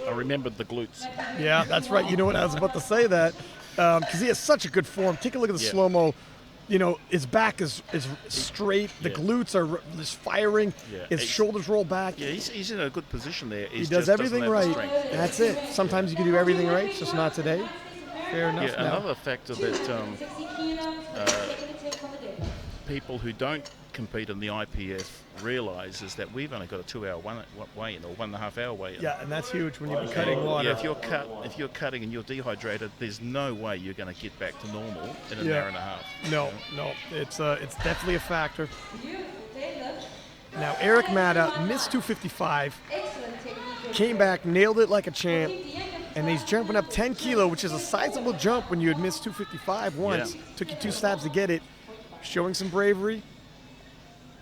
I remembered the glutes. Yeah, that's right. You know what? I was about to say that because he has such a good form. Take a look at the Yeah. slow-mo. You know, his back is straight. The Yeah. glutes are just firing. Yeah. His shoulders roll back. Yeah, he's in a good position there. He does everything right. That's it. Sometimes you can do everything right. It's just not today. Fair enough. Yeah, now. another factor that 60 kilos for the second attempt on the day. people who don't compete in the IPF realise is that we've only got a 2-hour weigh-in or 1.5 hour weigh-in. Yeah, and that's huge when you're cutting water. Yeah, if you're cutting and you're dehydrated, there's no way you're going to get back to normal in an Yeah. hour and a half. No, it's definitely a factor. Beautiful deadlift. Now Eric Manna missed 255, Excellent technique. came back, nailed it like a champ, Keep the end of the and he's jumping up 10 kilo, which is a sizable jump when you had missed 255 once. Yeah. Took you 2 stabs to get it. showing some bravery.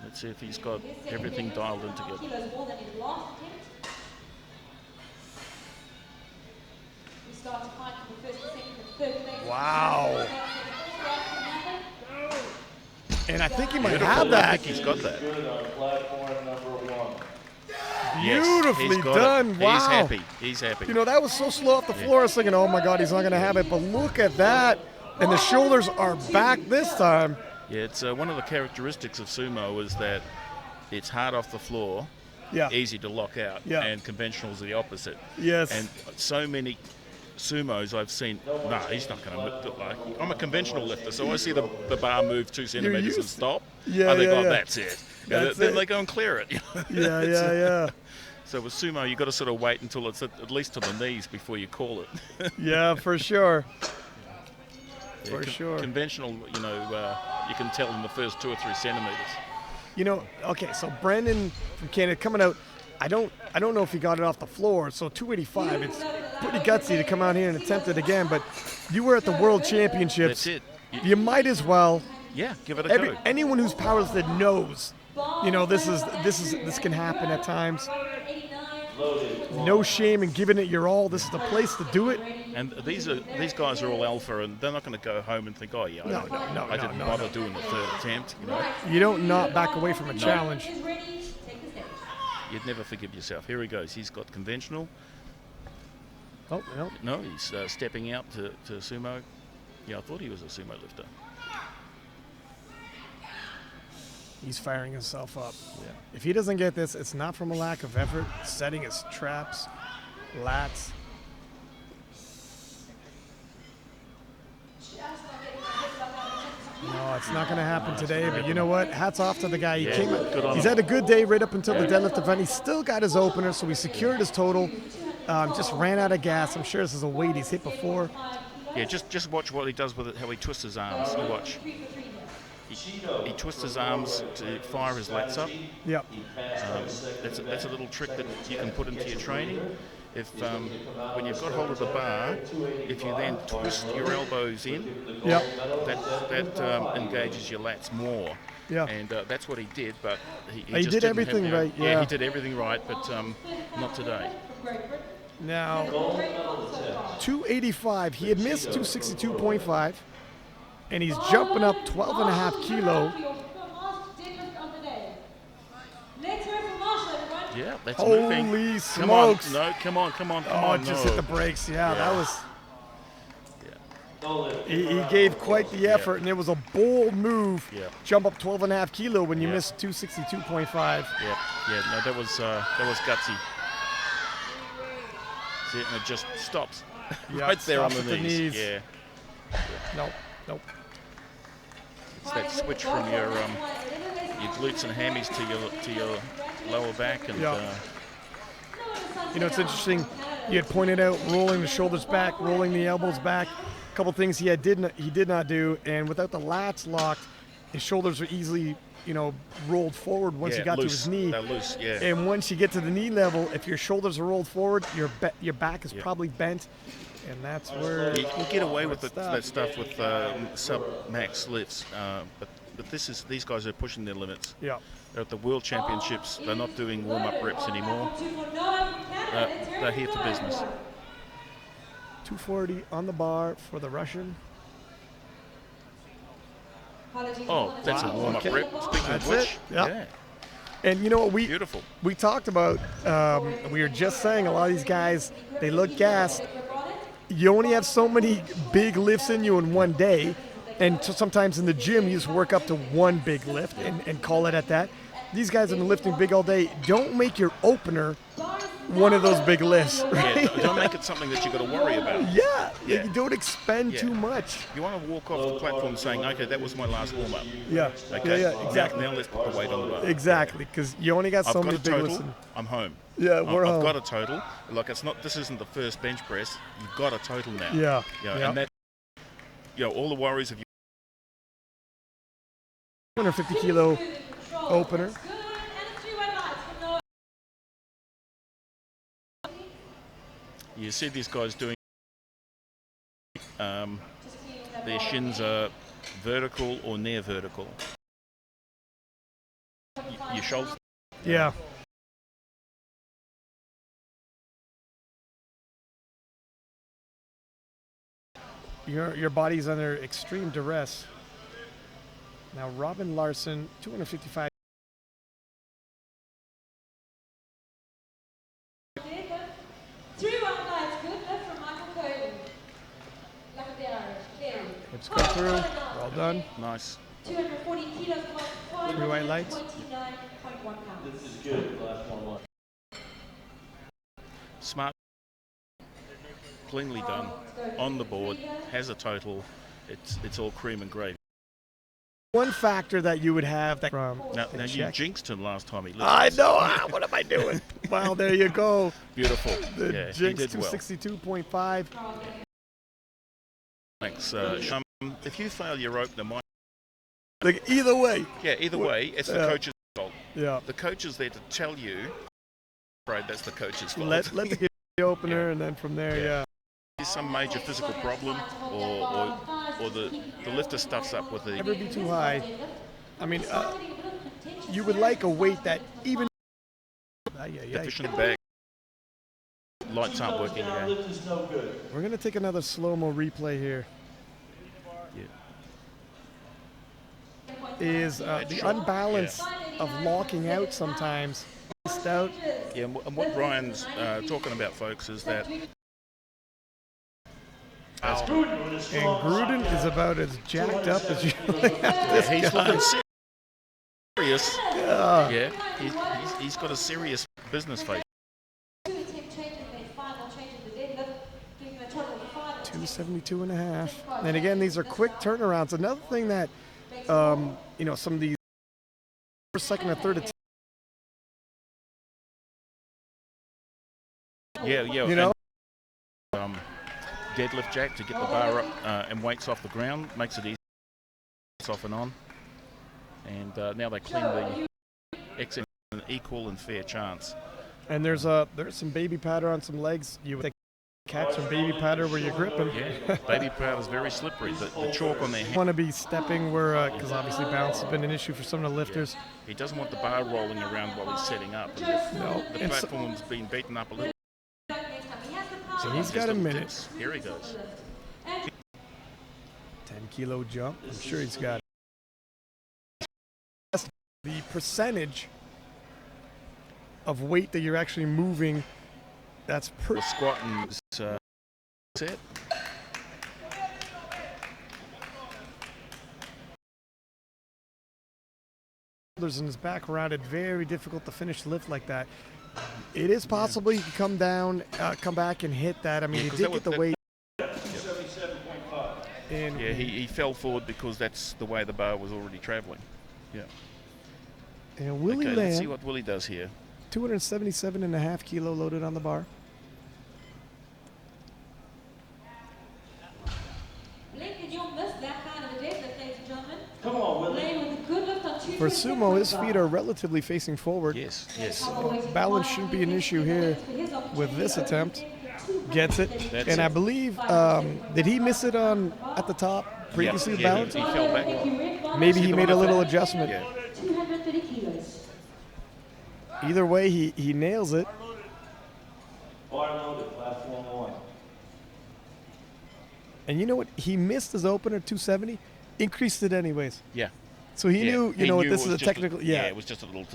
Let's see if he's got everything dialed in together. Kilos more than his last attempt. We start to fight for the first, second, and third place. Wow. And I think he might Beautiful. have I that. think he's got that. Good on platform number 1. Beautifully Yes, he's got done. it. Wow. He's happy. He's happy. You know, that was so slow off the floor. I was thinking, oh my God, he's not going to have it. But look at that. And the shoulders are back this time. Yeah, it's one of the characteristics of sumo is that it's hard off the floor, Yeah. easy to lock out, Yeah. and conventionals are the opposite. Yes. And so many sumos I've seen, no, he's not going to lift it like. I'm a conventional lifter, so I see the bar move 2 centimeters and used- stop. Yeah, I think, yeah, oh, yeah. that's it. That's then it. they go and clear it. Yeah, yeah. So with sumo, you've got to sort of wait until it's at least to the knees before you call it. Yeah, for sure. Yeah, For sure. Conventional, you know, you can tell in the first 2 or 3 centimeters. You know, okay, so Brendan from Canada coming out. I don't know if he got it off the floor. So 285. It's pretty gutsy to come out here and attempt it again. But you were at the World Championships. That's it. You might as well. Yeah, give it a go. Anyone who's powerlifted knows, you know, this can happen at times. No shame in giving it your all. This is the place to do it. And these guys are all alpha, and they're not going to go home and think, oh yeah, I didn't bother doing the third attempt. You know, You don't not back away from a challenge. you'd never forgive yourself. Here he goes. He's got conventional. Oh, no. No, he's stepping out to sumo. Yeah, I thought he was a sumo lifter. He's firing himself up. Yeah. If he doesn't get this, it's not from a lack of effort. Setting his traps, lats. No, it's not going to happen today. But you know what? Hats off to the guy. He Yeah, came. good on He's him. had a good day right up until the deadlift event. He still got his opener, so he secured his total. Just ran out of gas. I'm sure this is a weight he's hit before. Yeah, just watch what he does with it. How he twists his arms. You watch. He twists his arms to fire his lats up. Yep. That's a little trick that you can put into your training. If when you've got hold of the bar, if you then twist your elbows in, Yep. that engages your lats more. Yeah. And that's what he did, but he He just did didn't everything have the- right, Yeah, yeah. he did everything right, but not today. Now, 285. He had missed 262.5, and he's jumping up 12.5 kilo. Yeah, that's Holy moving. smokes. Come on. Oh, it just no. hit the brakes. Yeah, that was. Yeah. He gave quite the effort, and it was a bold move. Yeah. Jump up 12.5 kilo when you Yeah. miss 262.5. Yeah, no, that was gutsy. See, and it just stops Yeah, right there on stops the at the knees. knees. Yeah, Nope. it's that switch from your glutes and hammies to your lower back, and Yeah. You know, it's interesting. You had pointed out rolling the shoulders back, rolling the elbows back. A couple things he did not do, and without the lats locked, his shoulders are easily, rolled forward once yeah, he got loose. to his knee. They're loose, yeah. And once you get to the knee level, if your shoulders are rolled forward, your back is probably bent, and that's where You can get away with it that stuff with sub-max lifts, but these guys are pushing their limits. Yeah. They're at the World Championships. They're not doing warm-up reps anymore. They're here for business. 240 on the bar for the Russian. Oh, that's a warm-up Okay. rep. Speaking That's of which, it. Yep. yeah, And you know what beautiful. we talked about, we were just saying a lot of these guys, they look gassed. You only have so many big lifts in you in one day, and so sometimes in the gym you just work up to one big lift and call it at that. These guys have been lifting big all day. Don't make your opener one of those big lifts, right? Yeah, don't make it something that you got to worry about. Yeah, Yeah. you don't expend Yeah. too much. You want to walk off the platform saying, "Okay, that was my last warm-up." Yeah, Okay, yeah, exactly. Now let's put the weight on the bar. Exactly, because you only got I've so got many a big total. lifts. I'm home. Yeah, we're I've home. got a total. Like this isn't the first bench press. You've got a total now. Yeah, yeah. And that, all the worries of 250 kilo opener. you see these guys doing. Their shins are vertical or near vertical. Your shoulders. Yeah. Your body's under extreme duress. Now Robyn Larson, 255. Hips go through. Well done. Nice. 240 kilos plus 3 white lights. 29.1 pounds. This is good, last one. Smart. Cleanly done. On the board. Has a total. It's all cream and gravy. One factor that you would have that from Now you jinxed him last time he lifted. I know. What am I doing? Well, there you go. Beautiful. The Yeah, he jinx did well. 262.5. Thanks, Shawn. If you fail your opener, Like either way. yeah, either way, it's the coach's fault. Yeah. The coach is there to tell you. Right, that's the coach's fault. Let the opener, and then from there, yeah. There's some major physical problem, or the lifter stuffs up with the. Never be too high. I mean, you would like a weight that even. Efficient bag. Lights aren't working again. Lift is no good. We're gonna take another slow-mo replay here. Is the unbalance of locking out sometimes. Out. Yeah, and what Ryan's talking about, folks, is that. And Gruden is about as jacked up as you have. He's looking serious. Yeah. Yeah, he's got a serious business face. 272.5. And again, these are quick turnarounds. Another thing that, some of these first, second, and third attempts. Yeah. Deadlift jack to get the bar up and weights off the ground makes it easy. It's off and on. And now they clean the exit an equal and fair chance. And there's some baby powder on some legs. You would catch some baby powder where you're gripping. Yeah, baby powder is very slippery. The chalk on their hand. Want to be stepping where, because obviously balance has been an issue for some of the lifters. Yeah. He doesn't want the bar rolling around while he's setting up. No. The platform's been beaten up a little. So he's got a minute. Tips. Here he goes. 10-kilo jump. I'm sure he's got it. The percentage of weight that you're actually moving, that's The squatting is set. shoulders and his back around it. Very difficult to finish lift like that. It is possible he could come down, come back and hit that. I mean, he did get the weight. 77.5. And Yeah, he fell forward because that's the way the bar was already traveling. Yeah. And Willie Okay, let's see Lam, what Willie does here. 277.5 kilo loaded on the bar. Lincoln, you'll miss that kind of a deadlift, ladies and gentlemen. Come on, Willie. Laying with a good lift on For sumo, his feet are relatively facing forward. Yes, yes. Balance shouldn't be an issue here with this attempt. Gets it. That's And it. I believe, did he miss it on at the top previously? Yeah, Balance? he fell back. Maybe he the made one a little that- adjustment. Yeah. 230 kilos. Either way, he nails it. Bar loaded, platform 1. And you know what? He missed his opener 270, increased it anyways. Yeah. So he knew, He what knew this it is was a just technical. Yeah, it was just a little,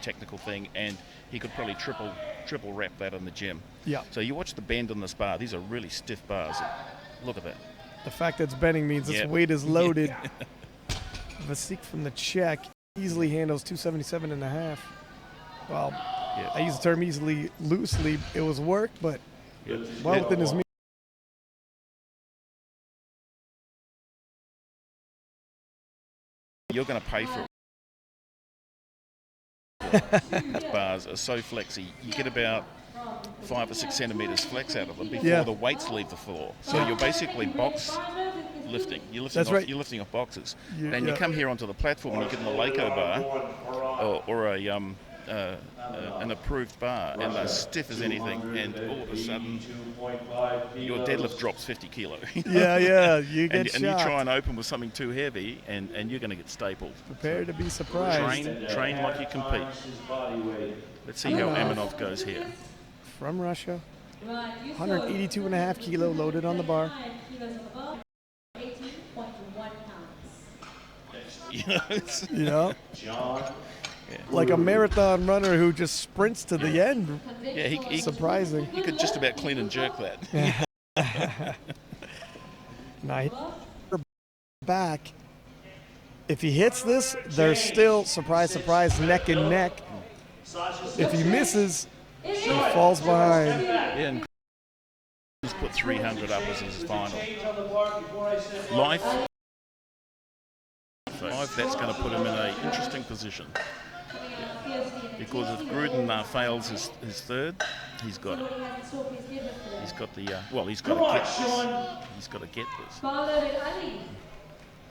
technical thing, and he could probably triple wrap that in the gym. Yeah. So you watch the bend on this bar; these are really stiff bars. Look at that. The fact that it's bending means this Yeah. weight is loaded. Vasik from the Czech easily handles 277.5. Well, Yeah. I use the term easily loosely. It was work, but Yeah. well within his means. You're going to pay for it. These bars are so flexy. You get about 5 or 6 centimeters flex out of them before Yeah. the weights leave the floor. So you're basically box lifting. You're lifting That's off, right. You're lifting off boxes. You- Then you yeah. come here onto the platform and you get an Eleiko bar or a an approved bar, and they're stiff as anything, and all of a sudden your deadlift drops 50 kilo. Yeah, you get and you shocked. try and open with something too heavy, and you're going to get stapled. Prepare to be surprised. Train like you compete. Let's see how Amanov goes here. From Russia, Right, you 182.5 kilo loaded on the bar. 18.1 pounds. You know, it's, You know, like a marathon runner who just sprints to the end. yeah, he Surprising. could just about clean and jerk that. Now, back. If he hits this, they're still, surprise, surprise, neck and neck. If he misses, he falls behind. Yeah, and he's put 300 up as his final. Life, that's going to put him in an interesting position. Because if Gruden fails his third, he's got it. He's got the, he's got to get this. He's got to get this.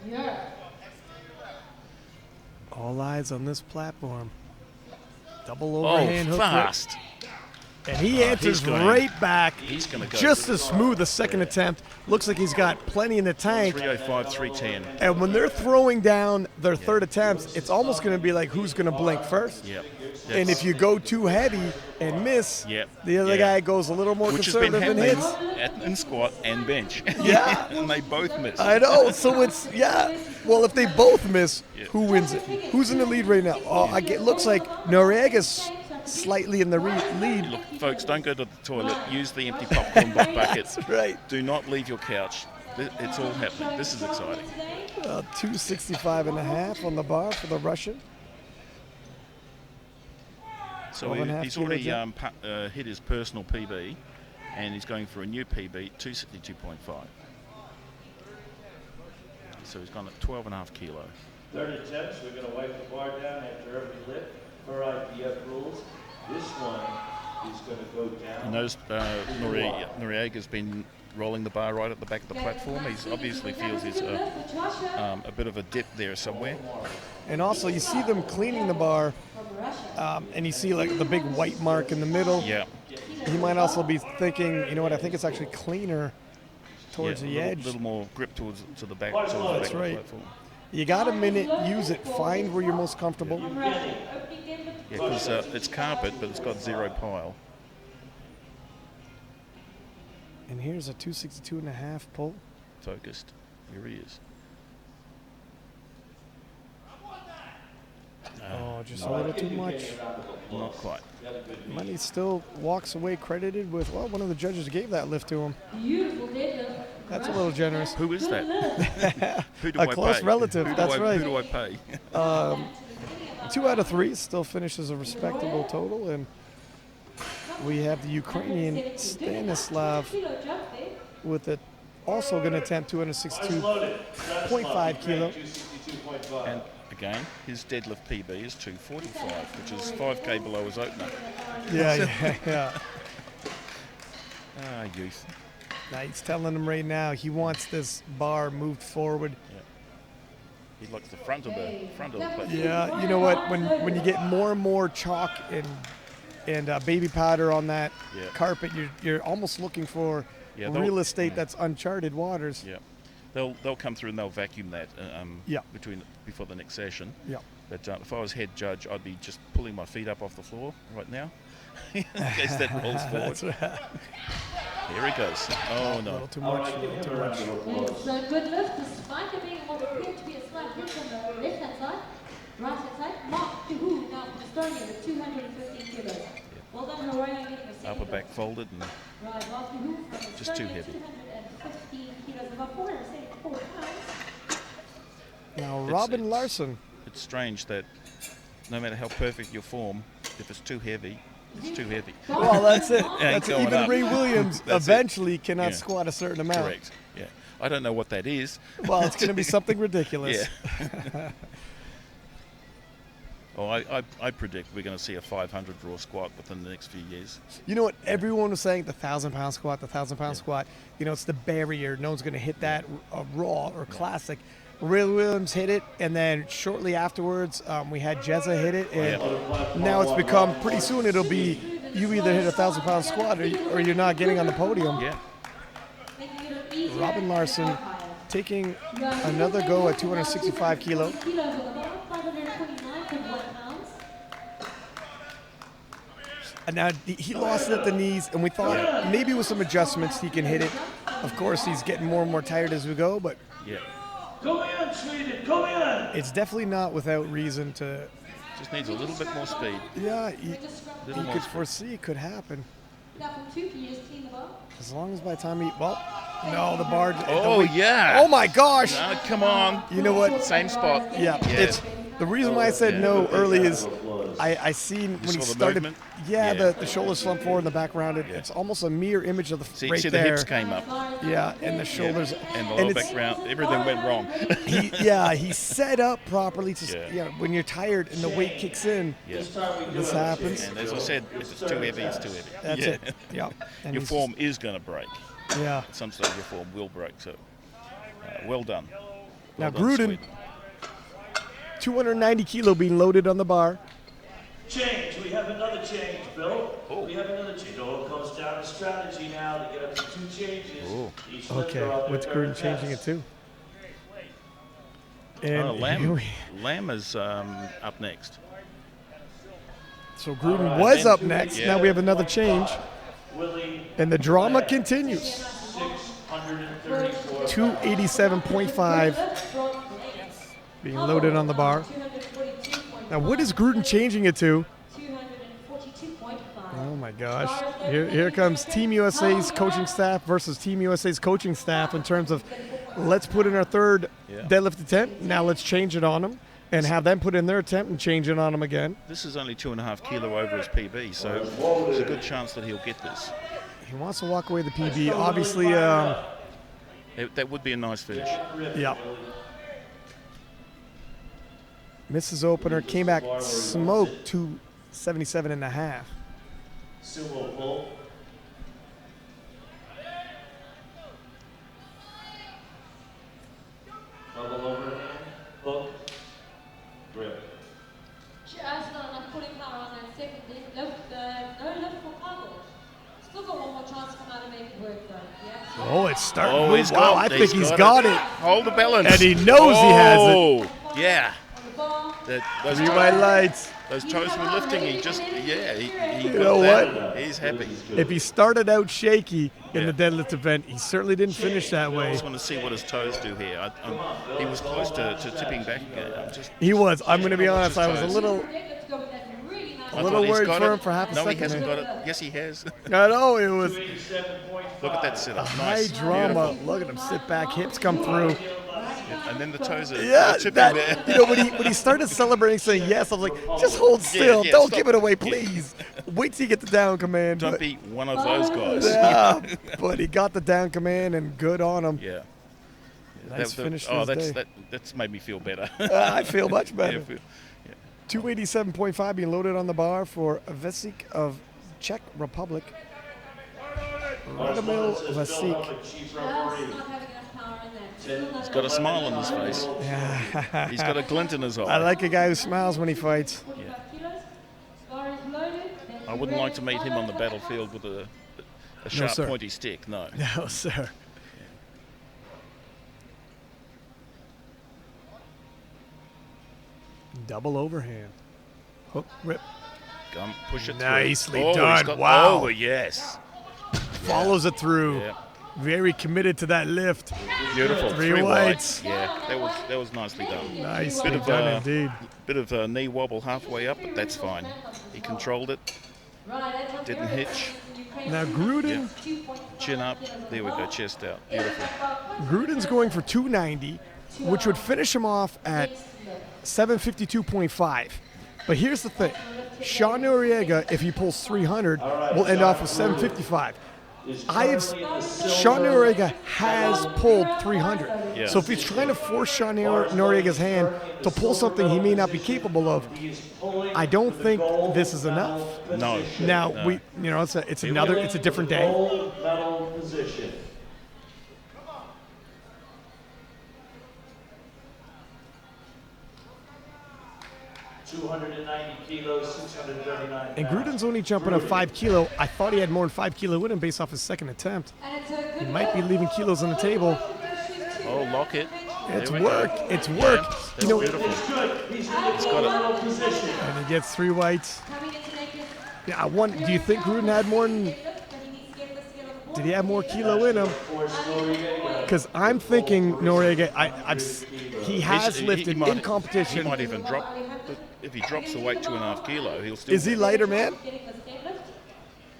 Yeah. All eyes on this platform. Double overhand hook. Fast. Grip. And he answers going- right back. He's going to go. Just as smooth the second attempt. Looks like he's got plenty in the tank. 305, 310. And when they're throwing down their third attempts, it's almost going to be like who's going to blink first. Yep. And if you go too heavy and miss, Yep. the other Yeah. guy goes a little more Which has been conservative and happening hits. in squat and bench. Yeah. And they both miss. I know. So it's, yeah. Well, if they both miss, Yeah. who wins it? Who's in the lead right now? Oh, looks like Noriega's slightly in the lead. Look, folks, don't go to the toilet. Use the empty popcorn buckets. Right. Do not leave your couch. It's all happening. This is exciting. 265.5 on the bar for the Russian. So 12.5 he's already kilos, hit his personal PB, and he's going for a new PB, 262.5. So he's gone at 12.5 kilo. Third attempts, we're going to wipe the bar down after every lift. Per IPF rules, this one is going to go down. You notice Noriega's been rolling the bar right at the back of the platform. He obviously feels there's a bit of a dip there somewhere. And also, you see them cleaning the bar, and you see like the big white mark in the middle. Yeah. He might also be thinking, you know what? I think it's actually cleaner towards the edge. A little more grip to the back. That's of the right. platform. You got a minute, use it. Find where you're most comfortable. Yeah, because it's carpet, but it's got zero pile. And here's a 262.5 pull. Focused. Here he is. Oh, just a little too much. Not quite. Money still walks away credited with, well, one of the judges gave that lift to him. Beautiful deadlift. That's a little generous. Who is that? Who do A I close pay? relative, Who do that's I- right. Who do I pay? 2 out of 3 still finishes a respectable total, and we have the Ukrainian Stanislav with it also going to attempt 262.5 kilo. And again, his deadlift PB is 245, which is 5k below his opener. Yeah. Youth. Now he's telling him right now he wants this bar moved forward. He likes the front of the platform. Yeah, you know what? When you get more and more chalk and baby powder on that carpet, you're almost looking for real estate that's uncharted waters. Yeah, they'll come through and they'll vacuum that before the next session. Yeah. But if I was head judge, I'd be just pulling my feet up off the floor right now in case that rolls forward. That's right. Here he goes. Oh A no. little too much. A little too much. It's a good lift, despite there being what appeared to be a slight dip on the left-hand side. Right-hand side, Mark Tuhu now from Estonia with 215 kilos. Well done, Noriega, getting a second. Upper back folded and Right, Mark Tuhu from Estonia, Just too heavy. 215 kilos, about 474 pounds. Now It's- Robyn it's- Larson. it's strange that no matter how perfect your form, if it's too heavy, it's too heavy. Well, that's it. Ain't That's it. going Even up. Ray Williams That's it. eventually cannot Yeah. squat a certain amount. Correct. Yeah. I don't know what that is. Well, it's going to be something ridiculous. Yeah. Oh, I predict we're going to see a 500 raw squat within the next few years. You know what? Everyone was saying the 1,000-pound squat, the 1,000-pound squat. You know, it's the barrier. No one's going to hit that raw or classic. Ray Williams hit it, and then shortly afterwards, we had Jezza hit it, and now it's become, pretty soon it'll be, you either hit a 1,000-pound squat or you're not getting on the podium. Yeah. Robyn Larson taking another go at 265 kilo. And now he lost it at the knees, and we thought maybe with some adjustments he can hit it. Of course, he's getting more and more tired as we go, but Yeah. Come in, Sweden, come in! it's definitely not without reason to. Just needs a little bit more speed. Yeah, you Little more could speed. foresee it could happen. From 2 years, clean the bar. As long as by the time he, well, no, the bar. Oh, yeah. Oh my gosh! No, come on. You know what? Same spot. Yeah, it's the reason why I said no early is I seen when saw he the started. movement? Yeah, Yeah. the shoulders slump forward in the background. It's almost a mirror image of the See, right the there. hips came up. Yeah, and the shoulders And the lower it's- background. Everything went wrong. he set up properly to Yeah. when you're tired and the weight kicks in, Yeah. this happens. And as I said, if it's too heavy, it's too heavy. That's Yeah. it. Yeah. And Your he's form is going to break. just- yeah. At some stage, your form will break. So, well done. Now Well done, Gruden, Sweden. 290 kilo being loaded on the bar. Change. We have another change, Bill. Oh. We have another change. Oh, it comes down to strategy now to get up to 2 changes. Oh. Each lifter Okay, on their what's third Gruden changing it test. to? And Lam is up next. So Gruden was then- up next. yeah. Now we have another change, Willie and the drama continues. 634. 287.5 being loaded on the bar. Now what is Gruden changing it to? 242.5. Oh my gosh. Here comes Team USA's coaching staff versus Team USA's coaching staff in terms of let's put in our third deadlift attempt. Now let's change it on them and have them put in their attempt and change it on them again. This is only 2.5 kilo over his PB, so there's a good chance that he'll get this. He wants to walk away the PB. Obviously, That would be a nice finish. yeah. Misses opener, came back, smoked 277.5. Sumo pull. Double overhand. Hook. Grip. Just not enough pulling power on that second lift. No lift for Cargill. Still got one more chance to come out and make it work though. Yeah. Oh, it's starting. Oh, he's wow, got I think he's got it. Hold the balance. And he knows he has it. Oh, yeah. On the bar. Those Three white toes, lights. those toes were lifting. He just, he got know that. He's happy. If he started out shaky in the deadlift event, he certainly didn't finish that I way. just want to see what his toes do here. He was close to tipping back. He was. I'm going to be honest. I was a little Let's go with that really nice. I little thought he's worried got for it. him for half a No, second he hasn't there. got it. Yes, he has. I know it was 287.5. Look at that setup. high Nice. drama. Beautiful. Look at him sit back, hips come through. And then the toes are Yeah, tipping that, there. you know, when he started celebrating, saying yes, I was like, just hold still, yeah, don't stop. give it away, please. Wait till you get the down command. Don't But, be one of those guys. yeah, but he got the down command and good on him. Yeah. Nice finish to Oh, his day. that's made me feel better. I feel much better. Yeah, 287.5 being loaded on the bar for Vesik of Czech Republic. Radimil Vesik. Not having enough power in there. He's got a smile on his face. Yeah. He's got a glint in his eye. I like a guy who smiles when he fights. 45 kilos. Bar is loaded. I wouldn't like to meet him on the battlefield with a sharp, sir. pointy stick. No. No, sir. Double overhand. Hook, rip. Come, push it Nicely through. Oh, done. he's got Wow. over, yes. Follows it through. Yeah. Very committed to that lift. Beautiful. Three Three whites. whites. Yeah, that was nicely done. Nicely Bit of, done indeed. Bit of knee wobble halfway up, but that's fine. He controlled it. Didn't hitch. Now Gruden, Chin up. There we go. Chest out. Beautiful. Gruden's going for 290, which would finish him off at 752.5. But here's the thing. Shawn Noriega, if he pulls 300, will end off with 755. Shawn Noriega has pulled 300. Yeah. So if he's trying to force Shawn Noriega's hand to pull something he may not be capable of, I don't think this is enough. No. Now No. it's a different day. Gold medal position. 290 kilos, 639 And pounds. Gruden's only jumping up 5 kilo. I thought he had more than 5 kilo in him based off his second attempt. And it's a good He might be leaving kilos on the table. Oh, lock it. It's There we work. go. It's work. That's You know, beautiful. It's good. He's in the He's got it. full position. and he gets 3 whites. coming into naked. Yeah, I wonder, do you think Gruden had more than, did he have more kilo in him? Force Noriega. Because I'm thinking Noriega, he has He lifted might- in competition. He might even drop. If he drops the weight 2.5 kilo, he'll still. Is he lighter, man?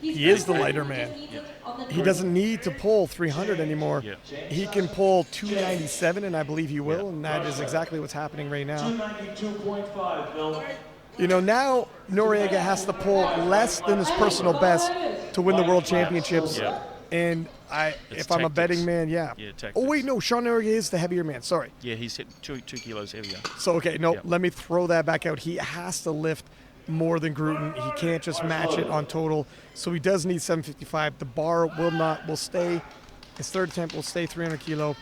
He is the lighter man. He doesn't need to pull 300 anymore. Yeah. He can pull 297, and I believe he will, and that is exactly what's happening right now. 292.5, Bill. You know, now Noriega has to pull less than his personal best to win the world championships. Yeah. And It's if I'm a betting tactics. man, yeah. Yeah, tactics. Oh wait, no, Shawn Noriega is the heavier man. Sorry. Yeah, he's hit 2 kilos heavier. So okay, no, Yeah. let me throw that back out. He has to lift more than Gruden. He can't just match it on total. So he does need 755. The bar will stay. His third attempt will stay 300 kilo.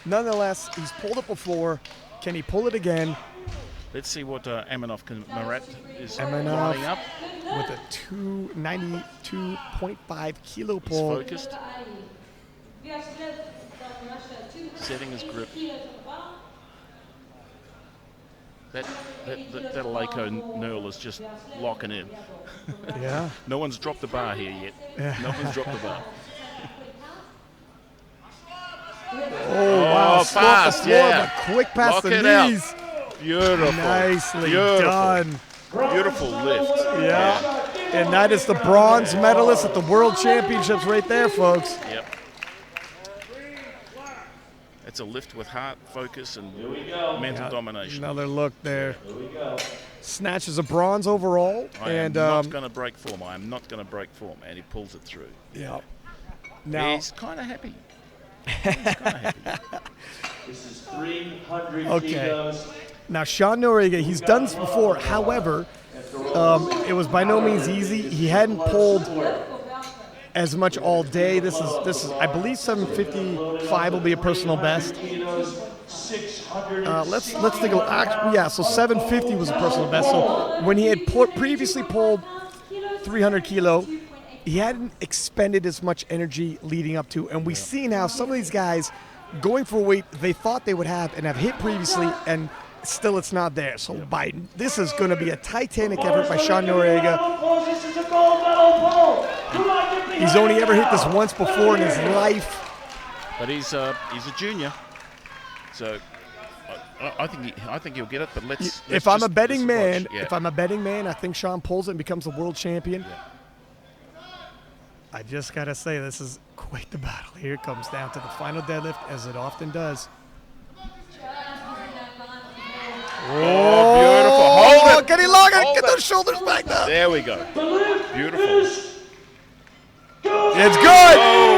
Nonetheless, he's pulled it before. Can he pull it again Let's see what Marat is Amanov. lining up. with a 292.5 kilo He's pull? focused, setting his grip. That Alaco knurl is just locking in. Yeah. No one's dropped the bar here yet. No one's dropped the bar. Oh, wow. Slow off fast, the floor, yeah. but quick past Lock the it out. knees. Beautiful. Nicely Beautiful. done. Beautiful lift. Yeah. And that is the bronze medalist at the World Championships right there, folks. Yep. It's a lift with heart, focus, and mental domination. Another look there. Here we go. Snatches a bronze overall. I am And not going to break form. I am not going to break form. And he pulls it through. yeah. Now, He's kind of happy. This is 300 Okay. kilos. now Shawn Noriega, he's done this before. However, it was by no means easy. He hadn't pulled as much all day. This is I believe 755 will be a personal best. Kilos, 600. Let's take a look. Actually, yeah, so 750 was a personal best. So when he had previously pulled 300 kilo, he hadn't expended as much energy leading up to. And we've seen how some of these guys going for a weight they thought they would have and have hit previously, and still it's not there. So this is going to be a titanic effort by Shawn Noriega. This is a gold medal pull. He's only ever hit this once before in his life. But he's a junior. So I think he'll get it. But let's If I'm a just- betting let's man, watch. Yeah. if I'm a betting man, I think Shawn pulls it and becomes the world champion. I just gotta say, this is quite the battle. Here it comes down to the final deadlift, as it often does. Oh, beautiful. Hold it. Get it longer. Hold Get it. those shoulders back down. There we go. Beautiful. It's good.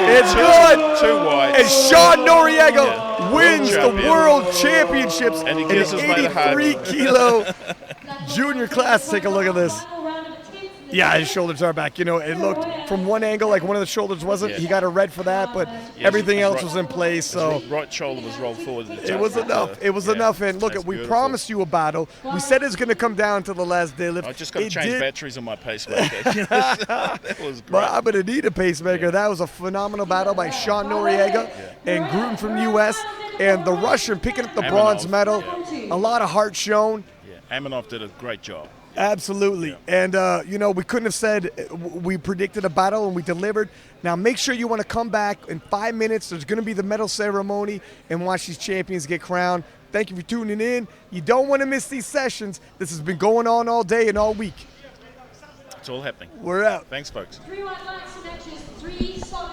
It's good. Too wide. And Shawn Noriega Yeah. wins World the champion. World Championships And he in gives an us by the heart. 83 kilo junior class. Take a look at this. Yeah, his shoulders are back. You know, it looked from one angle like one of the shoulders wasn't. Yeah. He got a red for that, but Yes, everything his else right- was in place. So right shoulder was rolled forward. it was enough. It was enough. And look, that's we beautiful. promised you a battle. We said it's going to come down to the last deadlift. I just got to It change did. batteries on my pacemaker. That was great. But I'm going to need a pacemaker. That was a phenomenal battle by Shawn Noriega and Gruden from the U.S. and the Russian picking up the Amanov, bronze medal. yeah. A lot of heart shown. Yeah, Amanov did a great job. Absolutely. And, you know, we couldn't have said we predicted a battle and we delivered. Now, make sure you want to come back in 5 minutes. There's going to be the medal ceremony and watch these champions get crowned. Thank you for tuning in. You don't want to miss these sessions. This has been going on all day and all week. It's all happening. We're out. Thanks, folks. 3 white lights snatches, 3 solid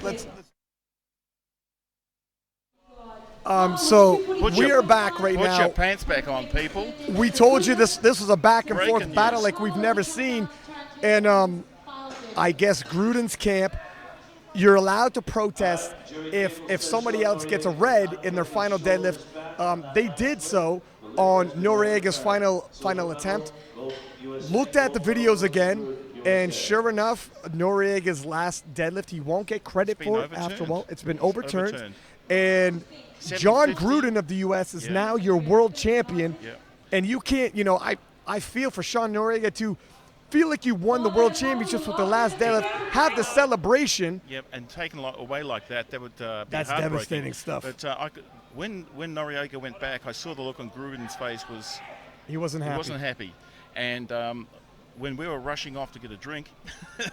let's so we are back right Put now. your pants back on, people. We told you this was a back and forth Breaking battle news. like we've never seen. And I guess Gruden's camp, you're allowed to protest if somebody else gets a red in their final deadlift. They did so on Noriega's final attempt. Looked at the videos again, and sure enough, Noriega's last deadlift, he won't get credit for it after a while. It's been overturned. And John 750. Gruden of the U.S. is now your world champion. Yeah. And you can't, I feel for Shawn Noriega to feel like you won the world championships with the last deadlift, have the celebration. Yep, and taken away like that would be That's heartbreaking. devastating stuff. But when Noriega went back, I saw the look on Gruden's face was He wasn't happy. he wasn't happy. And when we were rushing off to get a drink,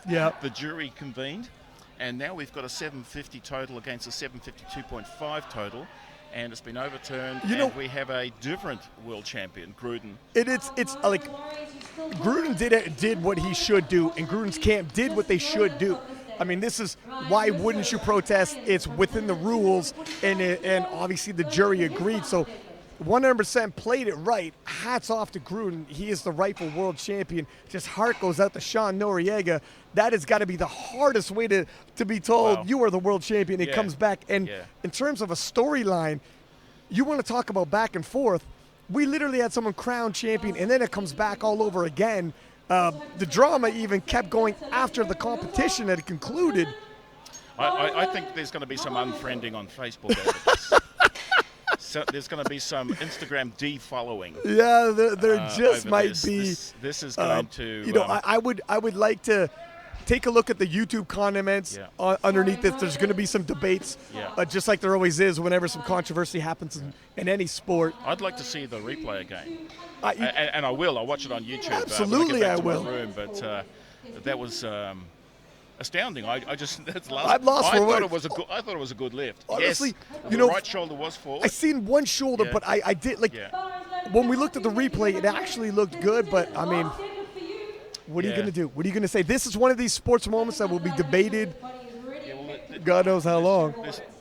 Yeah. the jury convened, and now we've got a 750 total against a 752.5 total, and it's been overturned. And we have a different world champion, Gruden. It's like Gruden did what he should do, and Gruden's camp did what they should do. I mean, this is why wouldn't you protest? It's within the rules, and obviously the jury agreed. So 100% played it right. Hats off to Gruden. He is the rightful world champion. Just heart goes out to Shawn Noriega. That has got to be the hardest way to be told Wow. you are the world champion. It comes back. And in terms of a storyline, you want to talk about back and forth. We literally had someone crowned champion, and then it comes back all over again. The drama even kept going after the competition had concluded. I think there's going to be some unfriending on Facebook over this. So there's going to be some Instagram defollowing. Yeah, there just over might this. be. This is going to. I would like to take a look at the YouTube comments underneath this. There's going to be some debates, just like there always is whenever some controversy happens in any sport. I'd like to see the replay again, and I will. I'll watch it on YouTube. Absolutely, when I I get back to will. my room, but that was astounding. I just that's the last. I'm lost for I thought words. I thought it was a good lift. Honestly, yes, you the know, right shoulder was forward. I seen one shoulder, but I did like when we looked at the replay, it actually looked good. But I mean, what are you going to do? What are you going to say? This is one of these sports moments that will be debated. God knows how long.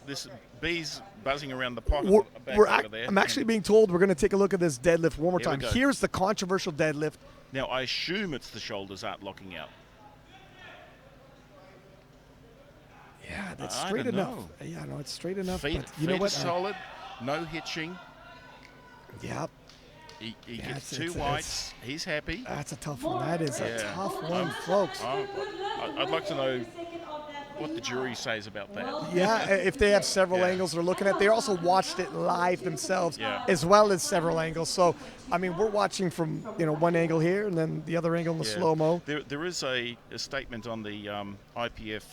This bee's buzzing around the pocket. I'm actually being told we're going to take a look at this deadlift one more Here we time. go. Here's the controversial deadlift. Now I assume it's the shoulders aren't locking out. Yeah, that's I straight don't enough. know. Yeah, no, it's straight enough. Feet, but you know what? are solid, no hitching. Yeah, He Yeah, gets it's- two it's- whites. He's happy. that's a tough one. That is a Yeah. tough one, folks. I'd like to know what the jury says about that. Yeah, if they have several angles they're looking at. They also watched it live themselves, as well as several angles. So, I mean, we're watching from one angle here and then the other angle in the slow-mo. There is a statement on the IPF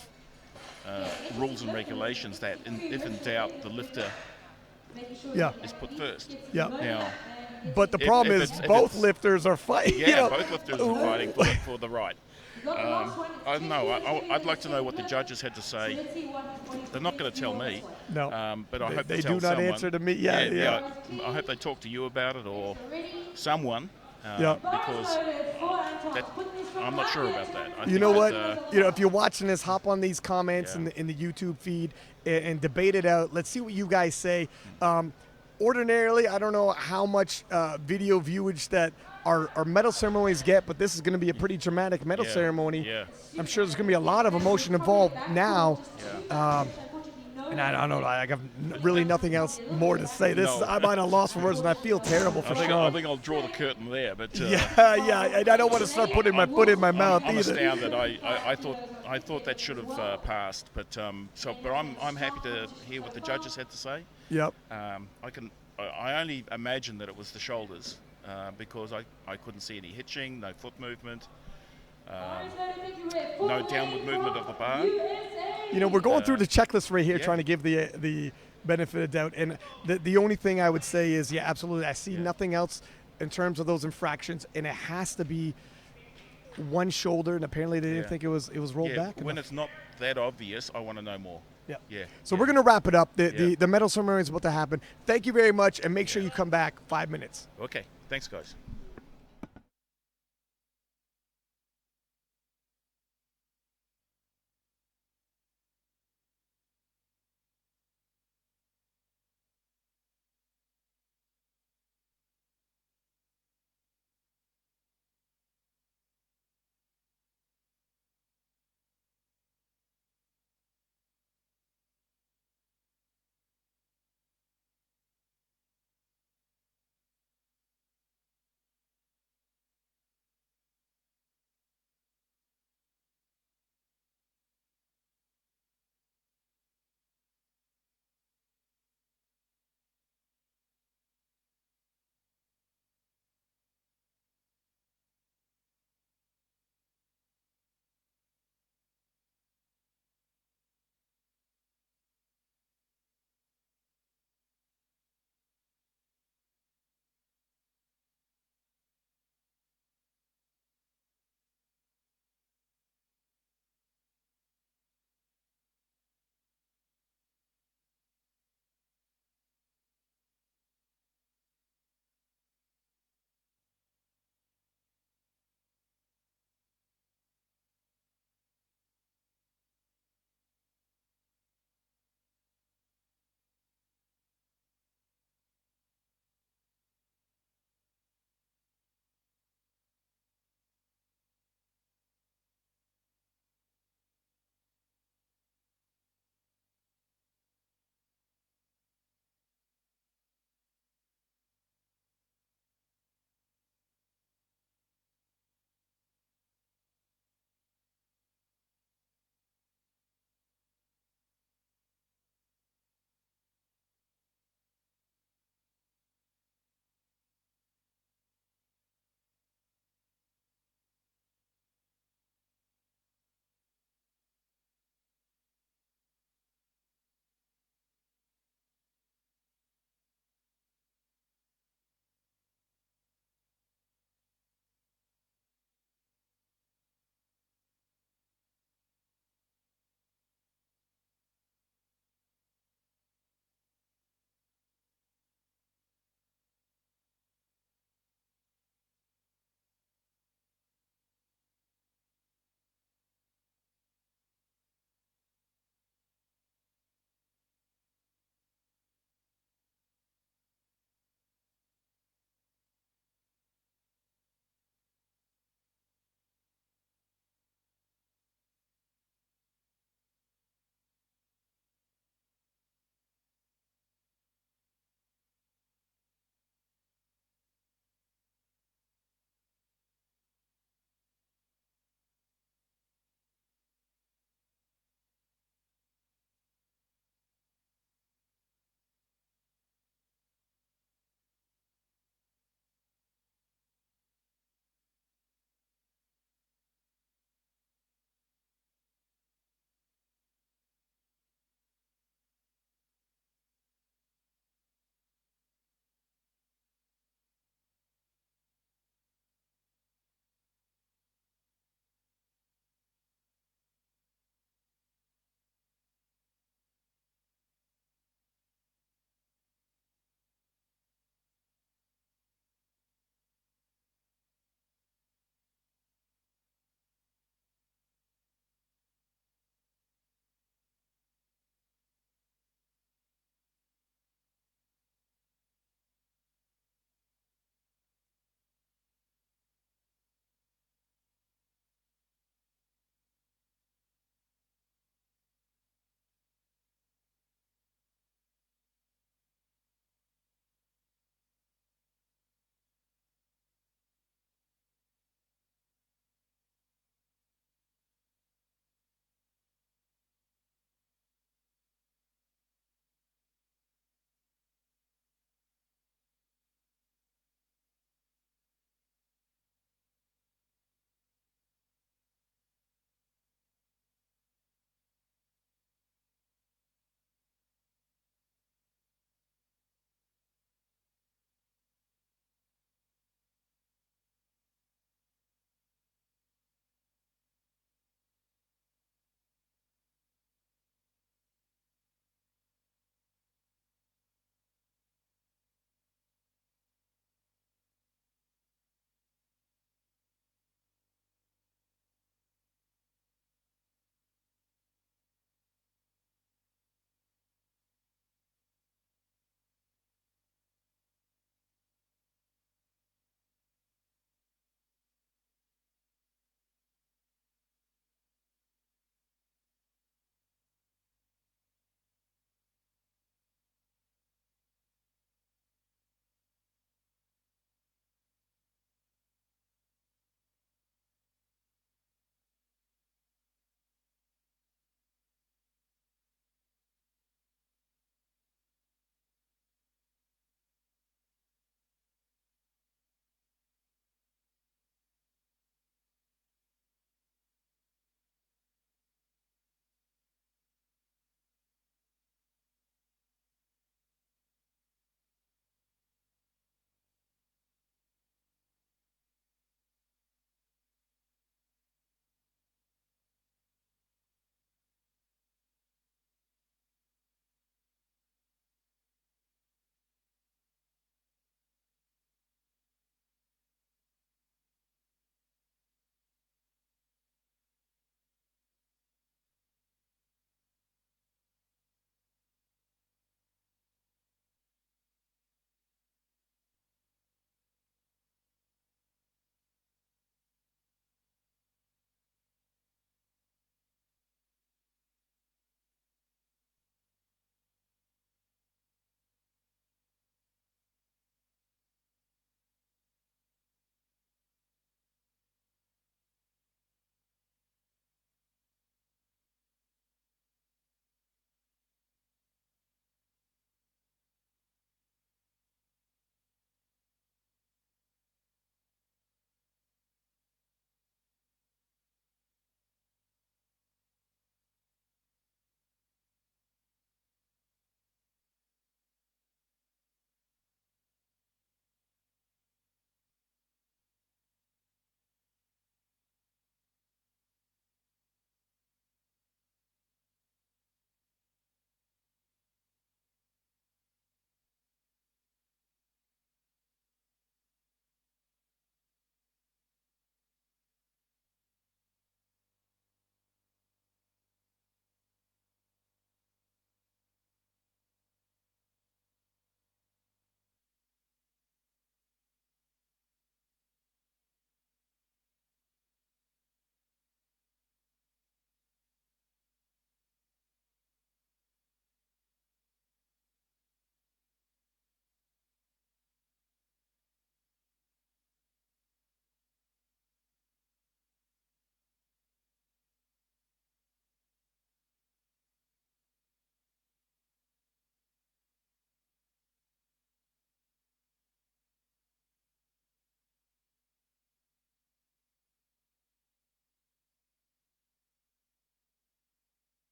rules and regulations that if in doubt, the lifter Yeah, is put first. yeah. Now, But the If- problem if is it's- if both it's- lifters are fighting. yeah, both lifters are fighting for the right. I don't know. I'd like to know what the judges had to say. They're not going to tell me. No. But I hope They they tell do not someone. answer to me. Yeah. I hope they talk to you about it or someone. Yeah. Because I'm not sure about that. I You think know that, what? If you're watching this, hop on these comments Yeah. in the YouTube feed and debate it out. Let's see what you guys say. Ordinarily, I don't know how much video viewage that our medal ceremonies get, but this is going to be a pretty dramatic medal ceremony. Yeah. I'm sure there's going to be a lot of emotion involved now. And I don't know. I have really nothing else more to say. I'm at a loss for words, and I feel terrible for I Shawn. think I'll draw the curtain there. But Yeah, and I don't want to start putting my foot in my mouth I'm either. astounded. I thought that should have passed, but I'm happy to hear what the judges had to say. Yep. I only imagine that it was the shoulders because I couldn't see any hitching, no foot movement, no downward movement of the bar. We're going through the checklist right here, trying to give the benefit of doubt. And the only thing I would say is, absolutely. I see nothing else in terms of those infractions, and it has to be one shoulder. And apparently they didn't think it was rolled back. When it's not that obvious, I want to know more. Yeah. So we're going to wrap it up. The medal ceremony is about to happen. Thank you very much, and make sure you come back 5 minutes. Okay. Thanks, guys.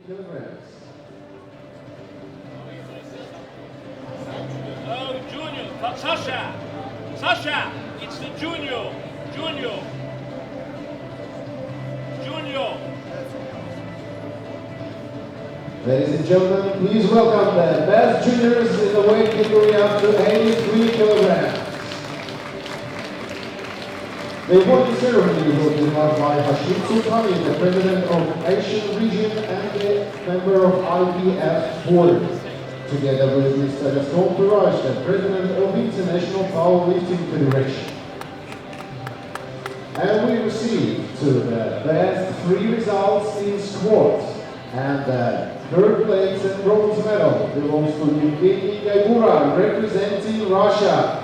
kilograms. Oh, Junior, Sasha, Sasha, it's the Junior, Junior, Junior. Ladies and gentlemen, please welcome the best juniors in the weight category up to 83 kilograms. The awarding ceremony will be held by Hashim Sultani, the president of Asian region and the member of IPF board, together with Mr. Gaston Perage, the president of International Powerlifting Federation. And we received to the best 3 results in squat, and the third place and bronze medal belongs to Evgeny Gaibura, representing Russia.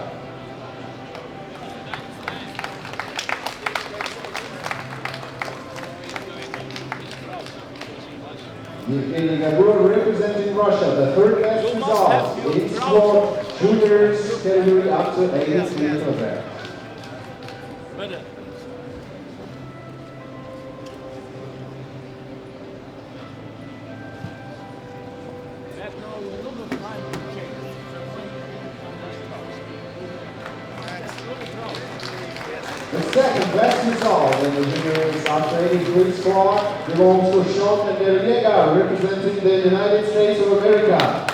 Evgeny Gaibura representing Russia. The third best result in squat juniors category up to 83 kilograms. The second best result in the juniors up to 83 squat belongs to Shawn Noriega, representing the United States of America.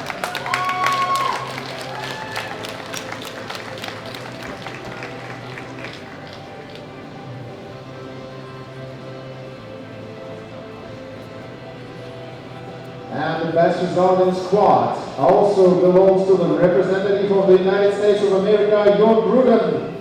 And the best result in squat also belongs to the representative of the United States of America, John Gruden.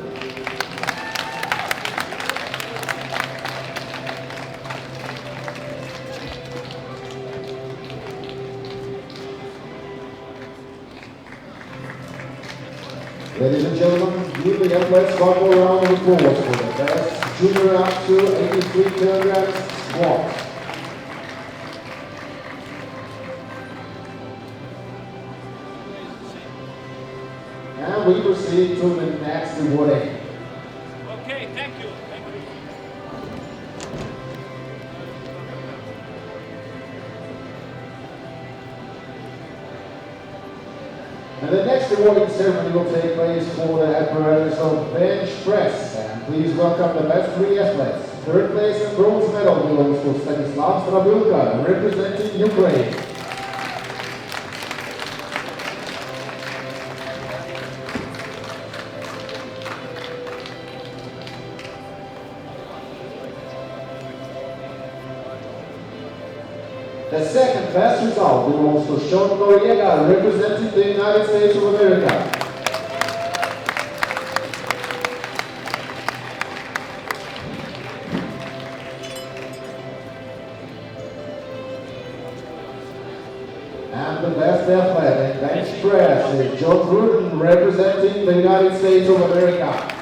Ladies and gentlemen, give the athletes one more round of applause for the best junior up to 83 kilograms squat. And we proceed to the next awarding. Okay, thank you. And the next awarding ceremony will take place for the apparatus of bench press. And please welcome the best 3 athletes. Third place and bronze medal belongs to Stanislav Strabilka, representing Ukraine. The second best result belongs to Shawn Noriega, representing the United States of America. And the best athlete in bench press is John Gruden, representing the United States of America.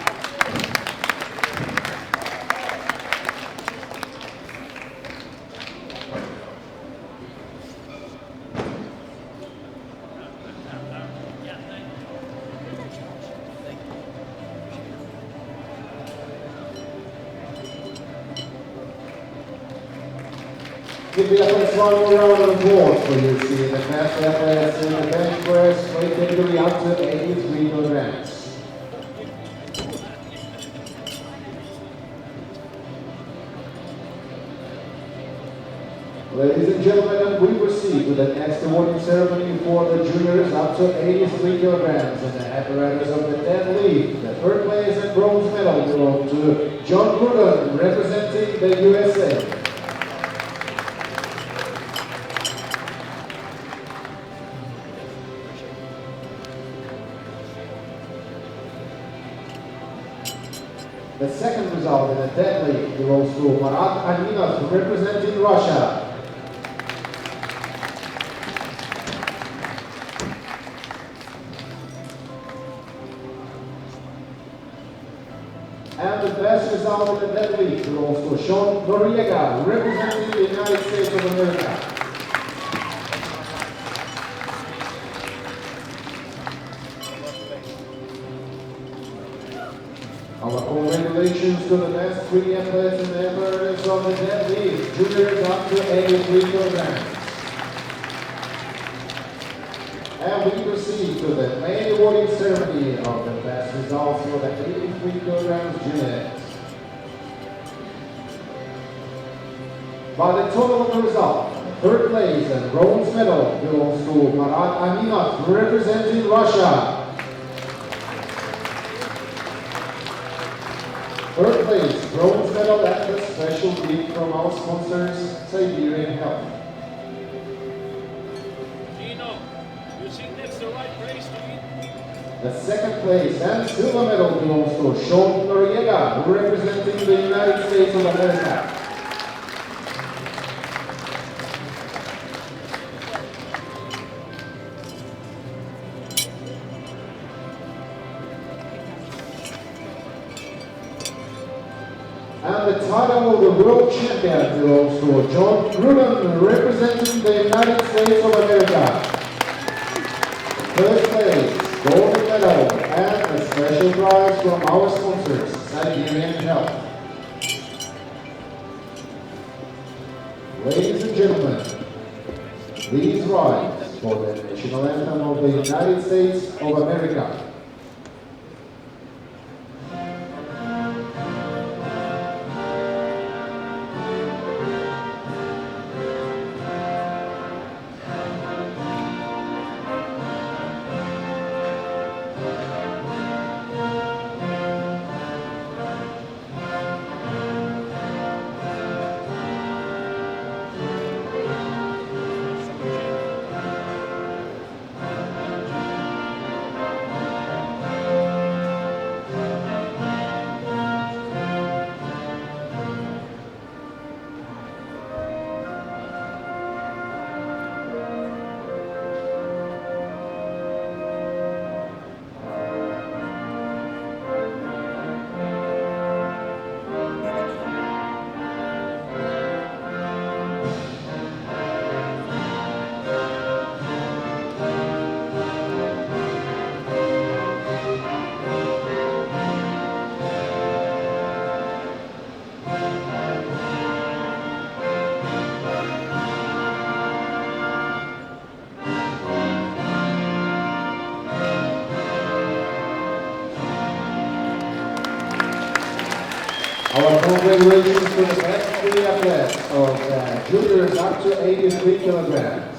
Give the athletes one more round of applause for you seeing the best athletes in the bench press weight category up to 83 kilograms. Ladies and gentlemen, we proceed with the next awarding ceremony for the juniors up to 83 kilograms in the apparatus of the deadlift. The third place and bronze medal belong to John Gruden, representing the USA. The second result in the deadlift belongs to Marat Aginov, representing Russia. And the best result in the deadlift belongs to Shawn Noriega, representing the United States of America. Our congratulations to the best 3 athletes in the apparatus of the deadlift, juniors up to 83 kilograms. And we proceed to the main awarding ceremony of the best results for the 83 kilograms unit. By the total of the result, third place and bronze medal belongs to Marat Aminov representing Russia. Third place, bronze medal and a special gift from our sponsors, Siberian Health. Gino, you think that's the right place to eat? The second place and silver medal belongs to Shawn Noriega, representing the United States of America. And the title of the world champion belongs to John Gruden, representing the United States of America. Third place, gold medal, and a special prize from our sponsors, Siberian Health. Ladies and gentlemen, please rise for the national anthem of the United States of America. Our congratulations to the best three athletes of the juniors up to 83 kilograms.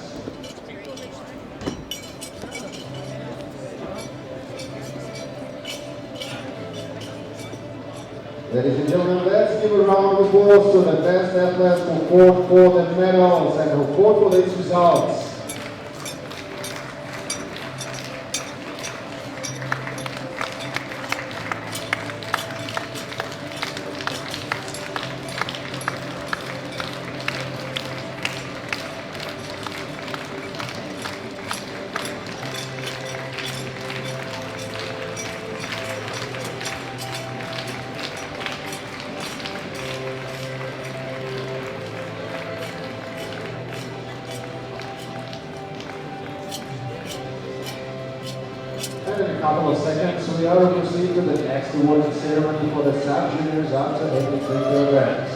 Ladies and gentlemen, let's give a round of applause to the best athletes who fought for the medals and who fought for these results. And in a couple of seconds, we are proceeding to the next awarding ceremony for the sub-juniors up to 83 kilograms.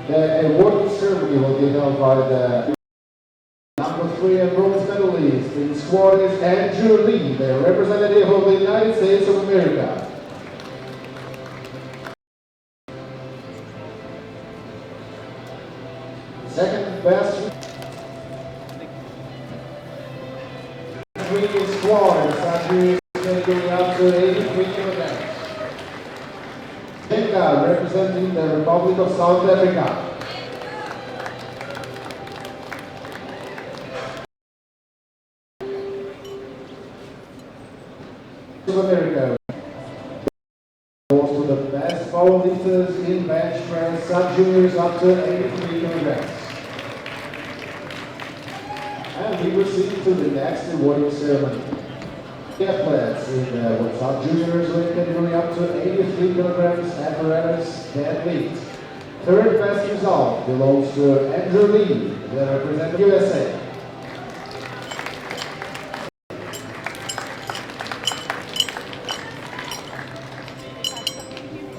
The awarding ceremony will be held by the squad is Andrew Lee, the representative of the United States of America. Second best squad is actually going up to 83 kilograms. Manna, representing the Republic of South Africa. America. Also the best powerlifters in bench press, sub-juniors up to 83 kilograms. And we proceed to the next awarding ceremony. Athletes in sub-juniors weight category up to 83 kilograms, apparatus, deadlift. Third best result belongs to Andrew Lee, the representative USA.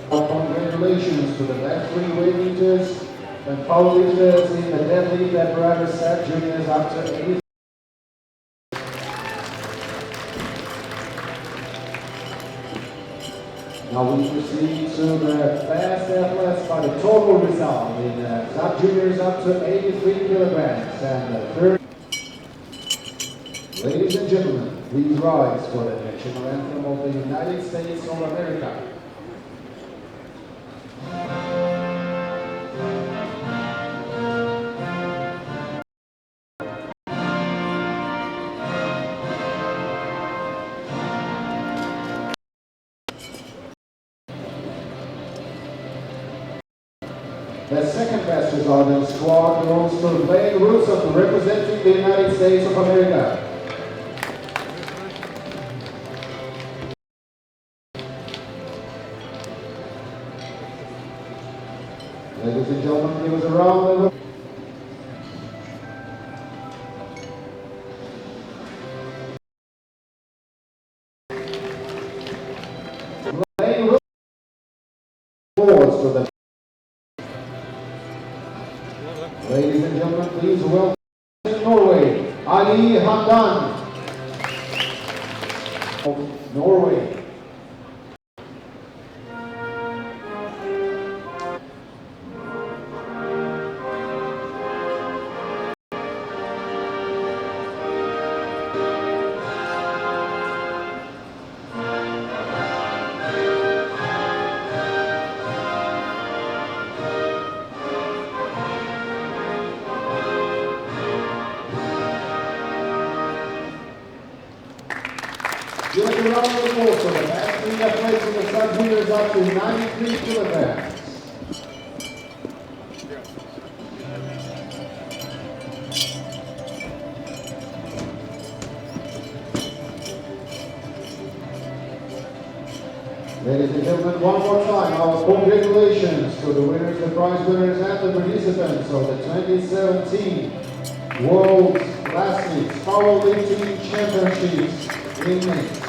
Congratulations to the best three weightlifters and powerlifters in the deadlift apparatus set juniors up to 80. Now we proceed to the best athletes by the total result in sub juniors up to 83 kilograms and the third. Ladies and gentlemen, please rise for the national anthem of the United States of America. The second best result in squad belongs to Willie Lam, representing the United States of America. Ladies and gentlemen, give us a round of applause. For the ladies and gentlemen, please welcome in Norway, Ali Hamdan of Norway. Give us a round of applause for the best three athletes in the sub-juniors up to 93 kilograms. Ladies and gentlemen, one more time, our congratulations to the winners, the prize winners, and the participants of the 2017 World Classics Powerlifting Championships in May.